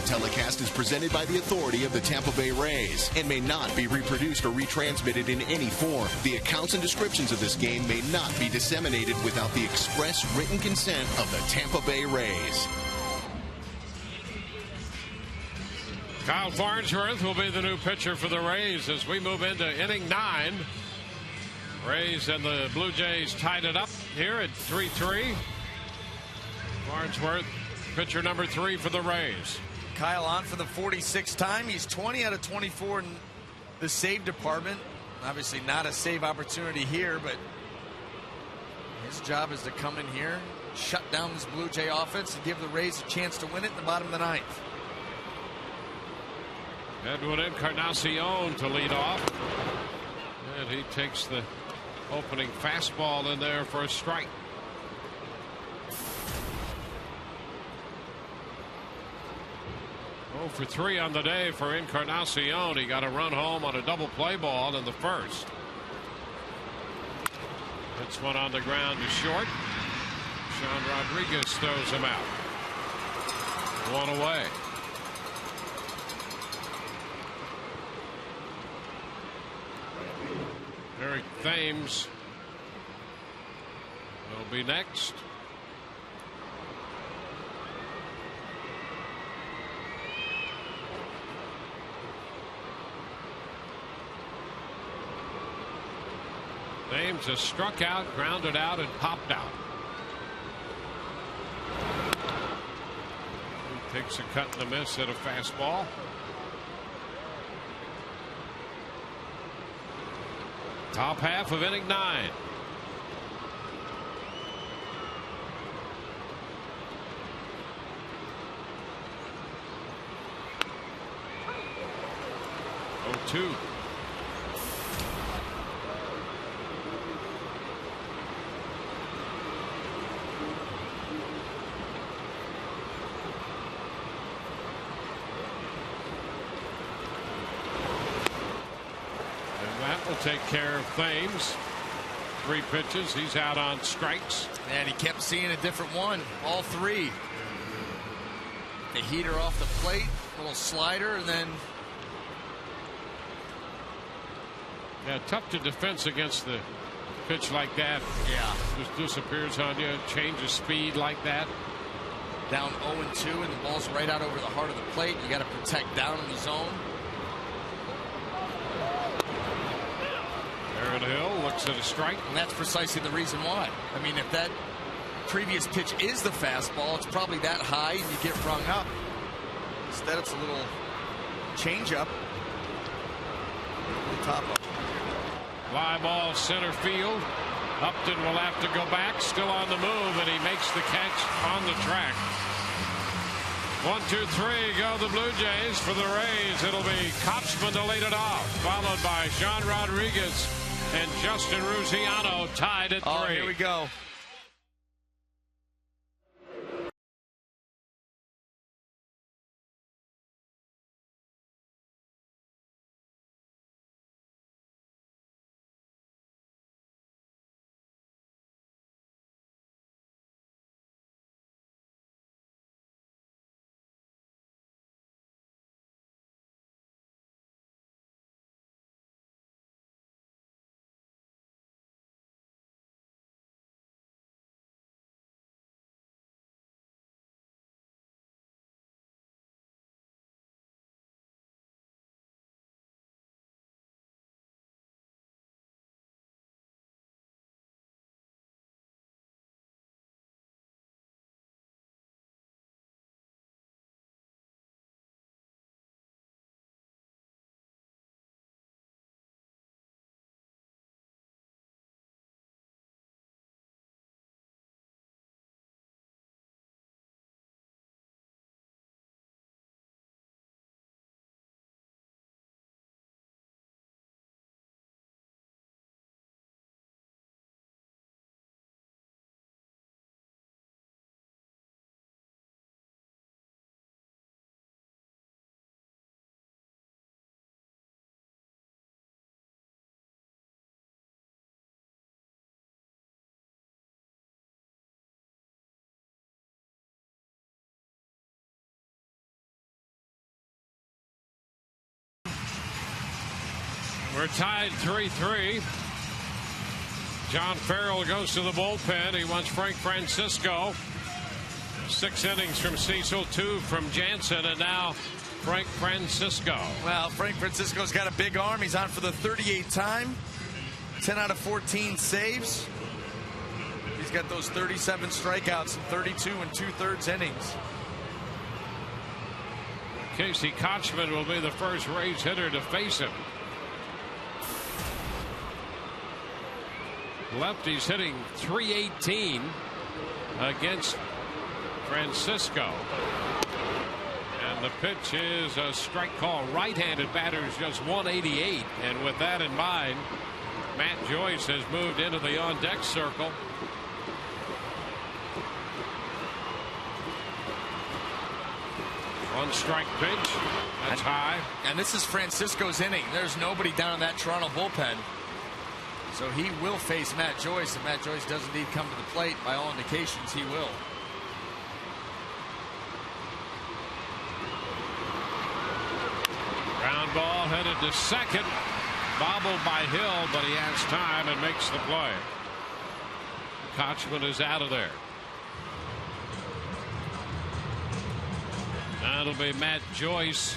Telecast is presented by the authority of the Tampa Bay Rays and may not be reproduced or retransmitted in any form. The accounts and descriptions of this game may not be disseminated without the express written consent of the Tampa Bay Rays. Kyle Farnsworth will be the new pitcher for the Rays as we move into inning 9. Rays and the Blue Jays tied it up here at 3-3. Farnsworth, pitcher number 3 for the Rays. Kyle on for the 46th time. He's 20 out of 24 in the save department. Obviously not a save opportunity here, but his job is to come in here, shut down this Blue Jay offense, and give the Rays a chance to win it in the bottom of the 9th. Edwin Encarnacion to lead off. And he takes the opening fastball in there for a strike. For 3 on the day for Encarnacion. He got a run home on a double play ball in the first. Hits one on the ground to short. Sean Rodriguez throws him out. 1 away. Eric Thames will be next. Thames has struck out, grounded out, and popped out. He takes a cut and a miss at a fastball. Top half of inning 9. take care of things. 3 pitches. He's out on strikes. And he kept seeing a different one. All 3. The heater off the plate, little slider, and then. Yeah, tough to defense against the pitch like that. Yeah. Just disappears on you. Change of speed like that. Down 0-2, and the ball's right out over the heart of the plate. You got to protect down in the zone. Aaron Hill looks at a strike. And that's precisely the reason why. I mean, if that previous pitch is the fastball, it's probably that high and you get rung up. Instead, it's a little changeup. Top up. Fly ball center field. Upton will have to go back, still on the move, and he makes the catch on the track. 1, 2, 3 go the Blue Jays. For the Rays, it'll be Kopsman to lead it off, followed by Sean Rodriguez and Justin Ruziano tied at 3. Oh, here we go. We're tied 3-3. John Farrell goes to the bullpen. He wants Frank Francisco. 6 innings from Cecil, 2 from Jansen, and now Frank Francisco. Well, Frank Francisco's got a big arm. He's on for the 38th time. 10 out of 14 saves. He's got those 37 strikeouts in 32 2/3 innings. Casey Kochman will be the first Rays hitter to face him. Lefty's hitting .318 against Francisco. And the pitch is a strike call. Right-handed batter's just .188. And with that in mind, Matt Joyce has moved into the on-deck circle. One strike pitch. That's high. And this is Francisco's inning. There's nobody down in that Toronto bullpen. So he will face Matt Joyce, and Matt Joyce does indeed come to the plate. By all indications, he will. Ground ball headed to second. Bobbled by Hill, but he has time and makes the play. Kochman is out of there. That'll be Matt Joyce.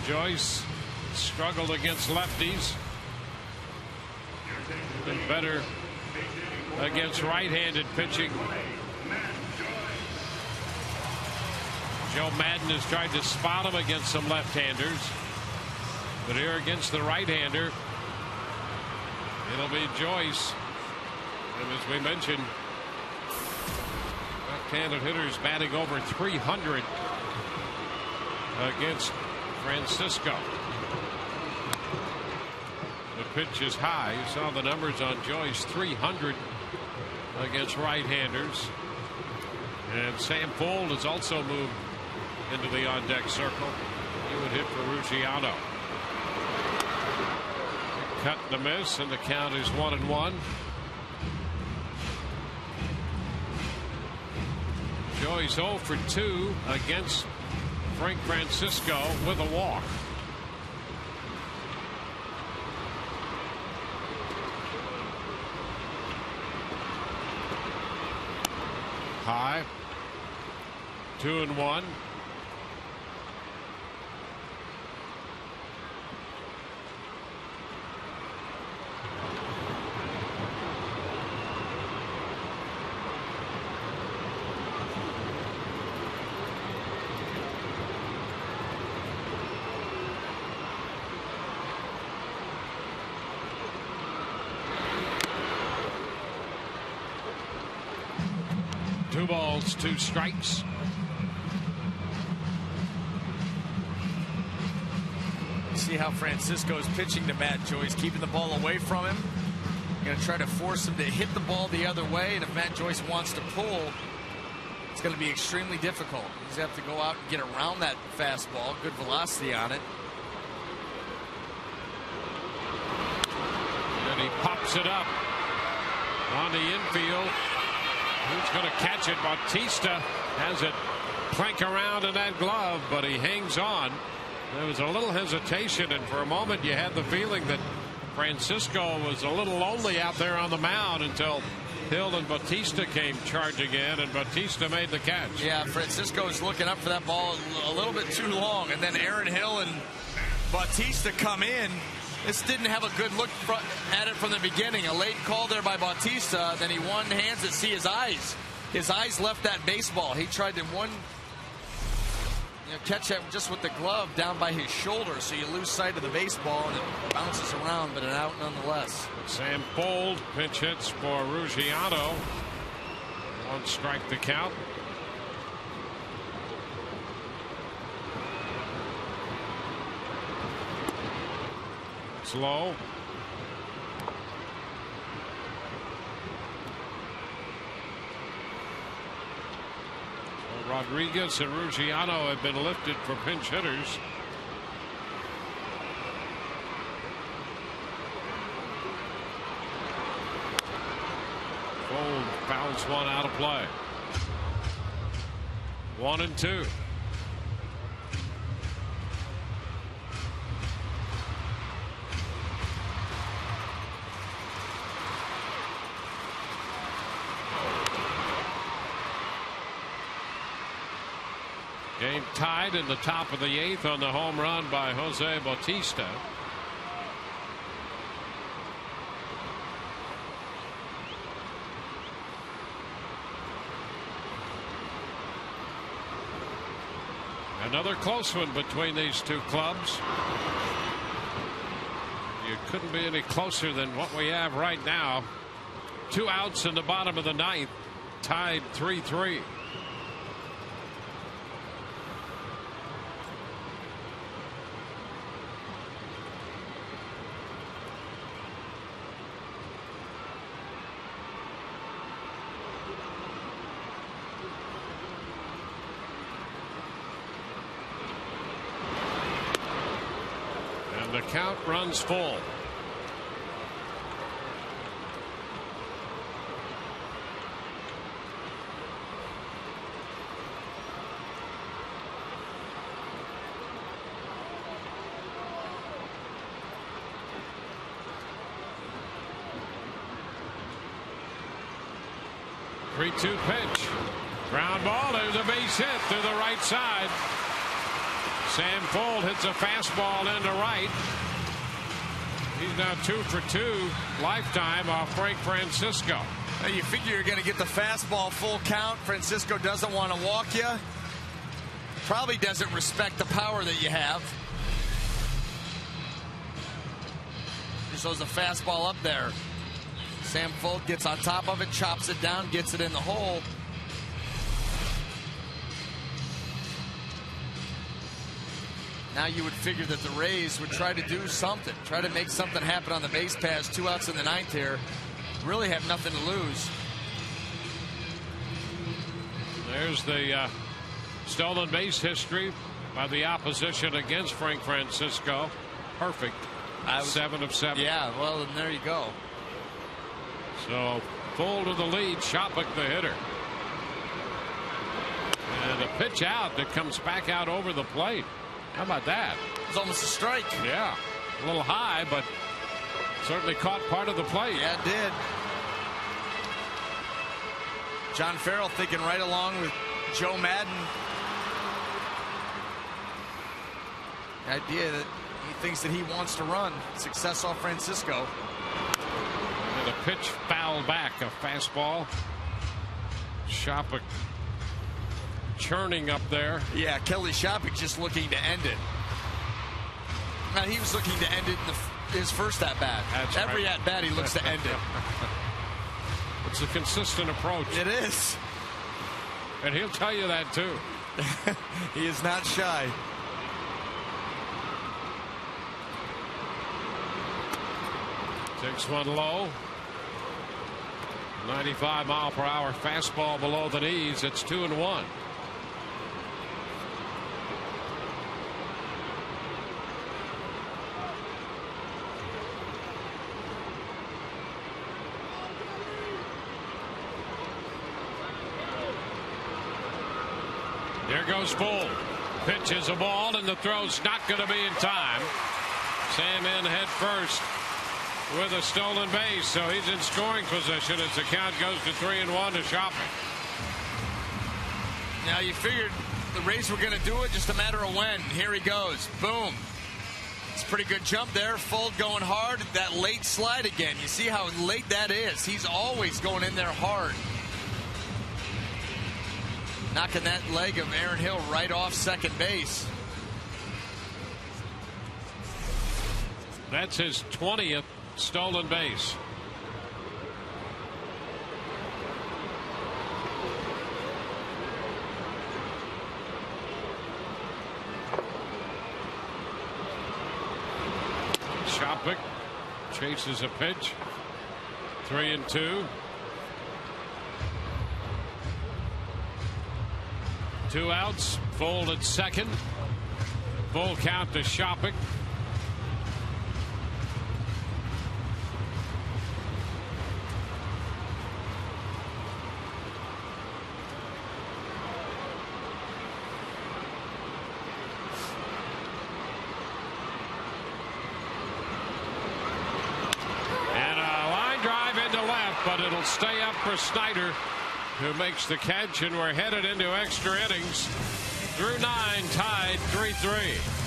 Joyce struggled against lefties. Been better against right-handed pitching. Joe Madden has tried to spot him against some left-handers. But here against the right-hander, it'll be Joyce. And as we mentioned, left-handed hitters batting over 300 against Francisco. The pitch is high. You saw the numbers on Joyce. 300 against right-handers. And Sam Fold has also moved into the on-deck circle. He Good hit for Ruggiano. Cut and a miss, and the count is 1-1. Joey's 0 for 2 against Frank Francisco with a walk. High. 2-1. Two balls, two strikes. See how Francisco is pitching to Matt Joyce, keeping the ball away from him. Going to try to force him to hit the ball the other way, and if Matt Joyce wants to pull, it's going to be extremely difficult. He's going to have to go out and get around that fastball. Good velocity on it. And he pops it up on the infield. Who's going to catch it? Bautista has it plank around in that glove, but he hangs on. There was a little hesitation, and for a moment you had the feeling that Francisco was a little lonely out there on the mound until Hill and Bautista came charging in, and Bautista made the catch. Yeah, Francisco is looking up for that ball a little bit too long, and then Aaron Hill and Bautista come in. This didn't have a good look at it from the beginning. A late call there by Bautista. Then he one-hands it. See his eyes. His eyes left that baseball. He tried to catch that just with the glove down by his shoulder. So you lose sight of the baseball and it bounces around, but an out nonetheless. Sam Fold pinch hits for Ruggiano. One strike to count. Low. So Rodriguez and Ruggiano have been lifted for pinch hitters. Fold fouls one out of play. 1-2. Game tied in the top of the 8th on the home run by Jose Bautista. Another close one between these two clubs. You couldn't be any closer than what we have right now. 2 outs in the bottom of the 9th, tied 3-3. The count runs full. Three-two pitch. Ground ball. There's a base hit to the right side. Sam Fold hits a fastball into right. He's now 2 for 2 lifetime off Frank Francisco. Now you figure you're going to get the fastball full count. Francisco doesn't want to walk you. Probably doesn't respect the power that you have. Just shows a fastball up there. Sam Fold gets on top of it, chops it down, gets it in the hole. Now you would figure that the Rays would try to do something, try to make something happen on the base pass. 2 outs in the 9th here. Really have nothing to lose. There's the stolen base history by the opposition against Frank Francisco. Perfect. 7 of 7. Yeah, well, and there you go. So full to the lead. Shopik, the hitter. And a pitch out that comes back out over the plate. How about that? It's almost a strike. Yeah. A little high, but certainly caught part of the plate. Yeah, it did. John Farrell thinking right along with Joe Madden. The idea that he thinks that he wants to run. Success off Francisco. And a pitch fouled back. A fastball. Shopik churning up there. Yeah, Kelly Shopik just looking to end it. Now, he was looking to end it in his first at-bat. Every at-bat, he looks to end it. It's a consistent approach. It is. And he'll tell you that, too. He is not shy. Takes one low. 95-mile-per-hour fastball below the knees. It's 2-1. There goes full. Pitch is a ball, and the throw's not going to be in time. Sam in head first with a stolen base, so he's in scoring position as the count goes to 3-1 to Shopik. Now you figured the Rays were going to do it, just a matter of when. Here he goes. Boom. It's a pretty good jump there. Fold going hard. That late slide again. You see how late that is. He's always going in there hard. Knocking that leg of Aaron Hill right off second base. That's his 20th stolen base. Shopik chases a pitch. 3-2. 2 outs. Fold at second. Full count to Shopik. And a line drive into left, but it'll stay up for Snyder, who makes the catch, and we're headed into extra innings. Through 9, tied 3-3.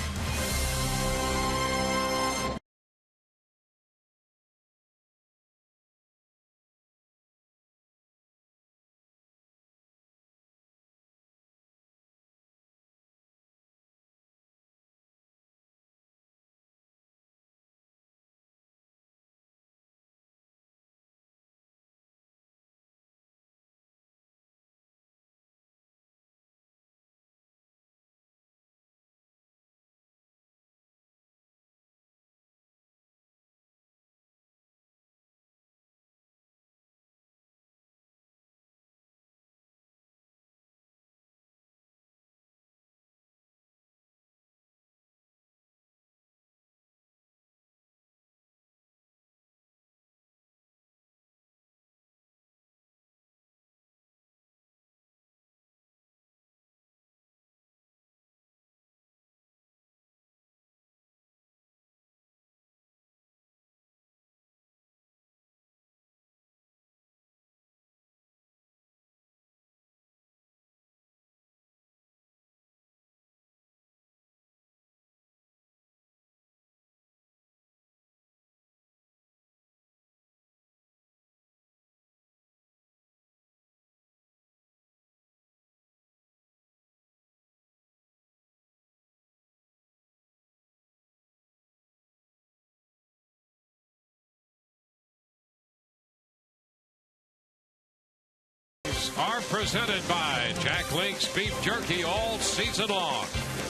Are presented by Jack Link's Beef Jerky all season long.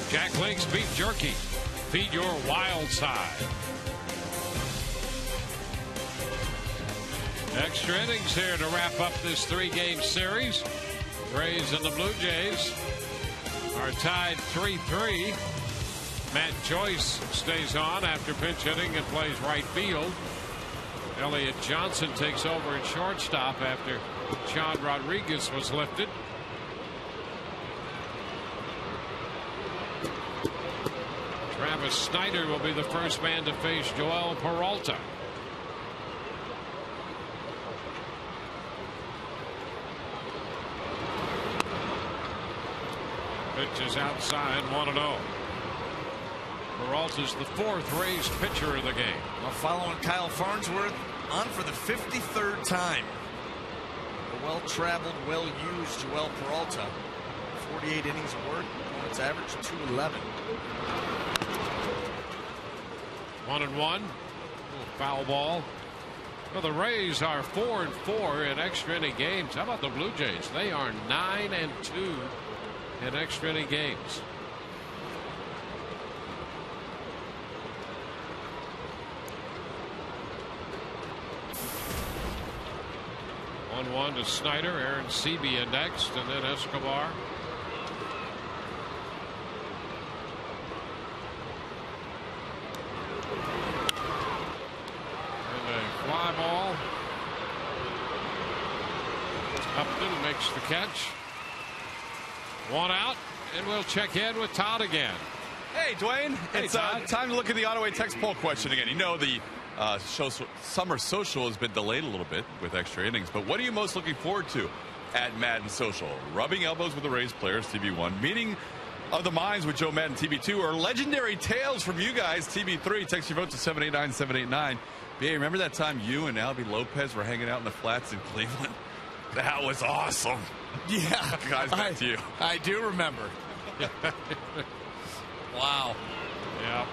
Jack Link's Beef Jerky. Feed your wild side. Extra innings here to wrap up this 3-game series. Rays and the Blue Jays. are tied 3-3. Matt Joyce stays on after pinch hitting and plays right field. Elliott Johnson takes over at shortstop after Sean Rodriguez was lifted. Travis Snyder will be the first man to face Joel Peralta. Pitch is outside, 1-0. Peralta's the fourth Rays pitcher of the game. Well, following Kyle Farnsworth on for the 53rd time. The well-traveled, well-used Joel Peralta. 48 innings of work. It's average 211. 1-1. Foul ball. Well, the Rays are 4-4 in extra inning games. How about the Blue Jays? They are 9-2 in extra inning games. One to Snyder. Aaron Sebia next, and then Escobar. And a fly ball. Upton makes the catch. One out, and we'll check in with Todd again. Hey, Dwayne. Hey, it's Todd. time to look at the Ottaway text poll question again. You know the summer social has been delayed a little bit with extra innings, but what are you most looking forward to at Madden Social? Rubbing elbows with the Rays players, TB1, meeting of the minds with Joe Madden, TB2, or legendary tales from you guys, TB3. Text your vote to 789-789. BA, remember that time you and Albie Lopez were hanging out in the flats in Cleveland? That was awesome. Yeah. Guys, back to you. I do remember. Wow. Yeah.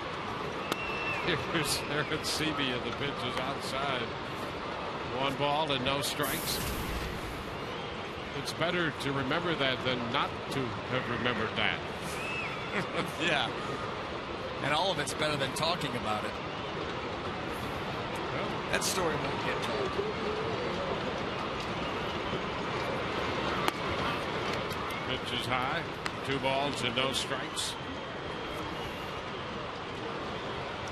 Here's Aaron Sebia. The pitch is outside. 1 ball and no strikes. It's better to remember that than not to have remembered that. Yeah. And all of it's better than talking about it. Well, That story won't get told. pitch is high. 2 balls and no strikes.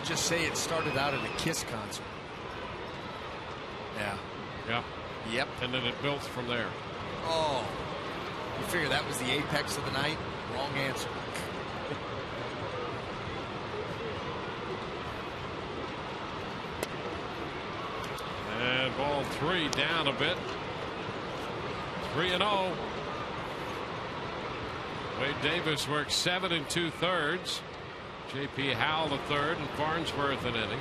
Just say it started out at a Kiss concert. Yeah. Yep. Yep. And then it built from there. Oh. You figure that was the apex of the night? Wrong answer. And ball 3 down a bit. 3-0. Wade Davis works 7 2/3. J.P. Howell the third, and Farnsworth an inning.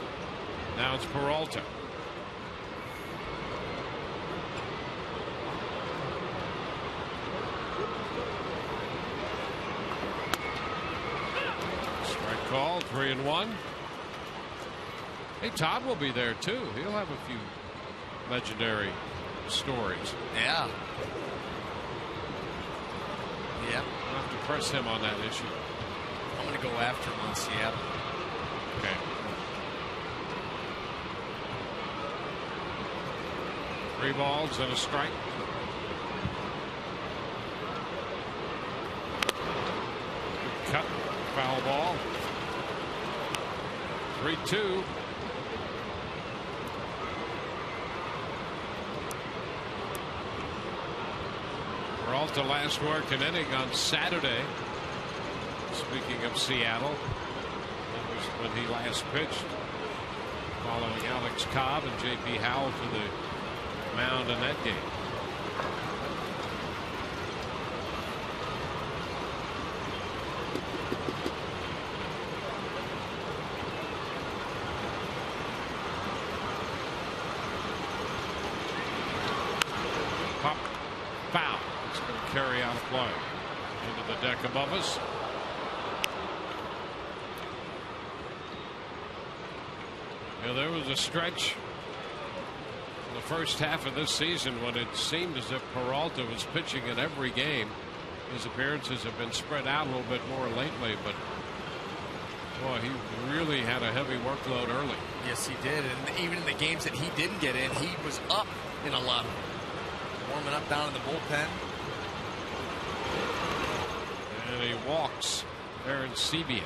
Now it's Peralta. Strike call, 3-1. Hey, Todd will be there too. He'll have a few legendary stories. Yeah. Yep. I'll have to press him on that issue. I'm going to go after him on Seattle. Okay. Three balls and a strike. Good cut. Foul ball. 3-2. Peralta last work an inning on Saturday. Speaking of Seattle, that was when he last pitched, following Alex Cobb and J.P. Howell to the mound in that game. Pop, foul. It's going to carry out a play into the deck above us. Yeah, there was a stretch in the first half of this season when it seemed as if Peralta was pitching in every game. His appearances have been spread out a little bit more lately, but boy, he really had a heavy workload early. Yes, he did. And even in the games that he didn't get in, he was up in a lot of them. Warming up down in the bullpen. And he walks Aaron Sebia.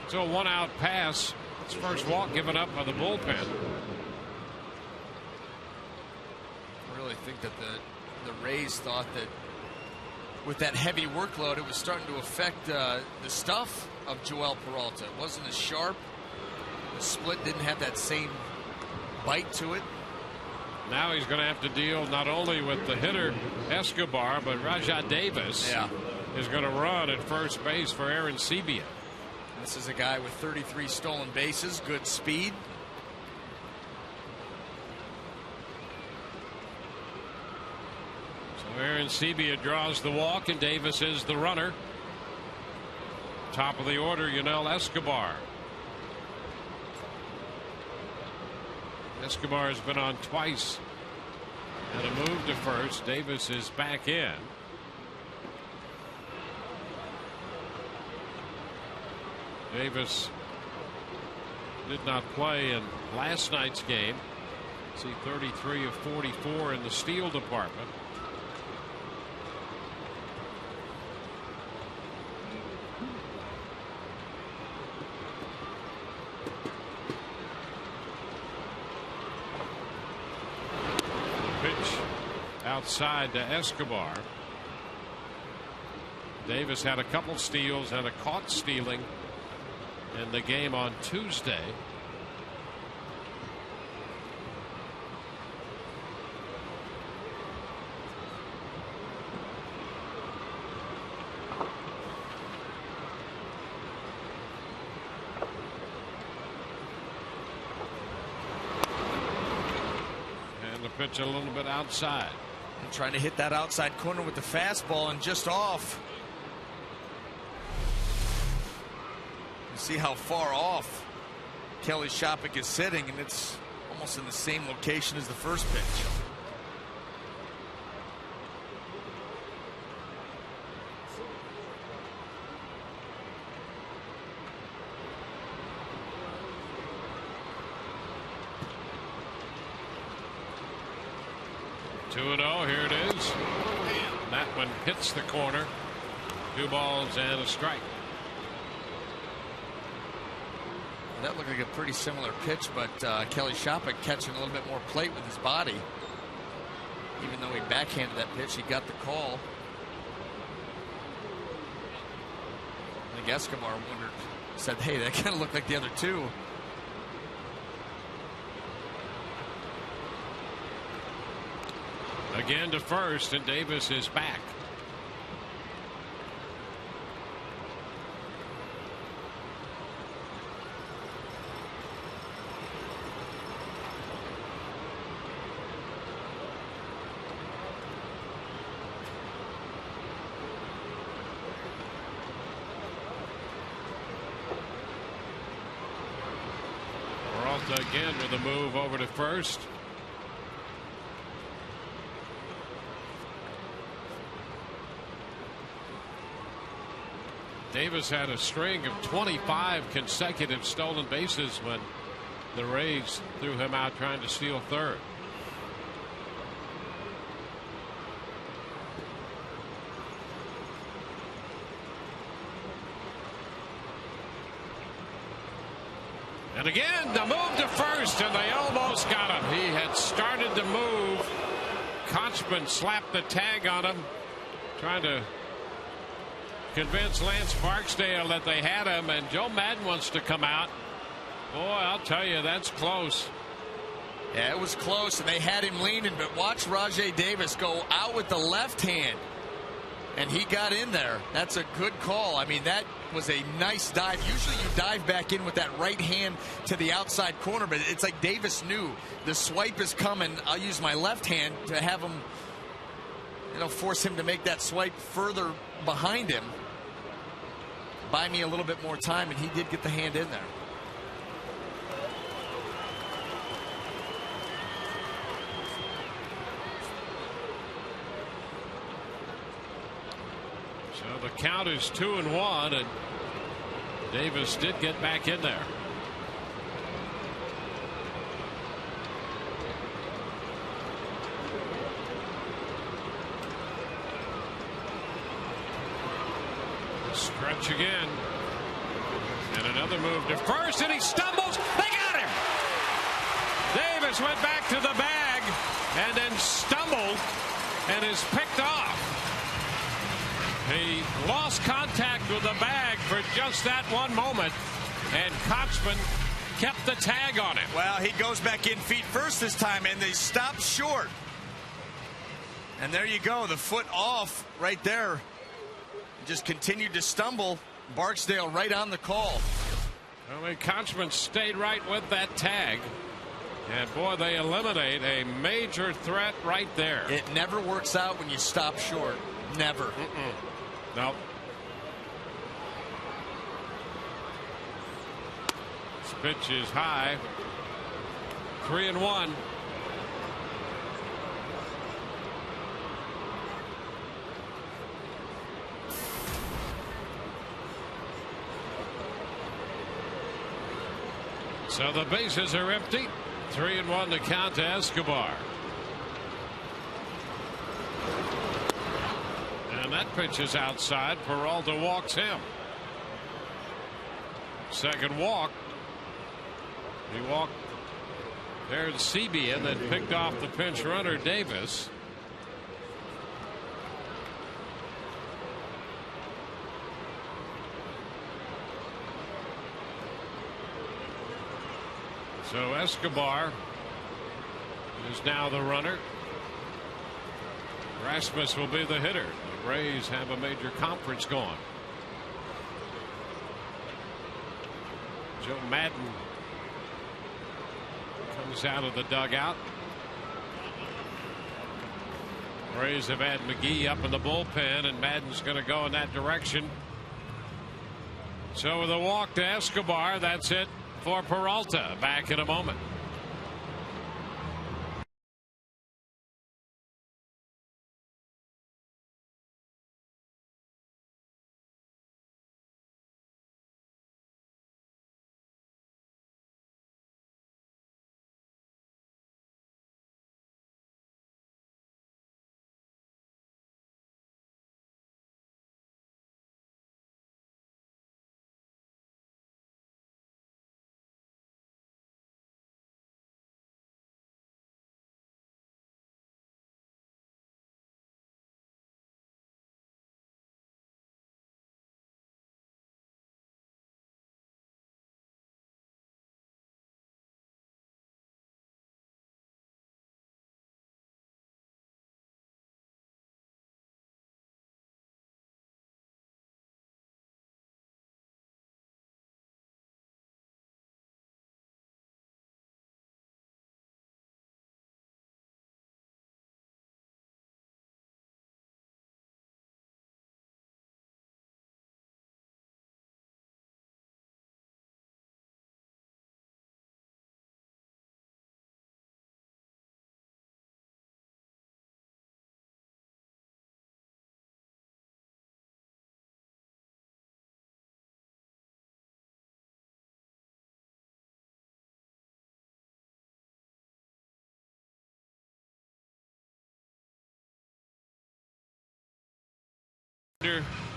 So a 1-out pass. His first walk given up by the bullpen. I really think that the Rays thought that with that heavy workload, it was starting to affect the stuff of Joel Peralta. It wasn't as sharp. The split didn't have that same bite to it. Now he's going to have to deal not only with the hitter Escobar, but Rajai Davis is going to run at first base for Aaron Sebia. This is a guy with 33 stolen bases, good speed. So Aaron Sebia draws the walk, and Davis is the runner. Top of the order, Yunel Escobar. Escobar has been on twice and a move to first. Davis is back in. Davis did not play in last night's game. See 33 of 44 in the steal department. Pitch outside to Escobar. Davis had a couple steals and a caught stealing in the game on Tuesday. And the pitch a little bit outside. And trying to hit that outside corner with the fastball and just off. See how far off Kelly Shopik is sitting, and it's almost in the same location as the first pitch. Two 2-0, here it is. That one hits the corner. 2 balls and a strike. That looked like a pretty similar pitch, but Kelly Shopik catching a little bit more plate with his body. Even though he backhanded that pitch, he got the call. I think Escobar said, hey, that kind of looked like the other two. Again to first, and Davis is back. Again with a move over to first. Davis had a string of 25 consecutive stolen bases when the Rays threw him out trying to steal third. And again, the move to first, and they almost got him. He had started to move. Kochman slapped the tag on him, trying to convince Lance Barksdale that they had him, and Joe Madden wants to come out. Boy, I'll tell you, that's close. Yeah, it was close, and they had him leaning, but watch Rajai Davis go out with the left hand, and he got in there. That's a good call. I mean, that was a nice dive. Usually you dive back in with that right hand to the outside corner, but it's like Davis knew the swipe is coming. I'll use my left hand to have him, force him to make that swipe further behind him. Buy me a little bit more time, and he did get the hand in there. So the count is 2-1, and Davis did get back in there. Watch again. And another move to first, and he stumbles. They got him. Davis went back to the bag and then stumbled and is picked off. He lost contact with the bag for just that one moment, and Kochman kept the tag on it. Well, he goes back in feet first this time, and they stop short. And there you go, the foot off right there. Just continued to stumble. Barksdale right on the call. I mean, Kochman stayed right with that tag. And boy, they eliminate a major threat right there. It never works out when you stop short. Never. Nope. This pitch is high. 3-1. So the bases are empty. 3-1 to count to Escobar. And that pitch is outside. Peralta walks him. Second walk. He walked there to Sebia, then picked off the pinch runner Davis. So Escobar is now the runner. Rasmus will be the hitter. The Rays have a major conference going. Joe Madden comes out of the dugout. Rays have had McGee up in the bullpen, and Madden's going to go in that direction. So with a walk to Escobar, that's it for Peralta. Back in a moment.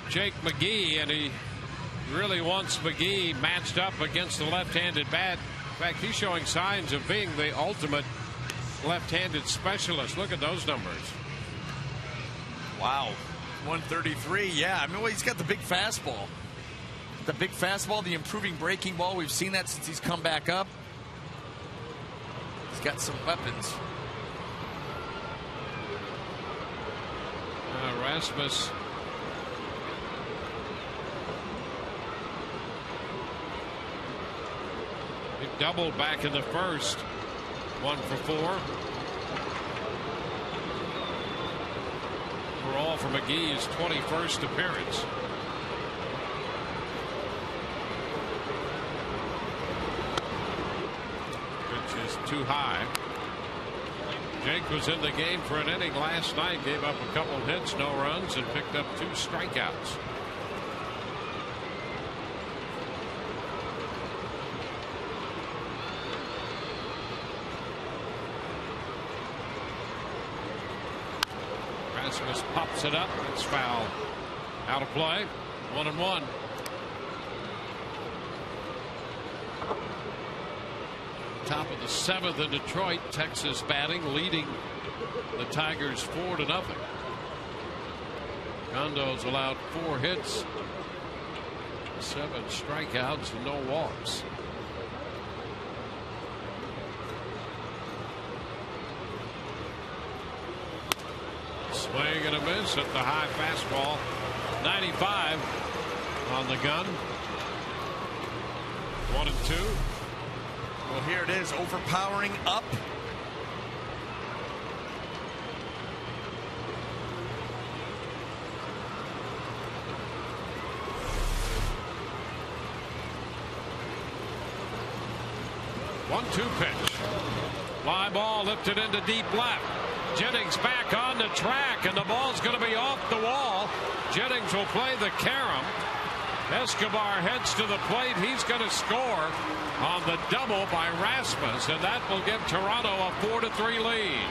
Jake McGee, and he really wants McGee matched up against the left-handed bat. In fact, he's showing signs of being the ultimate left-handed specialist. Look at those numbers. Wow. 133. Yeah, I mean, well, he's got the big fastball. The big fastball, the improving breaking ball. We've seen that since he's come back up. He's got some weapons. Rasmus. He doubled back in the first. 1 for 4. Overall for McGee's 21st appearance. Pitch is too high. Jake was in the game for an inning last night, gave up a couple hits, no runs, and picked up 2 strikeouts. Rasmus pops it up. It's foul. Out of play. 1-1. Top of the 7th in Detroit. Texas batting, leading the Tigers 4-0. Condo's allowed 4 hits, 7 strikeouts, and no walks. Swing and a miss at the high fastball. 95 on the gun. 1-2. Well, here it is, overpowering up. One-two pitch. Fly ball lifted into deep left. Jennings back on the track, and the ball's going to be off the wall. Jennings will play the carom. Escobar heads to the plate. He's going to score on the double by Rasmus, and that will give Toronto a 4-3 lead.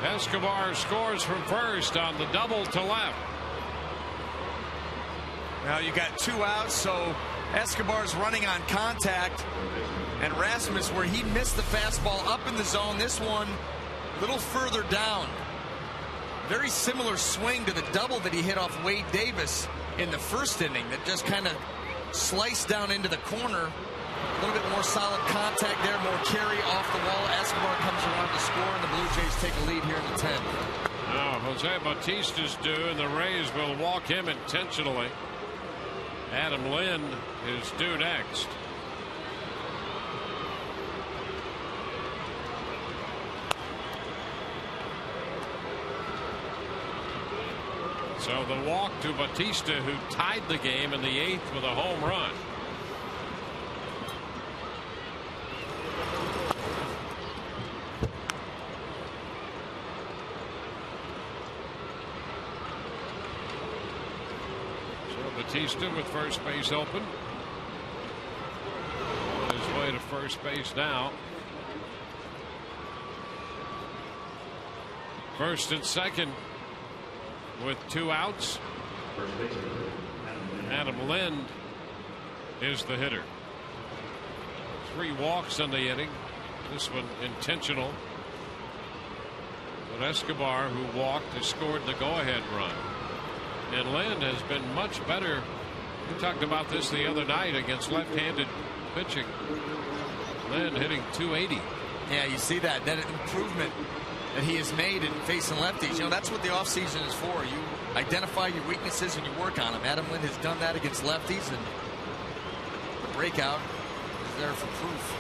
Escobar scores from first on the double to left. Now you got 2 outs, so Escobar's running on contact, and Rasmus, where he missed the fastball up in the zone, this one a little further down. Very similar swing to the double that he hit off Wade Davis in the first inning that just kind of sliced down into the corner. A little bit more solid contact there, more carry off the wall. Escobar comes around to score, and the Blue Jays take a lead here in the 10th. Now Jose Bautista's due, and the Rays will walk him intentionally. Adam Lind is due next. So the walk to Bautista, who tied the game in the 8th with a home run. So Bautista with first base open. On his way to first base now. First and second with 2 outs. Adam Lind is the hitter. 3 walks in the inning. This one intentional. But Escobar, who walked, has scored the go-ahead run. And Lind has been much better. We talked about this the other night against left-handed pitching. Lind hitting .280. Yeah, you see that improvement that he has made in facing lefties. You know, that's what the offseason is for. You identify your weaknesses and you work on them. Adam Lind has done that against lefties, and the breakout is there for proof.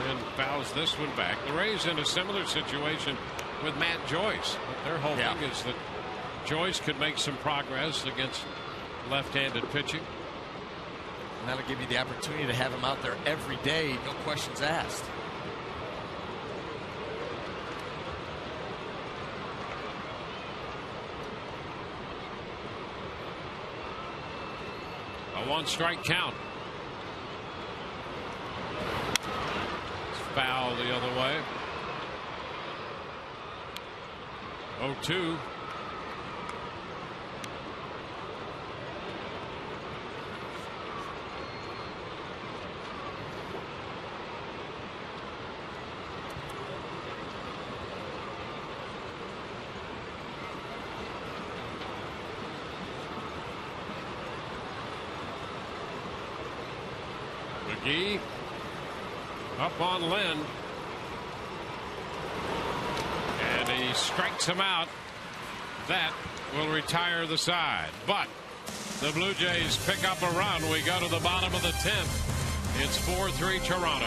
And fouls this one back. The Rays in a similar situation with Matt Joyce. What they're hoping is that Joyce could make some progress against left-handed pitching. And that'll give you the opportunity to have him out there every day, no questions asked. A 1-strike count. It's foul the other way. 0-2. McGee up on Lind, and he strikes him out. That will retire the side, but the Blue Jays pick up a run. We go to the bottom of the 10th. It's 4-3 Toronto.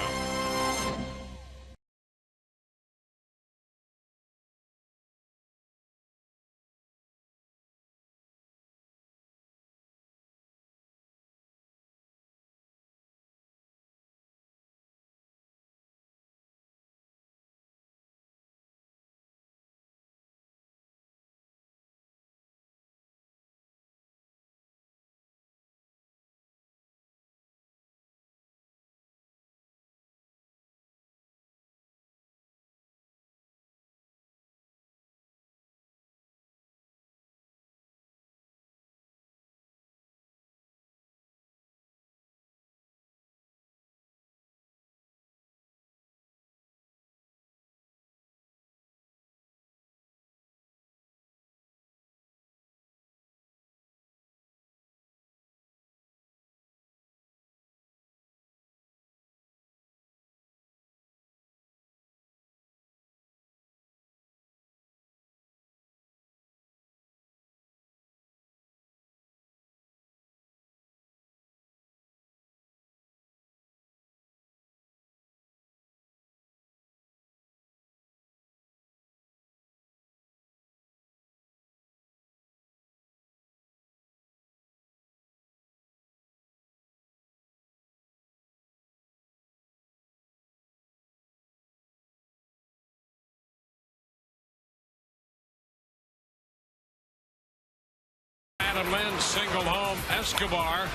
Evan Lynn single home Escobar.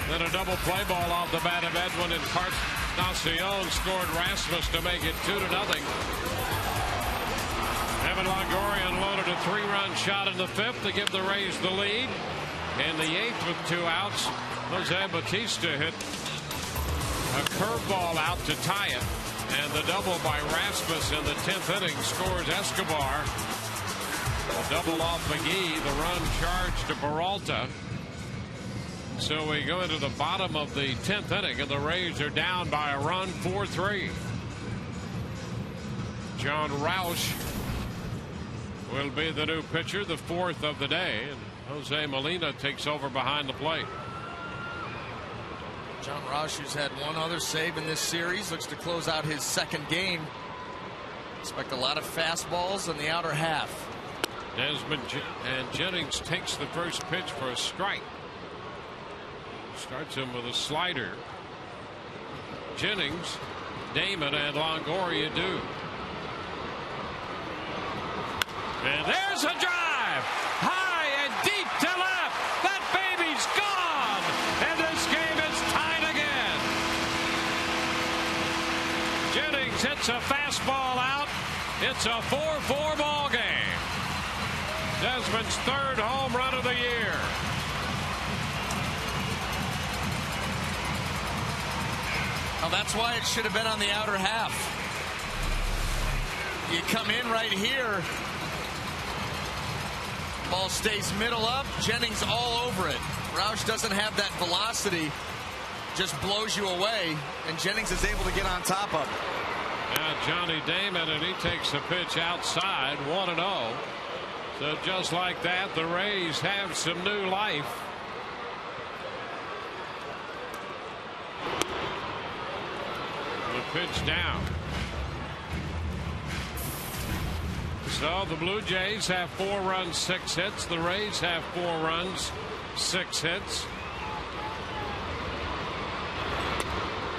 Then a double play ball off the bat of Edwin, and Encarnacion scored Rasmus to make it 2-0. Evan Longoria unloaded a 3-run shot in the 5th to give the Rays the lead. In the 8th with 2 outs, Jose Bautista hit a curveball out to tie it. And the double by Rasmus in the 10th inning scores Escobar. A double off McGee. The run charged to Peralta. So we go into the bottom of the 10th inning, and the Rays are down by a run, 4-3. John Roush will be the new pitcher, the 4th of the day. And Jose Molina takes over behind the plate. John Roush, who's had one other save in this series, looks to close out his 2nd game. Expect a lot of fastballs in the outer half. Desmond and Jennings takes the first pitch for a strike. Starts him with a slider. Jennings, Damon, and Longoria do. And there's a drive! High and deep to left! That baby's gone! And this game is tied again! Jennings hits a fastball out. It's a 4-4 ball game. Desmond's 3rd home run of the year. Well, that's why it should have been on the outer half. You come in right here. Ball stays middle up. Jennings all over it. Roush doesn't have that velocity. Just blows you away. And Jennings is able to get on top of it. Now Johnny Damon, and he takes the pitch outside, 1-0. So just like that, the Rays have some new life. The pitch down. So the Blue Jays have 4 runs, 6 hits. The Rays have 4 runs, 6 hits.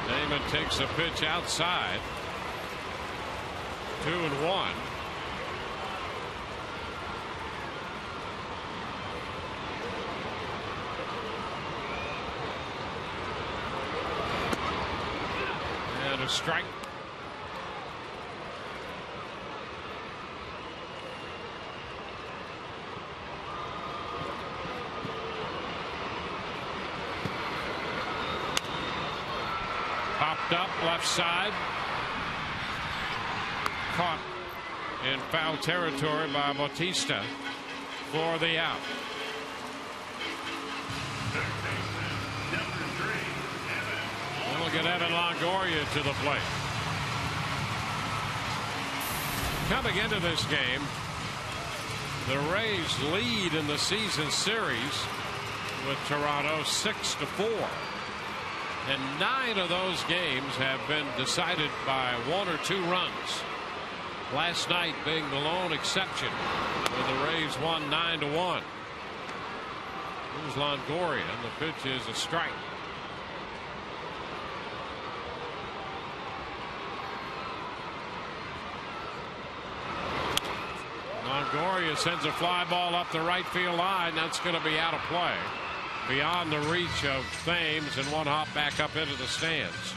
Damon takes a pitch outside. 2-1. And a strike. Popped up left side. Caught in foul territory by Bautista for the out. And we'll get Evan Longoria to the plate. Coming into this game, the Rays lead in the season series with Toronto 6-4. And 9 of those games have been decided by 1 or 2 runs. Last night being the lone exception, where the Rays won 9-1. Here's Longoria, and the pitch is a strike. Longoria sends a fly ball up the right field line. That's going to be out of play. Beyond the reach of Thames, and one hop back up into the stands.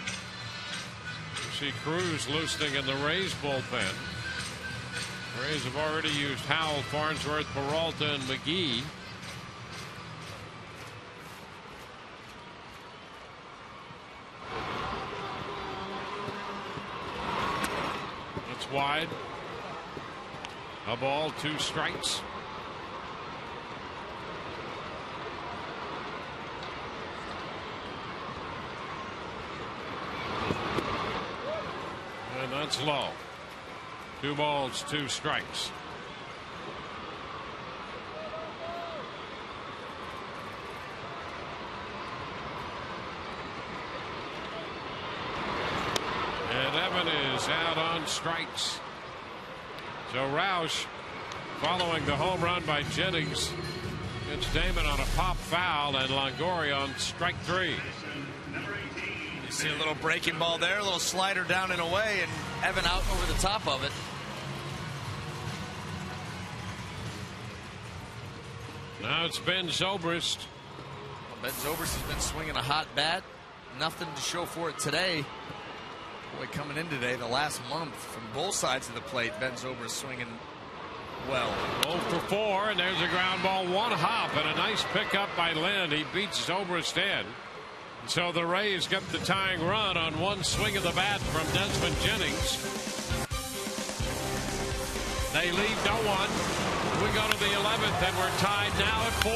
You see Cruz loosening in the Rays bullpen. The Rays have already used Howell, Farnsworth, Peralta, and McGee. It's wide. A ball, 2 strikes. And that's low. 2 balls, 2 strikes. And Evan is out on strikes. So Roush, following the home run by Jennings, gets Damon on a pop foul, and Longoria on strike 3. You see a little breaking ball there, a little slider down and away, and Evan out over the top of it. Now it's Ben Zobrist. Well, Ben Zobrist has been swinging a hot bat. Nothing to show for it today. Boy, coming in today, the last month from both sides of the plate, Ben Zobrist swinging well. 0 for 4, and there's a ground ball, one hop, and a nice pickup by Lynn. He beats Zobrist in. So the Rays get the tying run on one swing of the bat from Desmond Jennings. They lead no one. We go to the 11th, and we're tied now at 4.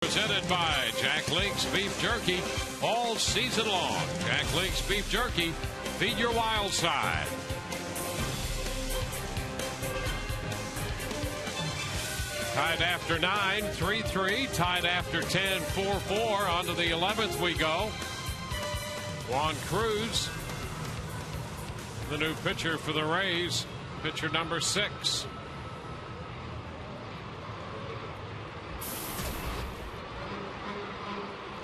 Presented by Jack Link's Beef Jerky all season long. Jack Link's Beef Jerky, feed your wild side. Tied after 9, 3-3. Tied after 10, 4-4. On to the 11th we go. Juan Cruz, the new pitcher for the Rays, pitcher number 6.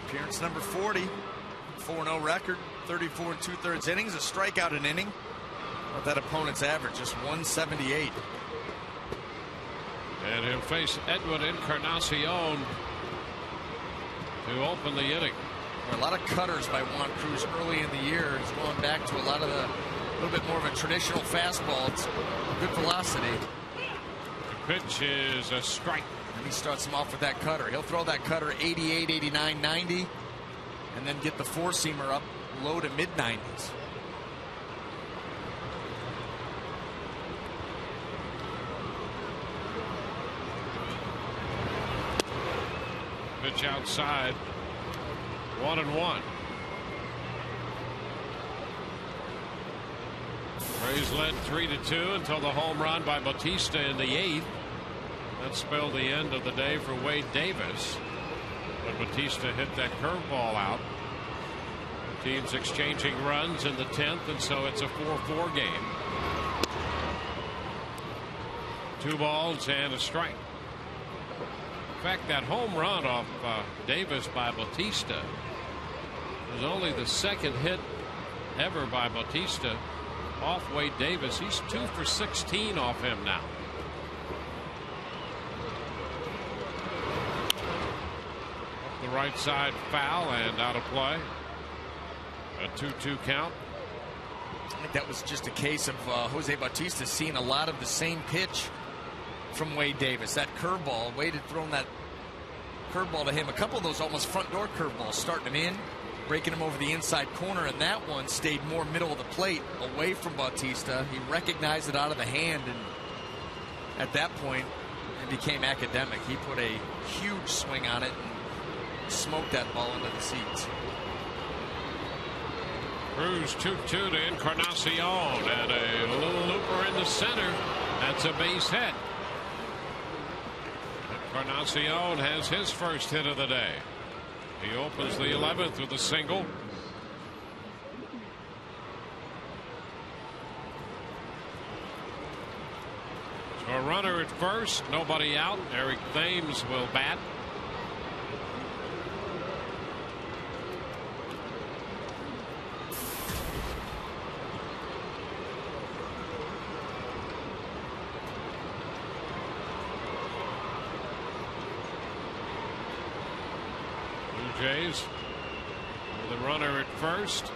Appearance number 40, 4-0 record, 34 2/3 innings, a strikeout an inning. But that opponent's average just 178. And he'll face Edwin Encarnacion to open the inning. A lot of cutters by Juan Cruz early in the year. He's going back to a little bit more of a traditional fastball. It's good velocity. The pitch is a strike. And he starts him off with that cutter. He'll throw that cutter 88, 89, 90, and then get the four-seamer up low to mid-90s. Pitch outside. 1-1. Rays led 3-2 until the home run by Bautista in the 8th. That spelled the end of the day for Wade Davis. But Bautista hit that curveball out. Teams exchanging runs in the 10th, and so it's a 4-4 game. 2 balls and a strike. In fact, that home run off Davis by Bautista was only the second hit ever by Bautista off Wade Davis. He's 2 for 16 off him now. Up the right side, foul and out of play. A 2-2 count. I think that was just a case of Jose Bautista seeing a lot of the same pitch from Wade Davis. That curveball, Wade had thrown that curveball to him. A couple of those almost front door curveballs, starting him in, breaking him over the inside corner, and that one stayed more middle of the plate, away from Bautista. He recognized it out of the hand, and at that point, it became academic. He put a huge swing on it and smoked that ball into the seats. Cruz 2-2 to Encarnacion, and a little looper in the center. That's a base hit. Encarnacion has his first hit of the day. He opens the 11th with a single. So a runner at first, nobody out. Eric Thames will bat. Jays with a runner at first.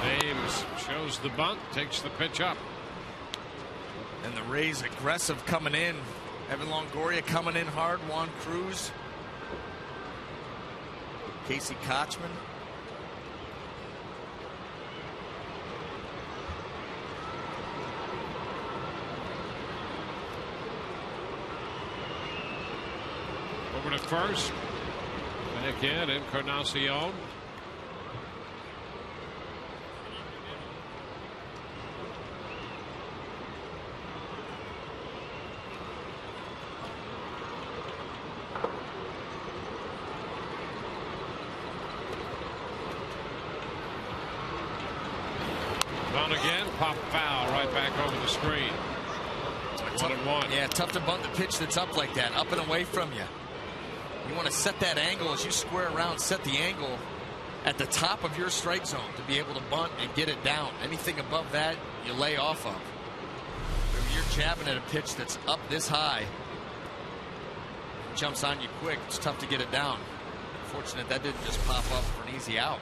Thames shows the bunt, takes the pitch up. And the Rays aggressive coming in. Evan Longoria coming in hard. Juan Cruz. Casey Kochman. Over to first. Back in Encarnacion. On again, pop foul right back over the screen. 1-1. Yeah, tough to bunt the pitch that's up like that, up and away from you. You want to set that angle as you square around, set the angle at the top of your strike zone to be able to bunt and get it down. Anything above that, you lay off of. If you're jabbing at a pitch that's up this high, jumps on you quick, it's tough to get it down. Fortunate that didn't just pop up for an easy out.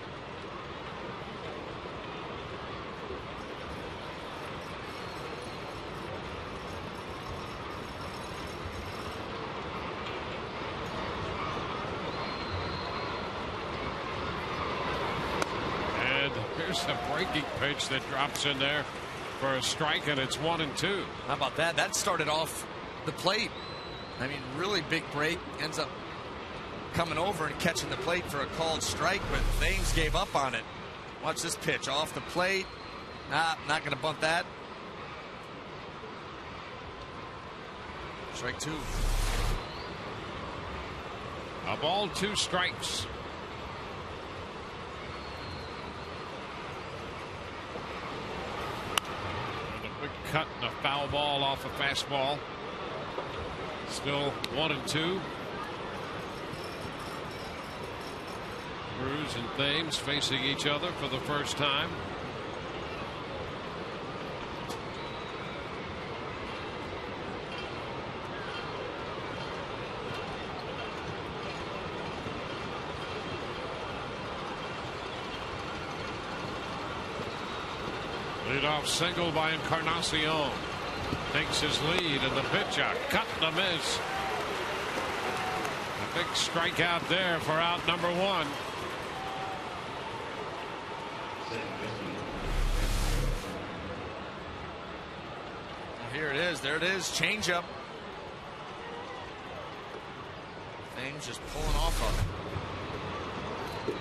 Here's a breaking pitch that drops in there for a strike, and it's 1-2. How about that? That started off the plate. I mean, really big break. Ends up coming over and catching the plate for a called strike, but Thames gave up on it. Watch this pitch off the plate. Nah, not going to bunt that. Strike two. A ball, 2 strikes. Cut and a foul ball off a fastball. Still 1-2. Cruz and Thames facing each other for the first time. Leadoff single by Encarnacion. Takes his lead, and the pitch out. Cut and a miss. A big strikeout there for out number 1. Well, here it is. There it is. Changeup. Thames just pulling off of it.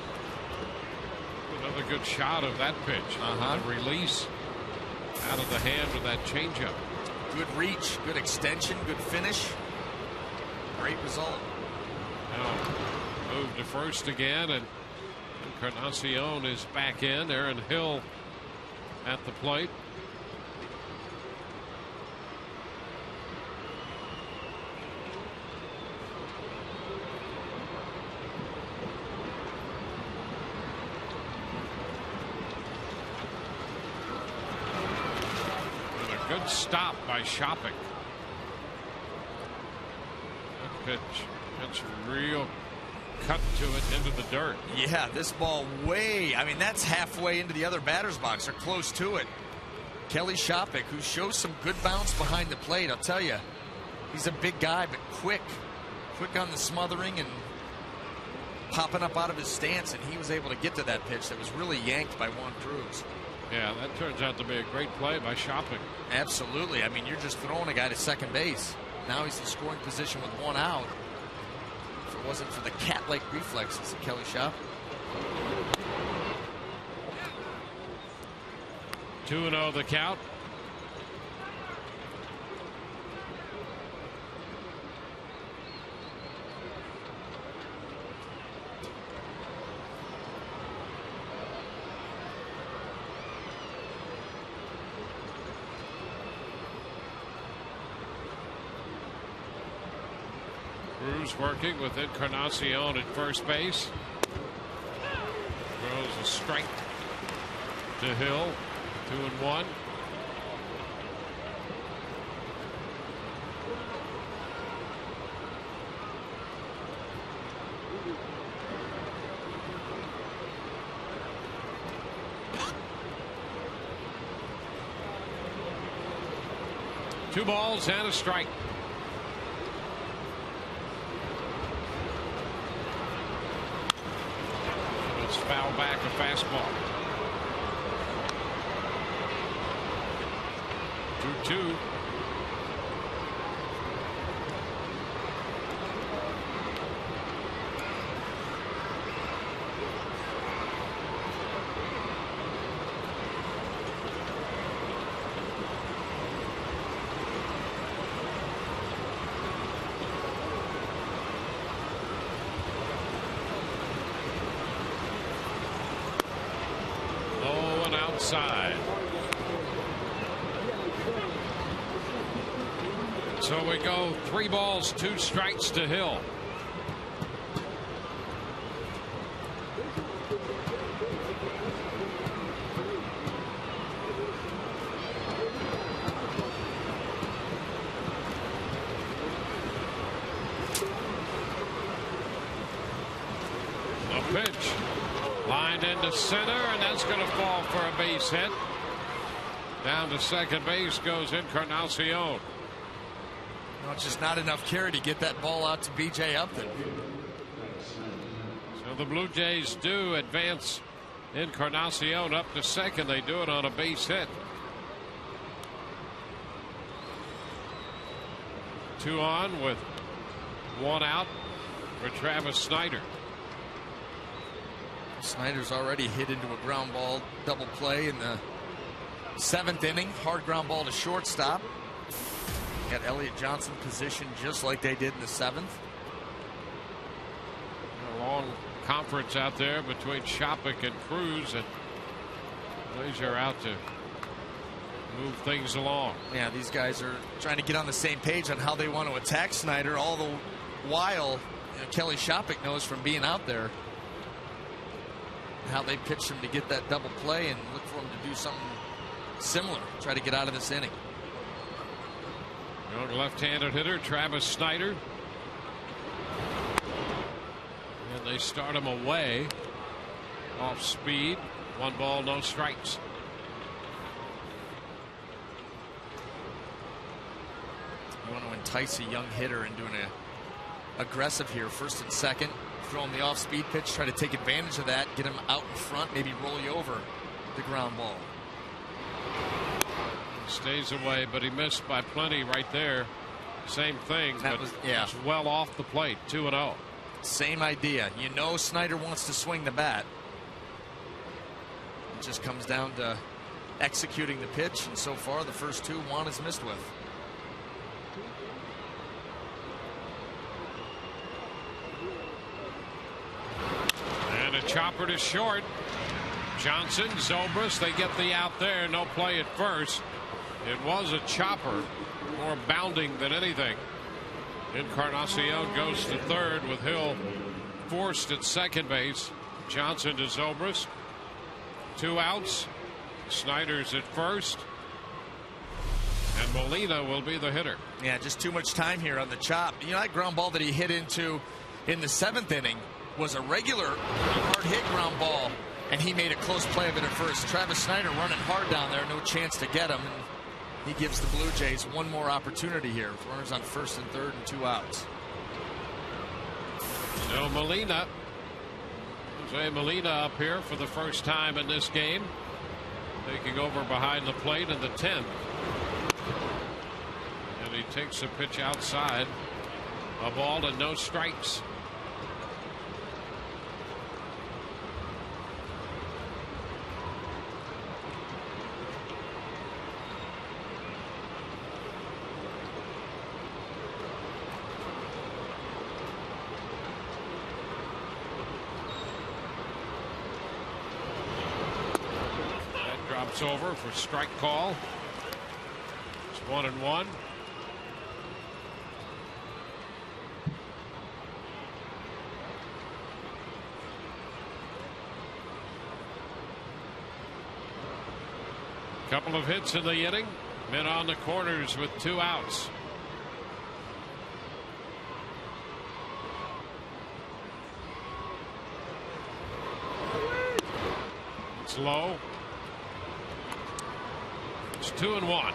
Another good shot of that pitch. The release out of the hand of that changeup. Good reach, good extension, good finish. Great result. Now move to first again, and Encarnacion is back in. Aaron Hill at the plate. Good stop by Shopping. That pitch, that's real cut to it into the dirt. Yeah, this ball I mean, that's halfway into the other batter's box, or close to it. Kelly Shopping, who shows some good bounce behind the plate. I'll tell you, he's a big guy, but quick on the smothering and popping up out of his stance, and he was able to get to that pitch that was really yanked by Juan Cruz. Yeah, that turns out to be a great play by Shopping. Absolutely. I mean, you're just throwing a guy to second base. Now he's in scoring position with 1 out. If it wasn't for the cat-like reflexes of Kelly Shopping. 2-0 the count. Cruz working with Encarnacion at first base. Throws a strike to Hill. 2-1. Two balls and a strike. Let's foul back a fastball. 2-2. Outside. So we go 3 balls, 2 strikes to Hill. A pitch. Lined into center, and that's going to fall for a base hit. Down to second base goes Encarnacion. No, it's just not enough carry to get that ball out to B.J. Upton. So the Blue Jays do advance Encarnacion up to second. They do it on a base hit. 2 on with 1 out for Travis Snyder. Snyder's already hit into a ground ball double play in the 7th inning. Hard ground ball to shortstop. Got Elliott Johnson positioned just like they did in the 7th. A long conference out there between Shopik and Cruz, and these are out to move things along. Yeah, these guys are trying to get on the same page on how they want to attack Snyder. All the while, Kelly Shopik knows from being out there how they pitch him to get that double play and look for him to do something similar. Try to get out of this inning. Young left-handed hitter Travis Snyder. And they start him away. Off speed. 1 ball, no strikes. You want to entice a young hitter into an aggressive here, first and second. Throw him the off-speed pitch, try to take advantage of that, get him out in front, maybe roll you over the ground ball. Stays away, but he missed by plenty right there. Same thing, that but was, yeah, was well off the plate. 2-0. Same idea. You know Snyder wants to swing the bat. It just comes down to executing the pitch, and so far the first 2 Juan has missed with. And a chopper to short. Johnson, Zobrist, they get the out there. No play at first. It was a chopper, more bounding than anything. Encarnacion goes to third with Hill forced at second base. Johnson to Zobrist. 2 outs. Snyder's at first. And Molina will be the hitter. Yeah, just too much time here on the chop. You know, that ground ball that he hit into in the 7th inning was a regular hard hit ground ball, and he made a close play of it at first. Travis Snyder running hard down there, no chance to get him. And he gives the Blue Jays 1 more opportunity here. Runners on first and third and 2 outs. So Molina. Jose Molina up here for the first time in this game. Taking over behind the plate in the 10th. And he takes a pitch outside. A ball and no strikes. Over for strike call. It's 1-1. Couple of hits in the inning. Men on the corners with 2 outs. It's low. It's 2-1.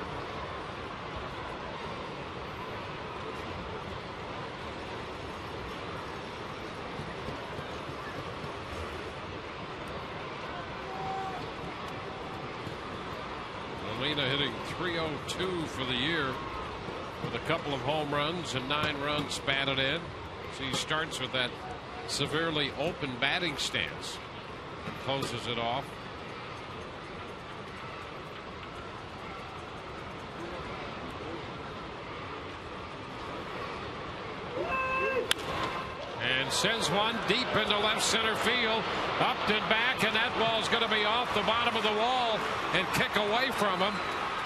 Molina hitting .302 for the year with a couple of home runs and 9 runs batted in. So he starts with that severely open batting stance and closes it off. And sends one deep into left center field. Upton back, and that ball's going to be off the bottom of the wall and kick away from him.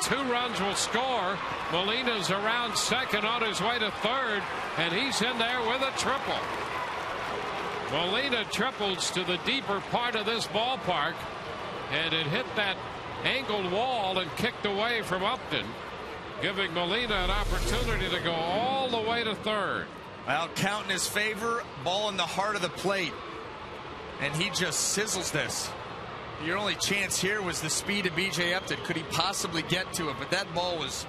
2 runs will score. Molina's around second on his way to third, and he's in there with a triple. Molina triples to the deeper part of this ballpark, and it hit that angled wall and kicked away from Upton, giving Molina an opportunity to go all the way to third. Well, count in his favor, ball in the heart of the plate, and he just sizzles this. Your only chance here was the speed of B.J. Upton. Could he possibly get to it? But that ball was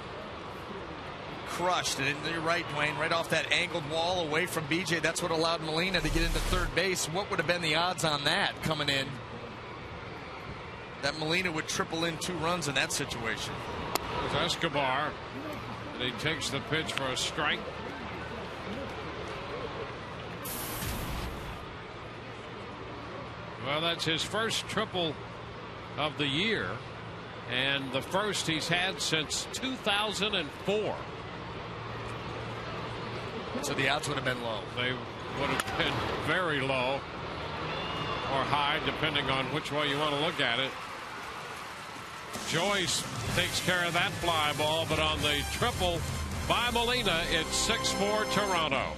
crushed. And you're right, Dwayne, right off that angled wall away from B.J. That's what allowed Molina to get into third base. What would have been the odds on that coming in? That Molina would triple in 2 runs in that situation. There's Escobar, and he takes the pitch for a strike. Well, that's his first triple of the year, and the first he's had since 2004. So the odds would have been low. They would have been very low or high, depending on which way you want to look at it. Joyce takes care of that fly ball, but on the triple by Molina, it's 6-4 Toronto.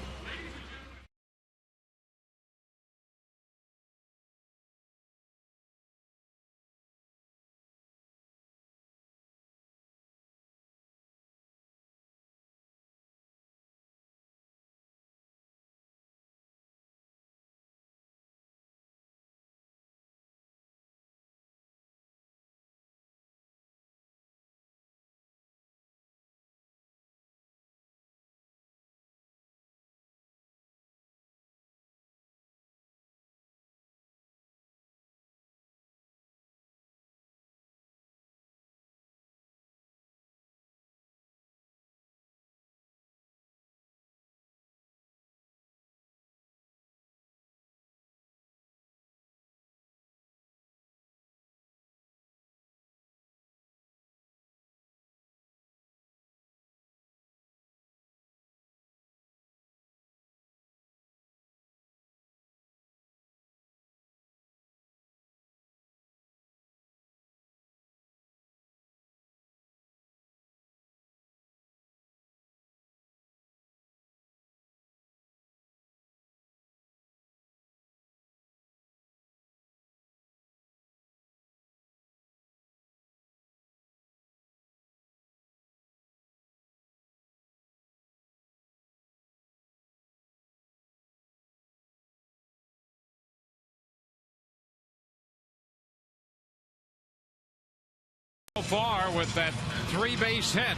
So far with that 3-base hit.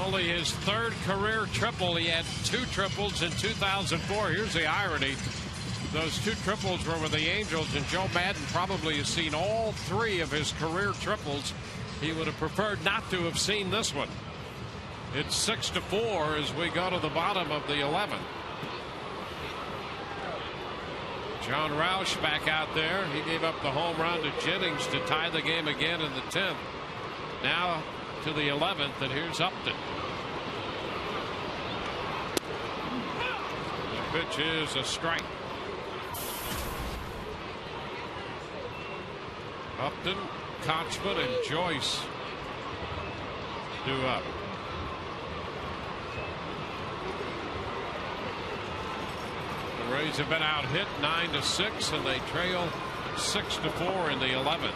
Only his 3rd career triple. He had 2 triples in 2004. Here's the irony. Those 2 triples were with the Angels, and Joe Madden probably has seen all 3 of his career triples. He would have preferred not to have seen this one. It's 6-4 as we go to the bottom of the 11th. John Roush back out there. He gave up the home run to Jennings to tie the game again in the 10th. Now to the 11th, and here's Upton. The pitch is a strike. Upton, Kochman, and Joyce due up. The Rays have been out hit 9-6, and they trail 6-4 in the 11th.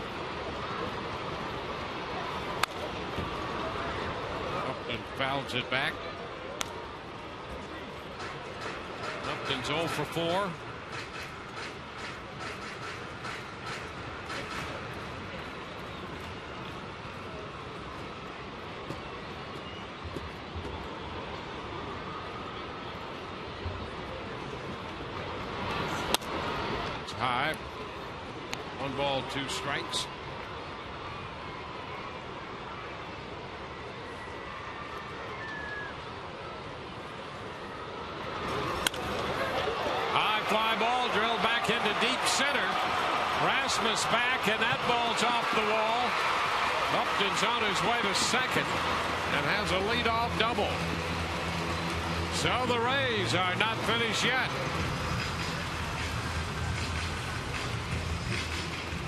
fouls it back. Upton's 0 for 4. It's high. 1 ball, 2 strikes. Fly ball drilled back into deep center. Rasmus back, and that ball's off the wall. Upton's on his way to second and has a leadoff double. So the Rays are not finished yet.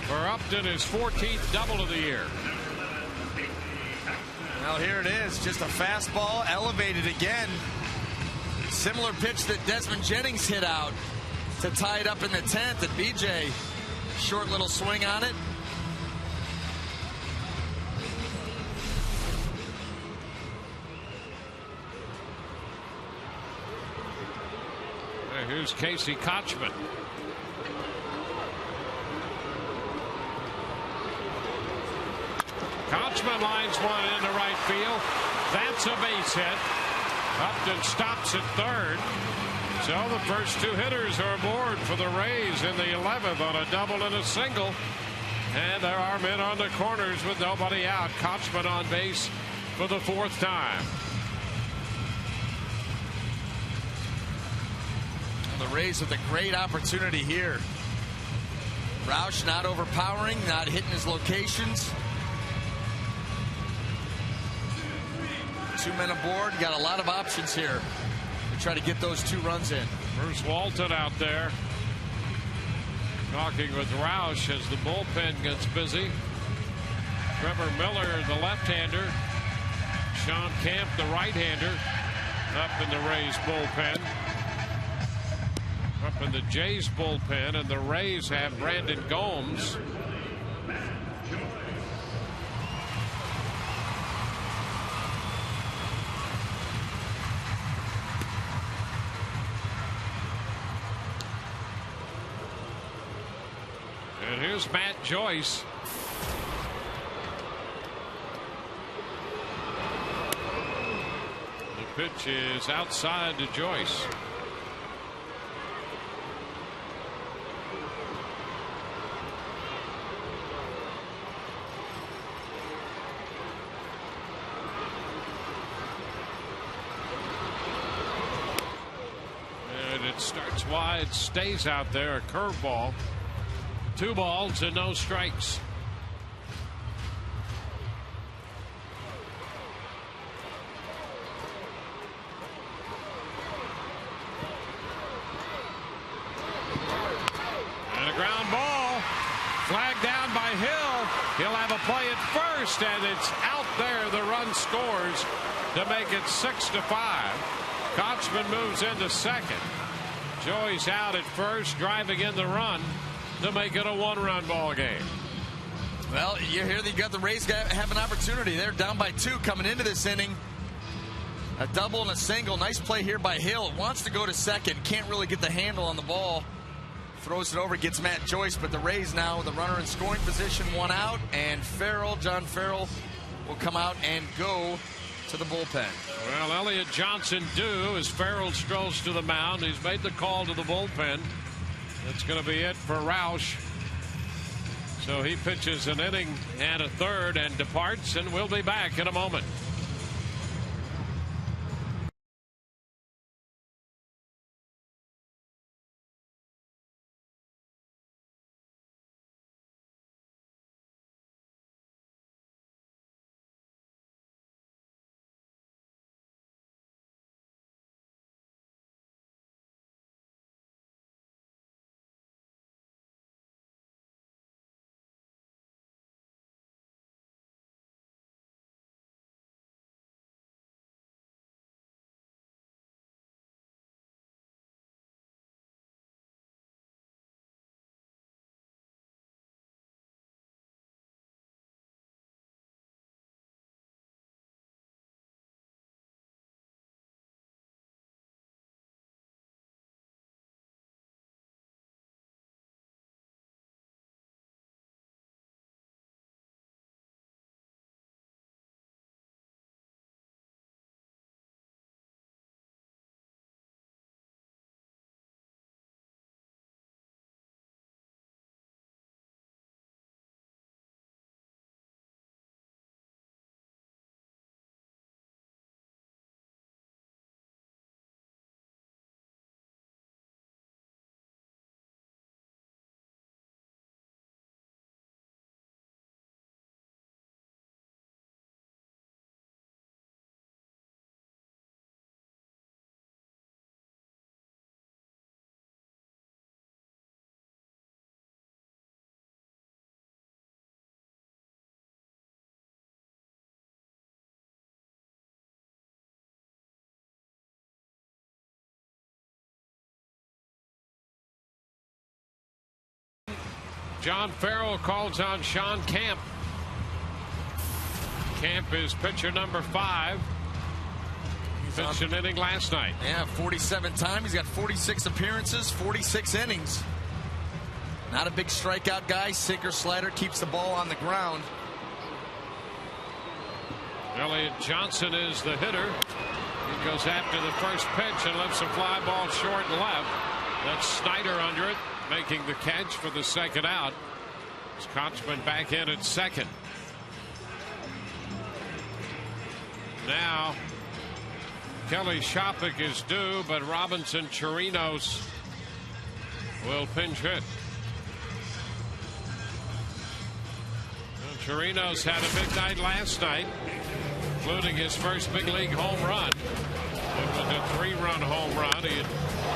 For Upton, his 14th double of the year. Well, here it is, just a fastball elevated again. Similar pitch that Desmond Jennings hit out to tie it up in the 10th, and BJ, short little swing on it. Here's Casey Kochman. Kochman lines one into right field. That's a base hit. Upton stops at third. So the first 2 hitters are aboard for the Rays in the 11th on a double and a single. And there are men on the corners with nobody out. Kochman on base for the 4th time. The Rays with a great opportunity here. Roush not overpowering, not hitting his locations. 2 men aboard, got a lot of options here to try to get those 2 runs in. Bruce Walton out there talking with Roush as the bullpen gets busy. Trevor Miller, the left-hander. Sean Camp, the right-hander, up in the Rays bullpen. Up in the Jays bullpen, and the Rays have Brandon Gomes. And here's Matt Joyce. The pitch is outside to Joyce. It starts wide, stays out there, a curveball. 2 balls and no strikes. And a ground ball. Flagged down by Hill. He'll have a play at first, and it's out there. The run scores to make it 6-5. Kochman moves into second. Joyce out at first, driving in the run to make it a 1-run ball game. Well, you hear that you got the Rays have an opportunity. They're down by 2 coming into this inning. A double and a single. Nice play here by Hill. Wants to go to second. Can't really get the handle on the ball. Throws it over, gets Matt Joyce, but the Rays now with the runner in scoring position, 1 out, and John Farrell will come out and go to the bullpen. Well, Elliott Johnson due as Farrell strolls to the mound. He's made the call to the bullpen. That's going to be it for Roush. So he pitches an inning and a third and departs, and we'll be back in a moment. John Farrell calls on Sean Camp. Camp is pitcher number 5. Pitched an inning last night. Yeah, 47 times. He's got 46 appearances, 46 innings. Not a big strikeout guy. Sinker slider, keeps the ball on the ground. Elliott Johnson is the hitter. He goes after the first pitch and lifts a fly ball short and left. That's Snyder under it, making the catch for the second out. It's Kochman back in at second. Now Kelly Shopik is due, but Robinson Torinos will pinch hit. Torinos had a big night last night, including his first big league home run. It was a 3-run home run. He had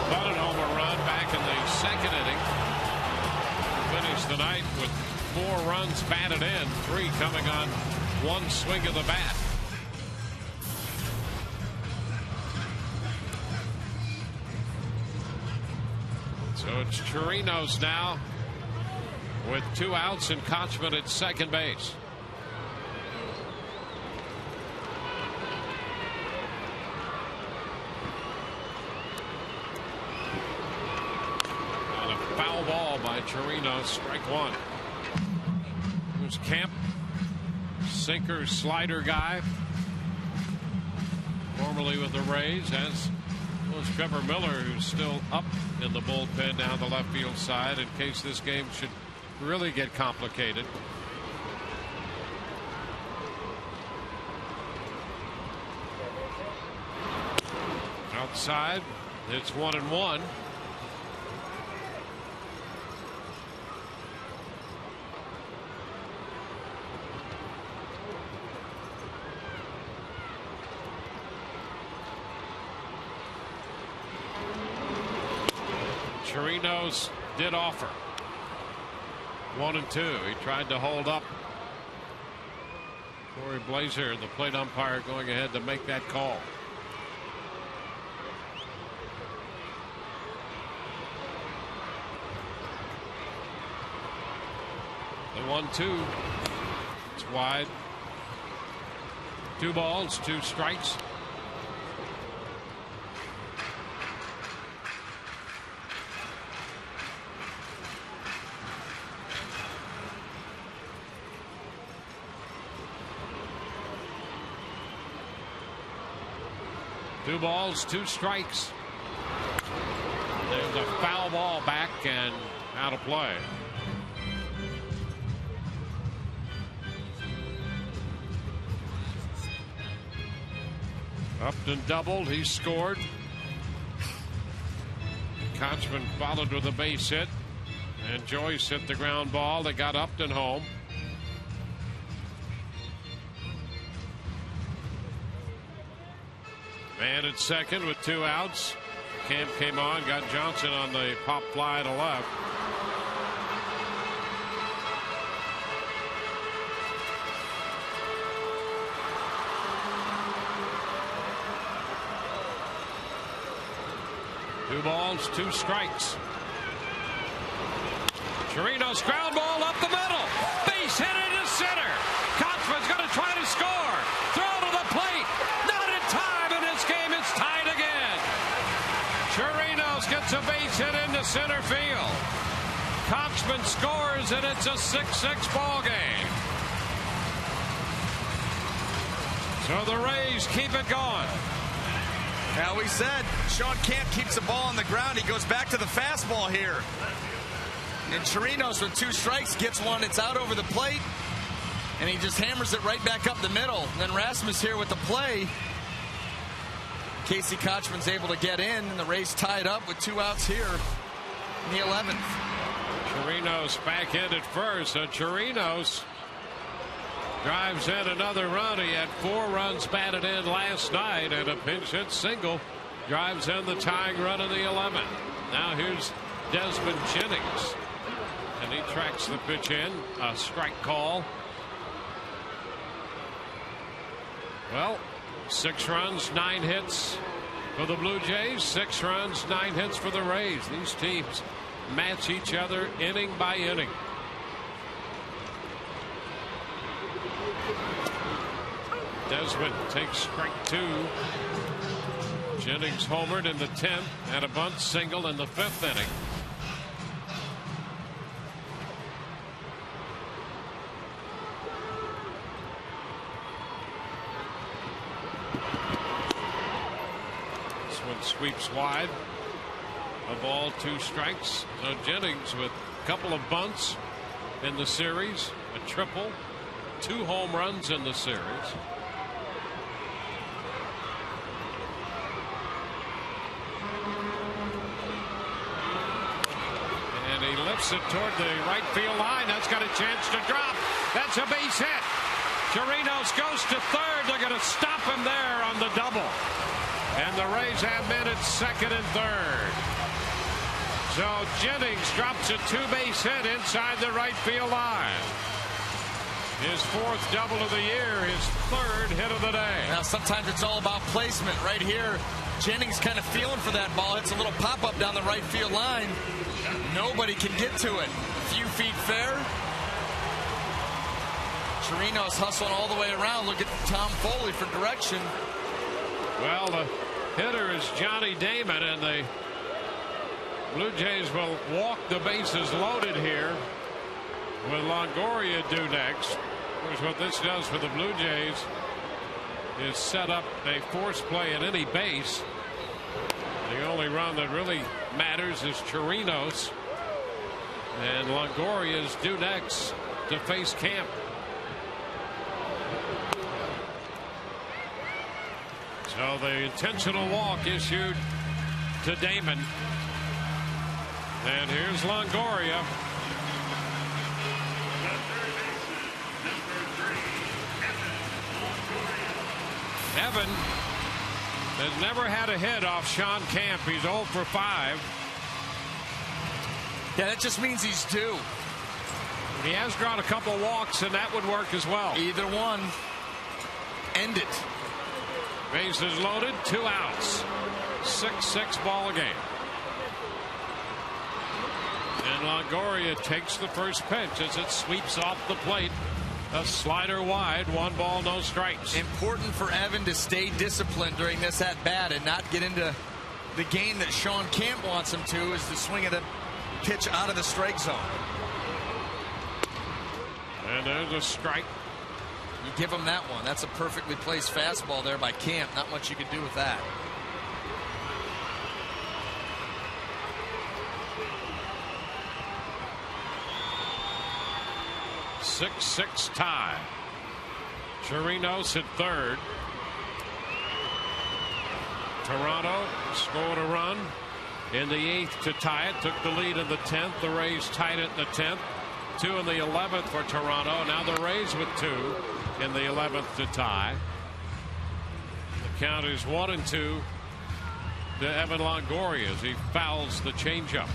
bunted home a run back in the second inning. Finished the night with 4 runs batted in, 3 coming on 1 swing of the bat. So it's Torinos now with 2 outs and Kochman at second base. And a foul ball by Torinos, strike 1. Here's Camp, sinker slider guy, formerly with the Rays, as well as Trevor Miller, who's still up in the bullpen down the left field side in case this game should really get complicated. Outside, it's 1-1. Torinos did offer 1-2. He tried to hold up. Corey Blazer, the plate umpire, going ahead to make that call. The 1-2. It's wide. 2 balls, 2 strikes. Two balls, 2 strikes. There's a foul ball back and out of play. Upton doubled. He scored. Kochman followed with a base hit. And Joyce hit the ground ball that got Upton home. Man at second with 2 outs. Camp came on, got Johnson on the pop fly to left. Two balls, 2 strikes. Torinos ground ball up the middle. Base hit into center. Kochman's going to try to score. Throw to the plate. Not in time in this game. It's tied again. Torinos gets a base hit into center field. Kochman scores and it's a 6-6 ball game. So the Rays keep it going. Now we said Sean Camp keeps the ball on the ground. He goes back to the fastball here. And Torinos with 2 strikes gets one. It's out over the plate. And he just hammers it right back up the middle. And then Rasmus here with the play. Casey Kochman's able to get in. And the Rays tied up with 2 outs here in the 11th. Torinos back in at first. So Torinos drives in another run. He had 4 runs batted in last night, and a pinch hit single drives in the tying run in the 11th. Now here's Desmond Jennings, and he tracks the pitch in. A strike call. Well, 6 runs, 9 hits for the Blue Jays. 6 runs, 9 hits for the Rays. These teams match each other inning by inning. Desmond takes strike 2. Jennings homered in the 10th and a bunt single in the 5th inning. This one sweeps wide. A ball, 2 strikes. So Jennings with a couple of bunts in the series, a triple, 2 home runs in the series. And he lifts it toward the right field line. That's got a chance to drop. That's a base hit. Torinos goes to third. They're going to stop him there on the double. And the Rays have men at second and third. So Jennings drops a 2-base hit inside the right field line. His 4th double of the year, his 3rd hit of the day. Now sometimes it's all about placement. Right here, Jennings kind of feeling for that ball. It's a little pop-up down the right field line. Nobody can get to it. A few feet fair. Torinos hustling all the way around. Look at Tom Foley for direction. Well, the hitter is Johnny Damon, and the Blue Jays will walk the bases loaded here with Longoria due next. Of course, what this does for the Blue Jays is set up a force play at any base. The only run that really matters is Torinos, and Longoria is due next to face Camp. So the intentional walk issued to Damon. And here's Longoria. Evan has never had a hit off Sean Camp. He's 0 for 5. Yeah, that just means he's due. He has drawn a couple walks, and that would work as well. Either one. End it. Bases loaded, 2 outs. 6-6 ball game. And Longoria takes the first pitch as it sweeps off the plate. A slider wide, 1 ball, no strikes. Important for Evan to stay disciplined during this at bat and not get into the game that Sean Camp wants him to, is the swing of the pitch out of the strike zone. And there's a strike. You give him that one. That's a perfectly placed fastball there by Camp. Not much you can do with that. Six tie. Torinos at third. Toronto scored a run in the 8th to tie it. Took the lead in the 10th. The Rays tied it in the 10th. 2 in the 11th for Toronto. Now the Rays with 2 in the 11th to tie. The count is 1-2 to Evan Longoria as he fouls the changeup.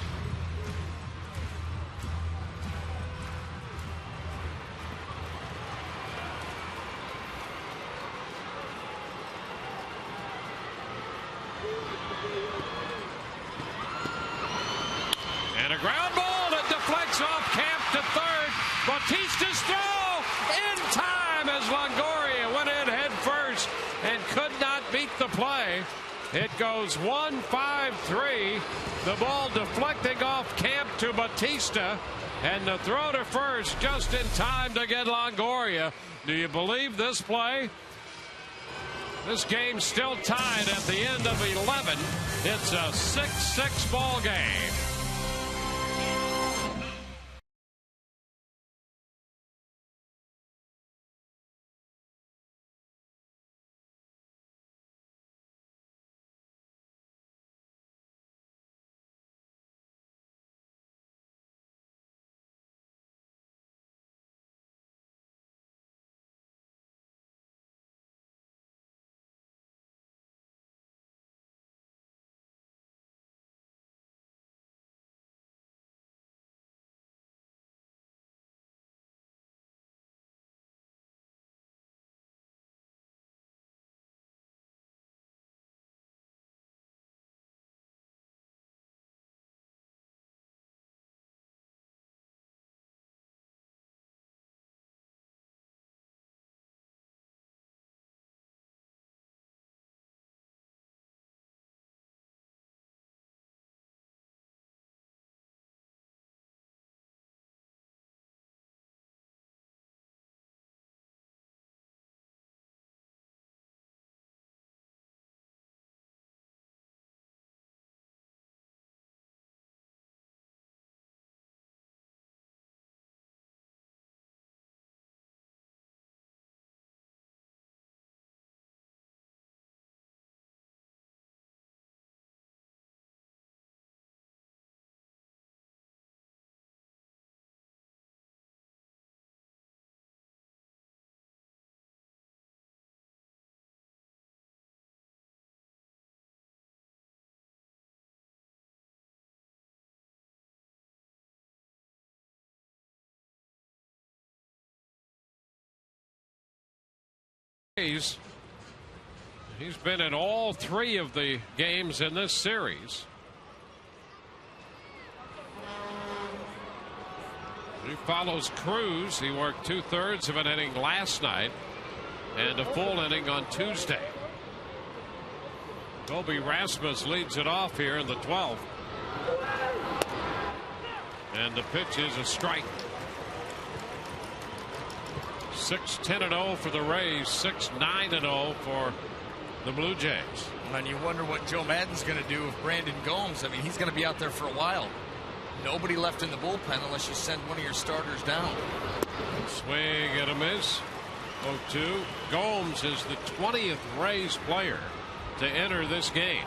And a ground ball that deflects off Camp to third. Bautista's throw in time as Longoria went in head first and could not beat the play. It goes 1-5-3. The ball deflecting off Camp to Bautista, and the throw to first just in time to get Longoria. Do you believe this play? This game's still tied at the end of 11. It's a 6-6 ball game. He's been in all 3 of the games in this series. He follows Cruz. He worked 2/3 of an inning last night and a full inning on Tuesday. Kobe Rasmus leads it off here in the 12th. And the pitch is a strike. 6-10-0 for the Rays, 6-9-0 for the Blue Jays. And you wonder what Joe Maddon's going to do with Brandon Gomes. I mean, he's going to be out there for a while. Nobody left in the bullpen unless you send one of your starters down. Swing and a miss. 0-2. Gomes is the 20th Rays player to enter this game.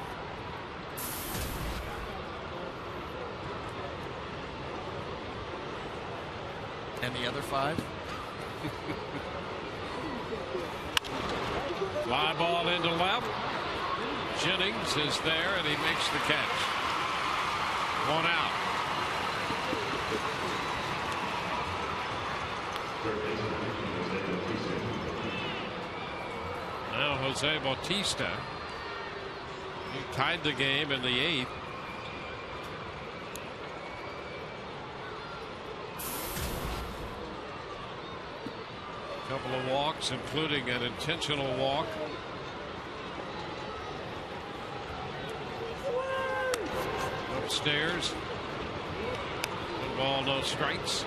And the other 5? Fly ball into left. Jennings is there and he makes the catch. 1 out. Now Jose Bautista. He tied the game in the 8th. Couple of walks, including an intentional walk. Upstairs. 1 ball, no strikes.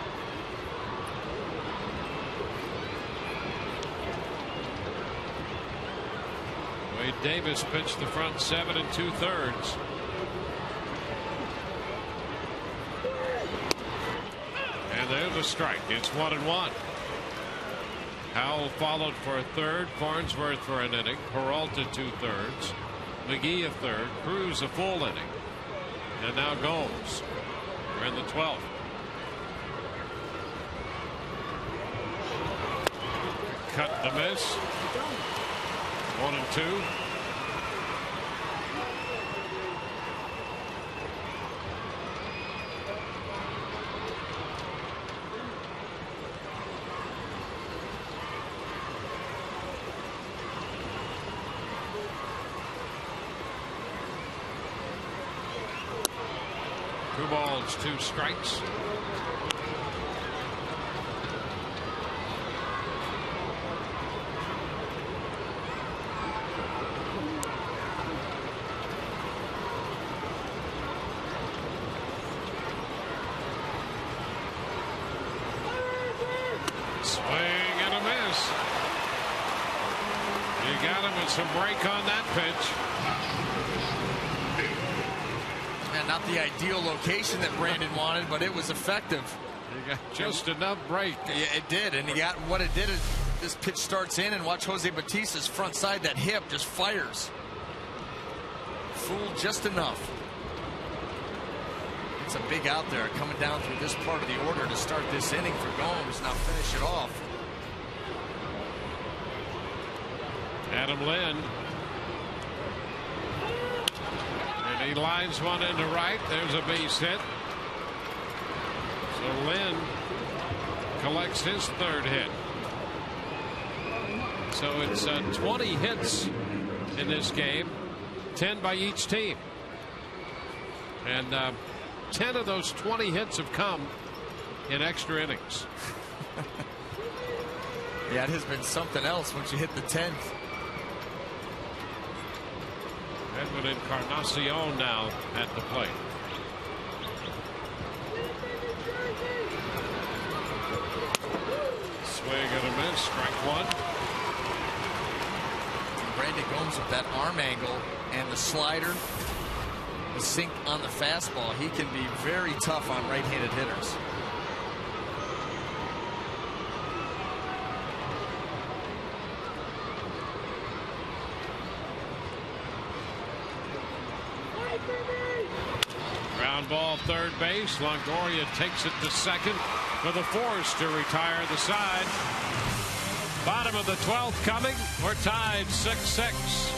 Wade Davis pitched the front 7 2/3. And there's a strike. It's 1-1. Howell followed for a 3rd, Farnsworth for an inning, Peralta 2/3, McGee a 3rd, Cruz a full inning, and now Gomes. We're in the 12th. Cut to miss. 1-2. Two balls, 2 strikes. Swing and a miss. You got him with some break on that pitch. And not the ideal location that Brandon wanted, but it was effective. You got just enough break. Yeah, it did, and he got what it did is this pitch starts in, and watch Jose Bautista's front side, that hip just fires. Fooled just enough. It's a big out there coming down through this part of the order to start this inning for Gomes. Now finish it off. Adam Lind. And he lines one into right. There's a base hit. So Lind collects his 3rd hit. So it's 20 hits in this game, 10 by each team. And 10 of those 20 hits have come in extra innings. Yeah, it has been something else once you hit the 10th. Edwin Encarnacion now at the plate. Swing and a miss, strike 1. Brandon Gomes with that arm angle and the slider, the sink on the fastball, he can be very tough on right-handed hitters. Ground ball, 3rd base. Longoria takes it to 2nd for the force to retire the side. Bottom of the 12th coming. We're tied 6-6.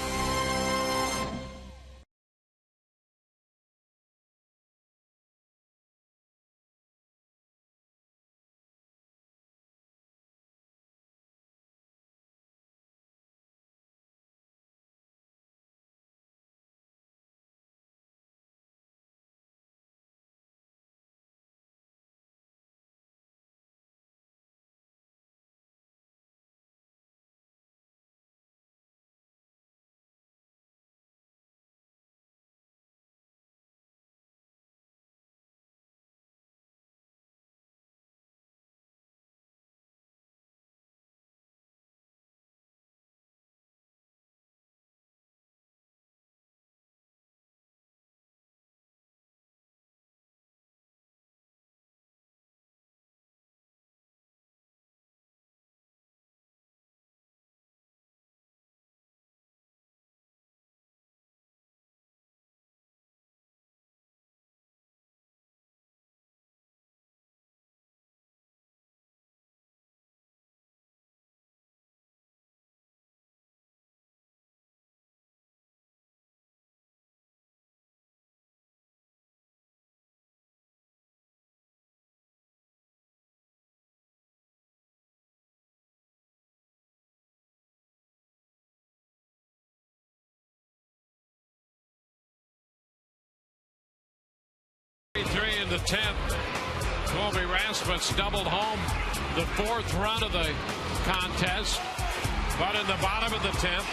the 10th. Colby Rasmus doubled home the 4th run of the contest. But in the bottom of the 10th,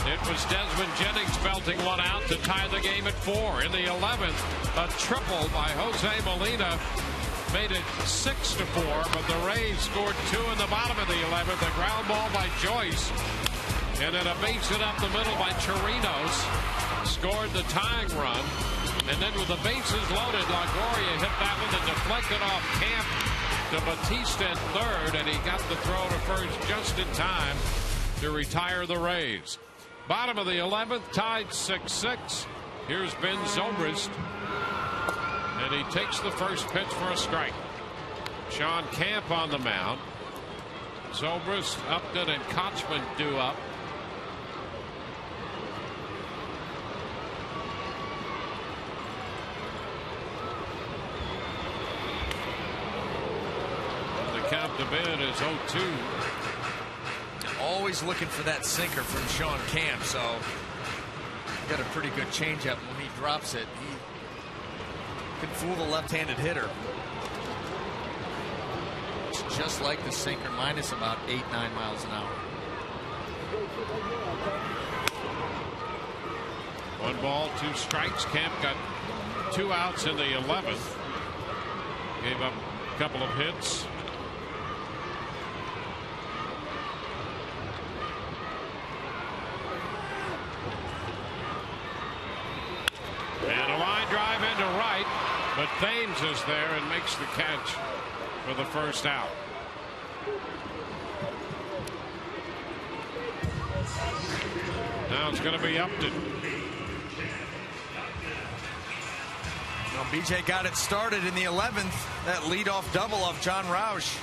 it was Desmond Jennings belting one out to tie the game at 4. In the 11th, a triple by Jose Molina made it 6-4, but the Rays scored 2 in the bottom of the 11th. A ground ball by Joyce, and then a base hit up the middle by Torinos scored the tying run. And then with the bases loaded, Longoria hit that one and deflected off Camp to Bautista at 3rd, and he got the throw to first just in time to retire the Rays. Bottom of the 11th, tied 6-6. Here's Ben Zobrist, and he takes the first pitch for a strike. Sean Camp on the mound. Zobrist, Upton, and Kochman due up. Count to Ben is 0-2. Always looking for that sinker from Sean Camp, so got a pretty good changeup. When he drops it, he can fool the left-handed hitter. It's just like the sinker, minus about 8-9 miles an hour. 1 ball, 2 strikes. Camp got 2 outs in the 11th. Gave up a couple of hits. And a line drive into right, but Thames is there and makes the catch for the first out. Now it's going to be Upton. Well, BJ got it started in the 11th. That leadoff double off John Roush.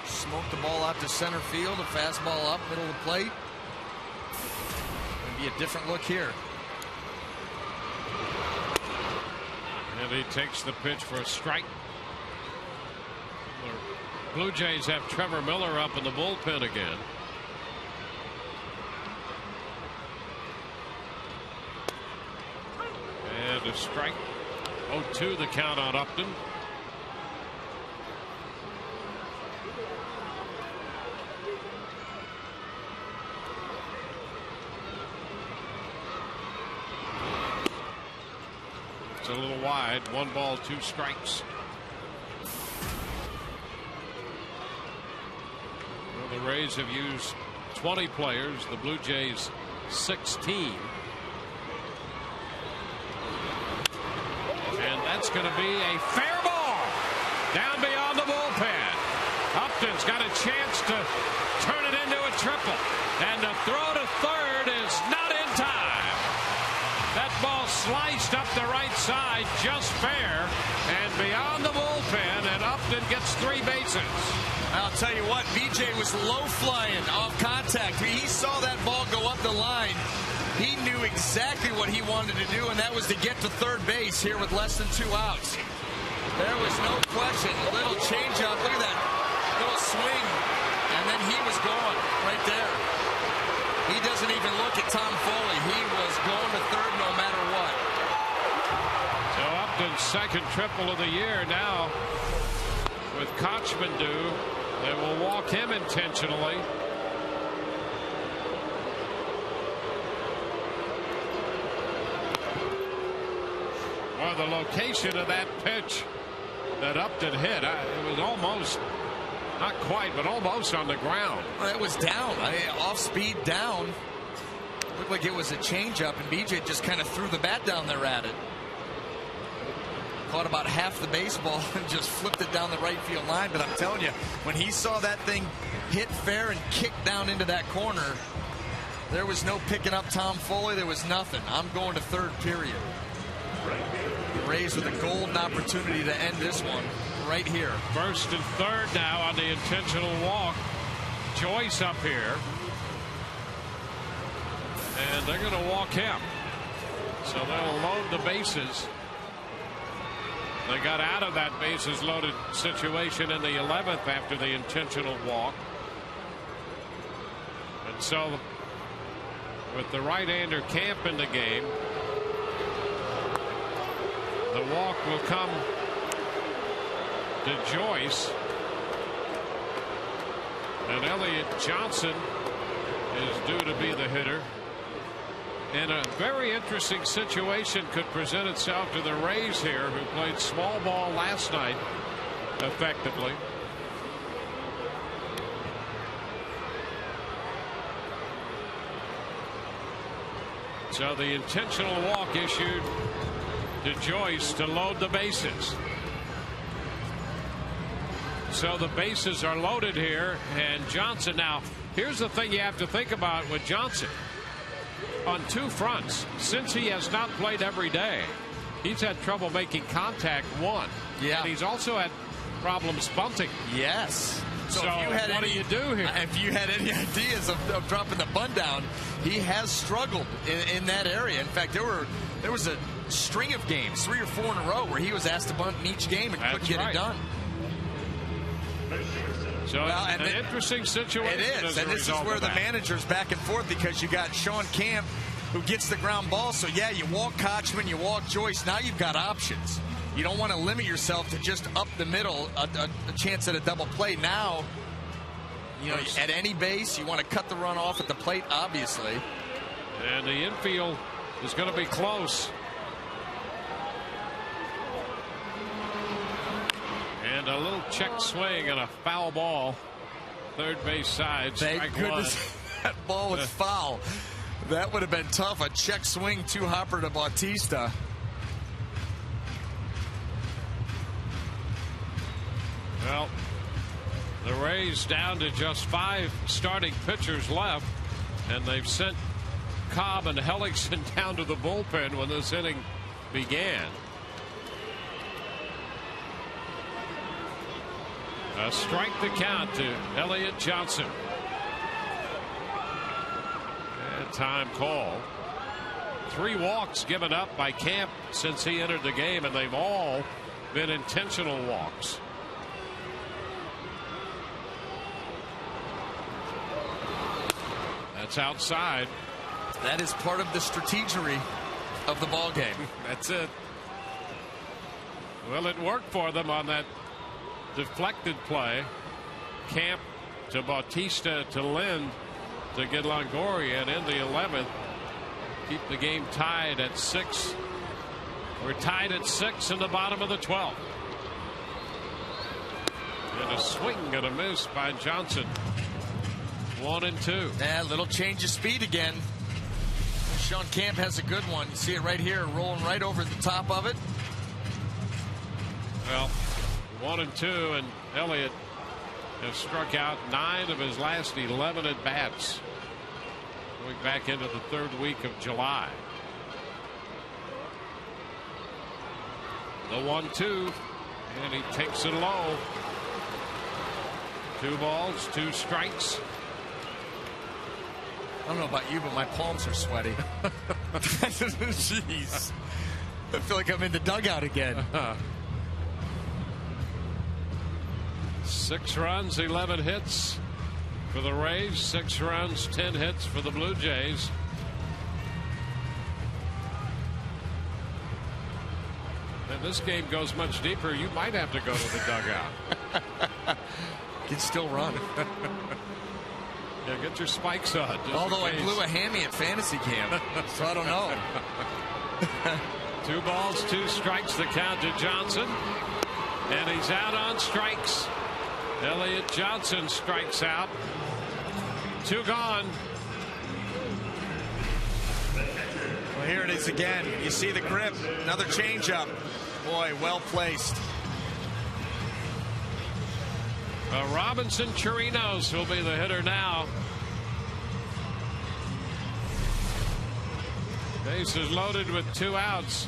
Smoked the ball out to center field, a fastball up middle of the plate. Be a different look here. And he takes the pitch for a strike. The Blue Jays have Trevor Miller up in the bullpen again. And a strike. 0-2 the count on Upton. It's a little wide. 1 ball, 2 strikes. Well, the Rays have used 20 players. The Blue Jays 16. And that's going to be a fair ball down beyond the bullpen. Upton's got a chance to turn it into a triple. And the throw to third is not in time. That ball sliced up the right side, just fair, and beyond the bullpen, and Upton gets 3 bases. I'll tell you what, BJ was low flying off contact. He saw that ball go up the line. He knew exactly what he wanted to do, and that was to get to third base here with less than 2 outs. There was no question. A little changeup. Look at that little swing, and then he was gone right there. He doesn't even look at Tom Foley. He was going to third no matter what. So Upton's second triple of the year now. With Kochman due, they will walk him intentionally. Well, the location of that pitch that Upton hit, it was almost, not quite, but almost on the ground. Well, it was down, off speed down. Looked like it was a changeup, and BJ just kind of threw the bat down there at it. Caught about half the baseball and just flipped it down the right field line. But I'm telling you, when he saw that thing hit fair and kick down into that corner, there was no picking up Tom Foley. There was nothing. I'm going to third, period. The Rays with a golden opportunity to end this one right here. First and third now on the intentional walk. Joyce up here. And they're going to walk him. So they'll load the bases. They got out of that bases loaded situation in the 11th after the intentional walk. And so with the right-hander Camp in the game, The walk will come to Joyce. And Elliott Johnson is due to be the hitter. And a very interesting situation could present itself to the Rays here, who played small ball last night effectively. So the intentional walk issued to Joyce to load the bases. So the bases are loaded here, and Johnson. Now, here's the thing you have to think about with Johnson. On two fronts, since he has not played every day, he's had trouble making contact, one. Yeah. And he's also had problems bunting. Yes. So if you had what do you do here? If you had any ideas of dropping the bunt down, he has struggled in that area. In fact, there was a string of games, 3 or 4 in a row, where he was asked to bunt in each game and couldn't get it done. So an interesting situation. It is, and this is where the manager's back and forth, because you got Sean Camp, who gets the ground ball. So yeah, you walk Kochman, you walk Joyce. Now you've got options. You don't want to limit yourself to just up the middle, a chance at a double play. Now, you know, at any base, you want to cut the run off at the plate, obviously. And the infield is going to be close. And a little check swing and a foul ball. Third base side. Thank goodness that ball was foul. That would have been tough. A check swing, 2-hopper to Bautista. Well, the Rays down to just 5 starting pitchers left, and they've sent Cobb and Hellickson down to the bullpen when this inning began. A strike to count to Elliott Johnson. And time call. 3 walks given up by Camp since he entered the game, and they've all been intentional walks. That's outside. That is part of the strategery of the ball game. That's it. Well, it worked for them on that deflected play. Camp to Bautista to Lind to get Longoria, and in the 11th, keep the game tied at 6. We're tied at 6 in the bottom of the 12th. And a swing and a miss by Johnson. 1-2. Yeah, little change of speed again. Sean Camp has a good one. You see it right here, rolling right over the top of it. Well, 1-2, and Elliott has struck out 9 of his last 11 at bats. Going back into the 3rd week of July. The 1-2, and he takes it low. 2 balls, 2 strikes. I don't know about you, but my palms are sweaty. Jeez. I feel like I'm in the dugout again. 6 runs, 11 hits for the Rays. 6 runs, 10 hits for the Blue Jays. And this game goes much deeper. You might have to go to the dugout. Can still run. Yeah, get your spikes on. Although I blew a hammy at fantasy camp, so I don't know. 2 balls, 2 strikes, the count to Johnson. And he's out on strikes. Elliott Johnson strikes out. 2 gone. Well, here it is again. You see the grip. Another changeup. Boy, well placed. Robinson Torinos will be the hitter now. Bases loaded with 2 outs.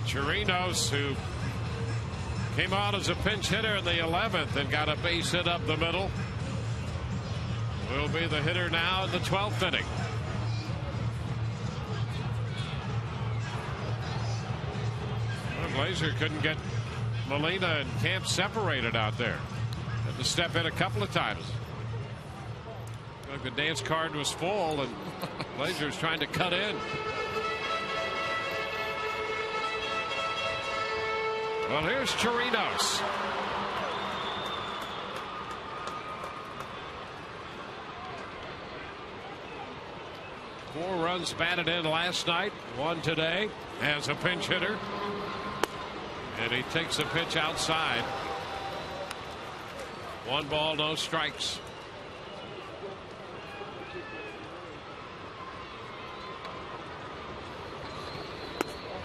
Torinos, who came out as a pinch hitter in the 11th and got a base hit up the middle, will be the hitter now in the 12th inning. Glazer couldn't get Molina and Camp separated out there. Had to step in a couple of times. The dance card was full, and Blazers trying to cut in. Well, here's Torinos. Four runs batted in last night, one today as a pinch hitter. And he takes a pitch outside. 1 ball, no strikes.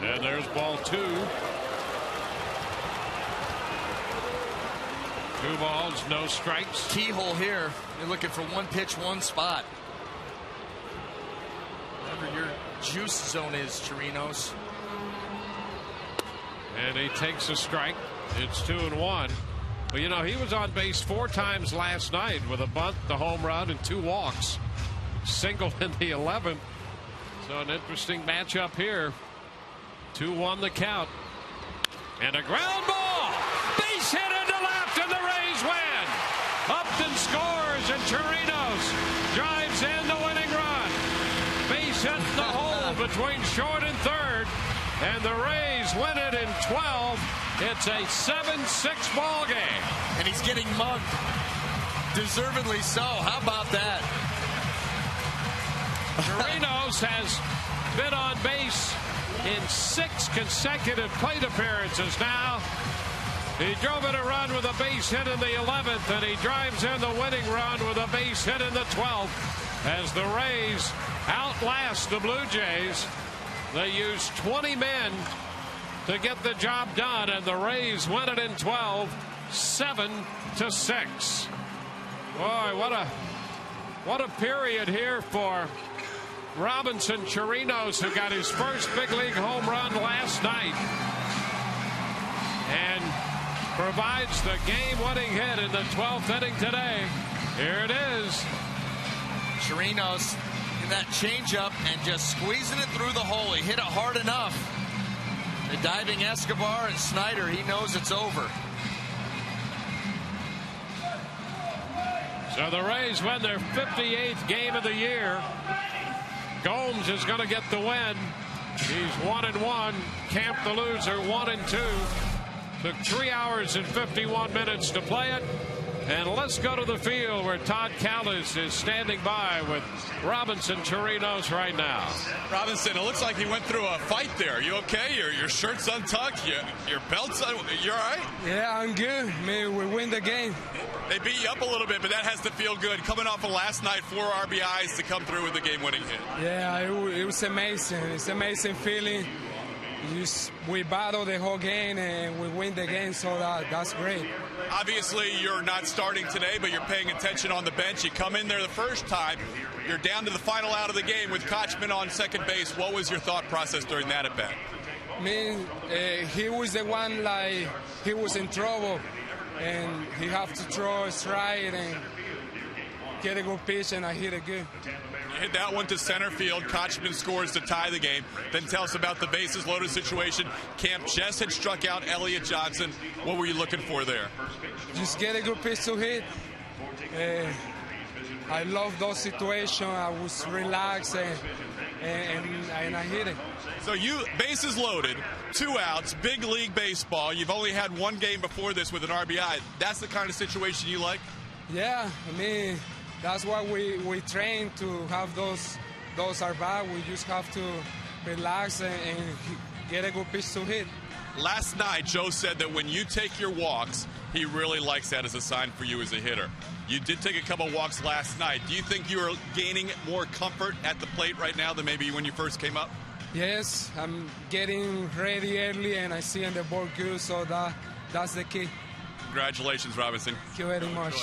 And there's ball 2. 2 balls, no strikes. Keyhole here. You're looking for 1 pitch, 1 spot. Whatever your juice zone is, Torinos. And he takes a strike. It's 2-1. Well, you know, he was on base 4 times last night with a bunt, the home run, and 2 walks. Single in the 11th. So an interesting matchup here. 2-1 the count. And a ground ball. Base hit into left, and the Rays win. Upton scores, and Torinos drives in the winning run. Base hit in the hole between short and third. And the Rays win it in 12. It's a 7-6 ball game. And he's getting mugged. Deservedly so. How about that? Torinos has been on base in 6 consecutive plate appearances now. He drove in a run with a base hit in the 11th, and he drives in the winning run with a base hit in the 12th as the Rays outlast the Blue Jays. They used 20 men to get the job done, and the Rays win it in 12, 7-6. Boy, what a period here for Robinson Torinos, who got his first big league home run last night and provides the game-winning hit in the 12th inning today. Here it is. Torinos in that changeup and just squeezing it through the hole. He hit it hard enough. The diving Escobar and Snyder, he knows it's over. So the Rays win their 58th game of the year. Gomes is going to get the win. He's 1-1. Camp the loser, 1-2. Took 3 hours and 51 minutes to play it. And let's go to the field where Todd Callis is standing by with Robinson Torinos right now. Robinson, it looks like he went through a fight there. Are you okay? Your shirt's untucked. Your belt's you all right? Yeah, I'm good. Man, we win the game. They beat you up a little bit, but that has to feel good. Coming off of last night, 4 RBIs to come through with the game-winning hit. Yeah, it was amazing. It's an amazing feeling. We battle the whole game and we win the game, so that's great. Obviously, you're not starting today, but you're paying attention on the bench. You come in there the first time. You're down to the final out of the game with Kochman on second base. What was your thought process during that at bat? He was the one, like, he was in trouble, and he have to throw a strike and get a good pitch, and I hit it good. You hit that one to center field. Kochman scores to tie the game. Then tell us about the bases loaded situation. Camp just had struck out Elliott Johnson. What were you looking for there? Just get a good pitch to hit. I love those situations. I was relaxed and I hit it. So you, bases loaded, 2 outs, big league baseball. You've only had 1 game before this with an RBI. That's the kind of situation you like? Yeah, that's why we train to have those RBI. We just have to relax and get a good pitch to hit. Last night, Joe said that when you take your walks, he really likes that as a sign for you as a hitter. You did take a couple walks last night. Do you think you are gaining more comfort at the plate right now than maybe when you first came up? Yes, I'm getting ready early and I see on the board good, so that's the key. Congratulations, Robinson. Thank you very much.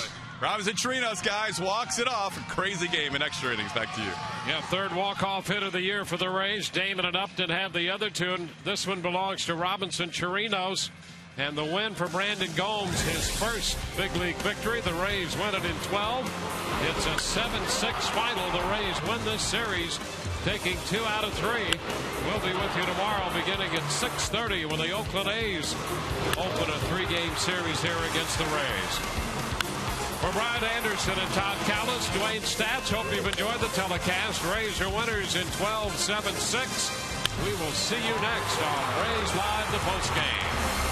Robinson Torinos, guys, walks it off. A crazy game in extra innings. Back to you. Yeah, 3rd walk-off hit of the year for the Rays. Damon and Upton have the other 2, and this one belongs to Robinson Torinos. And the win for Brandon Gomes, his first big league victory. The Rays win it in 12. It's a 7-6 final. The Rays win this series, taking 2 out of 3. We'll be with you tomorrow beginning at 6:30 when the Oakland A's open a 3-game series here against the Rays. For For Brian Anderson and Todd Callis, Dwayne Stats, hope you've enjoyed the telecast. Rays are winners in 12-7-6. We will see you next on Rays Live, the postgame.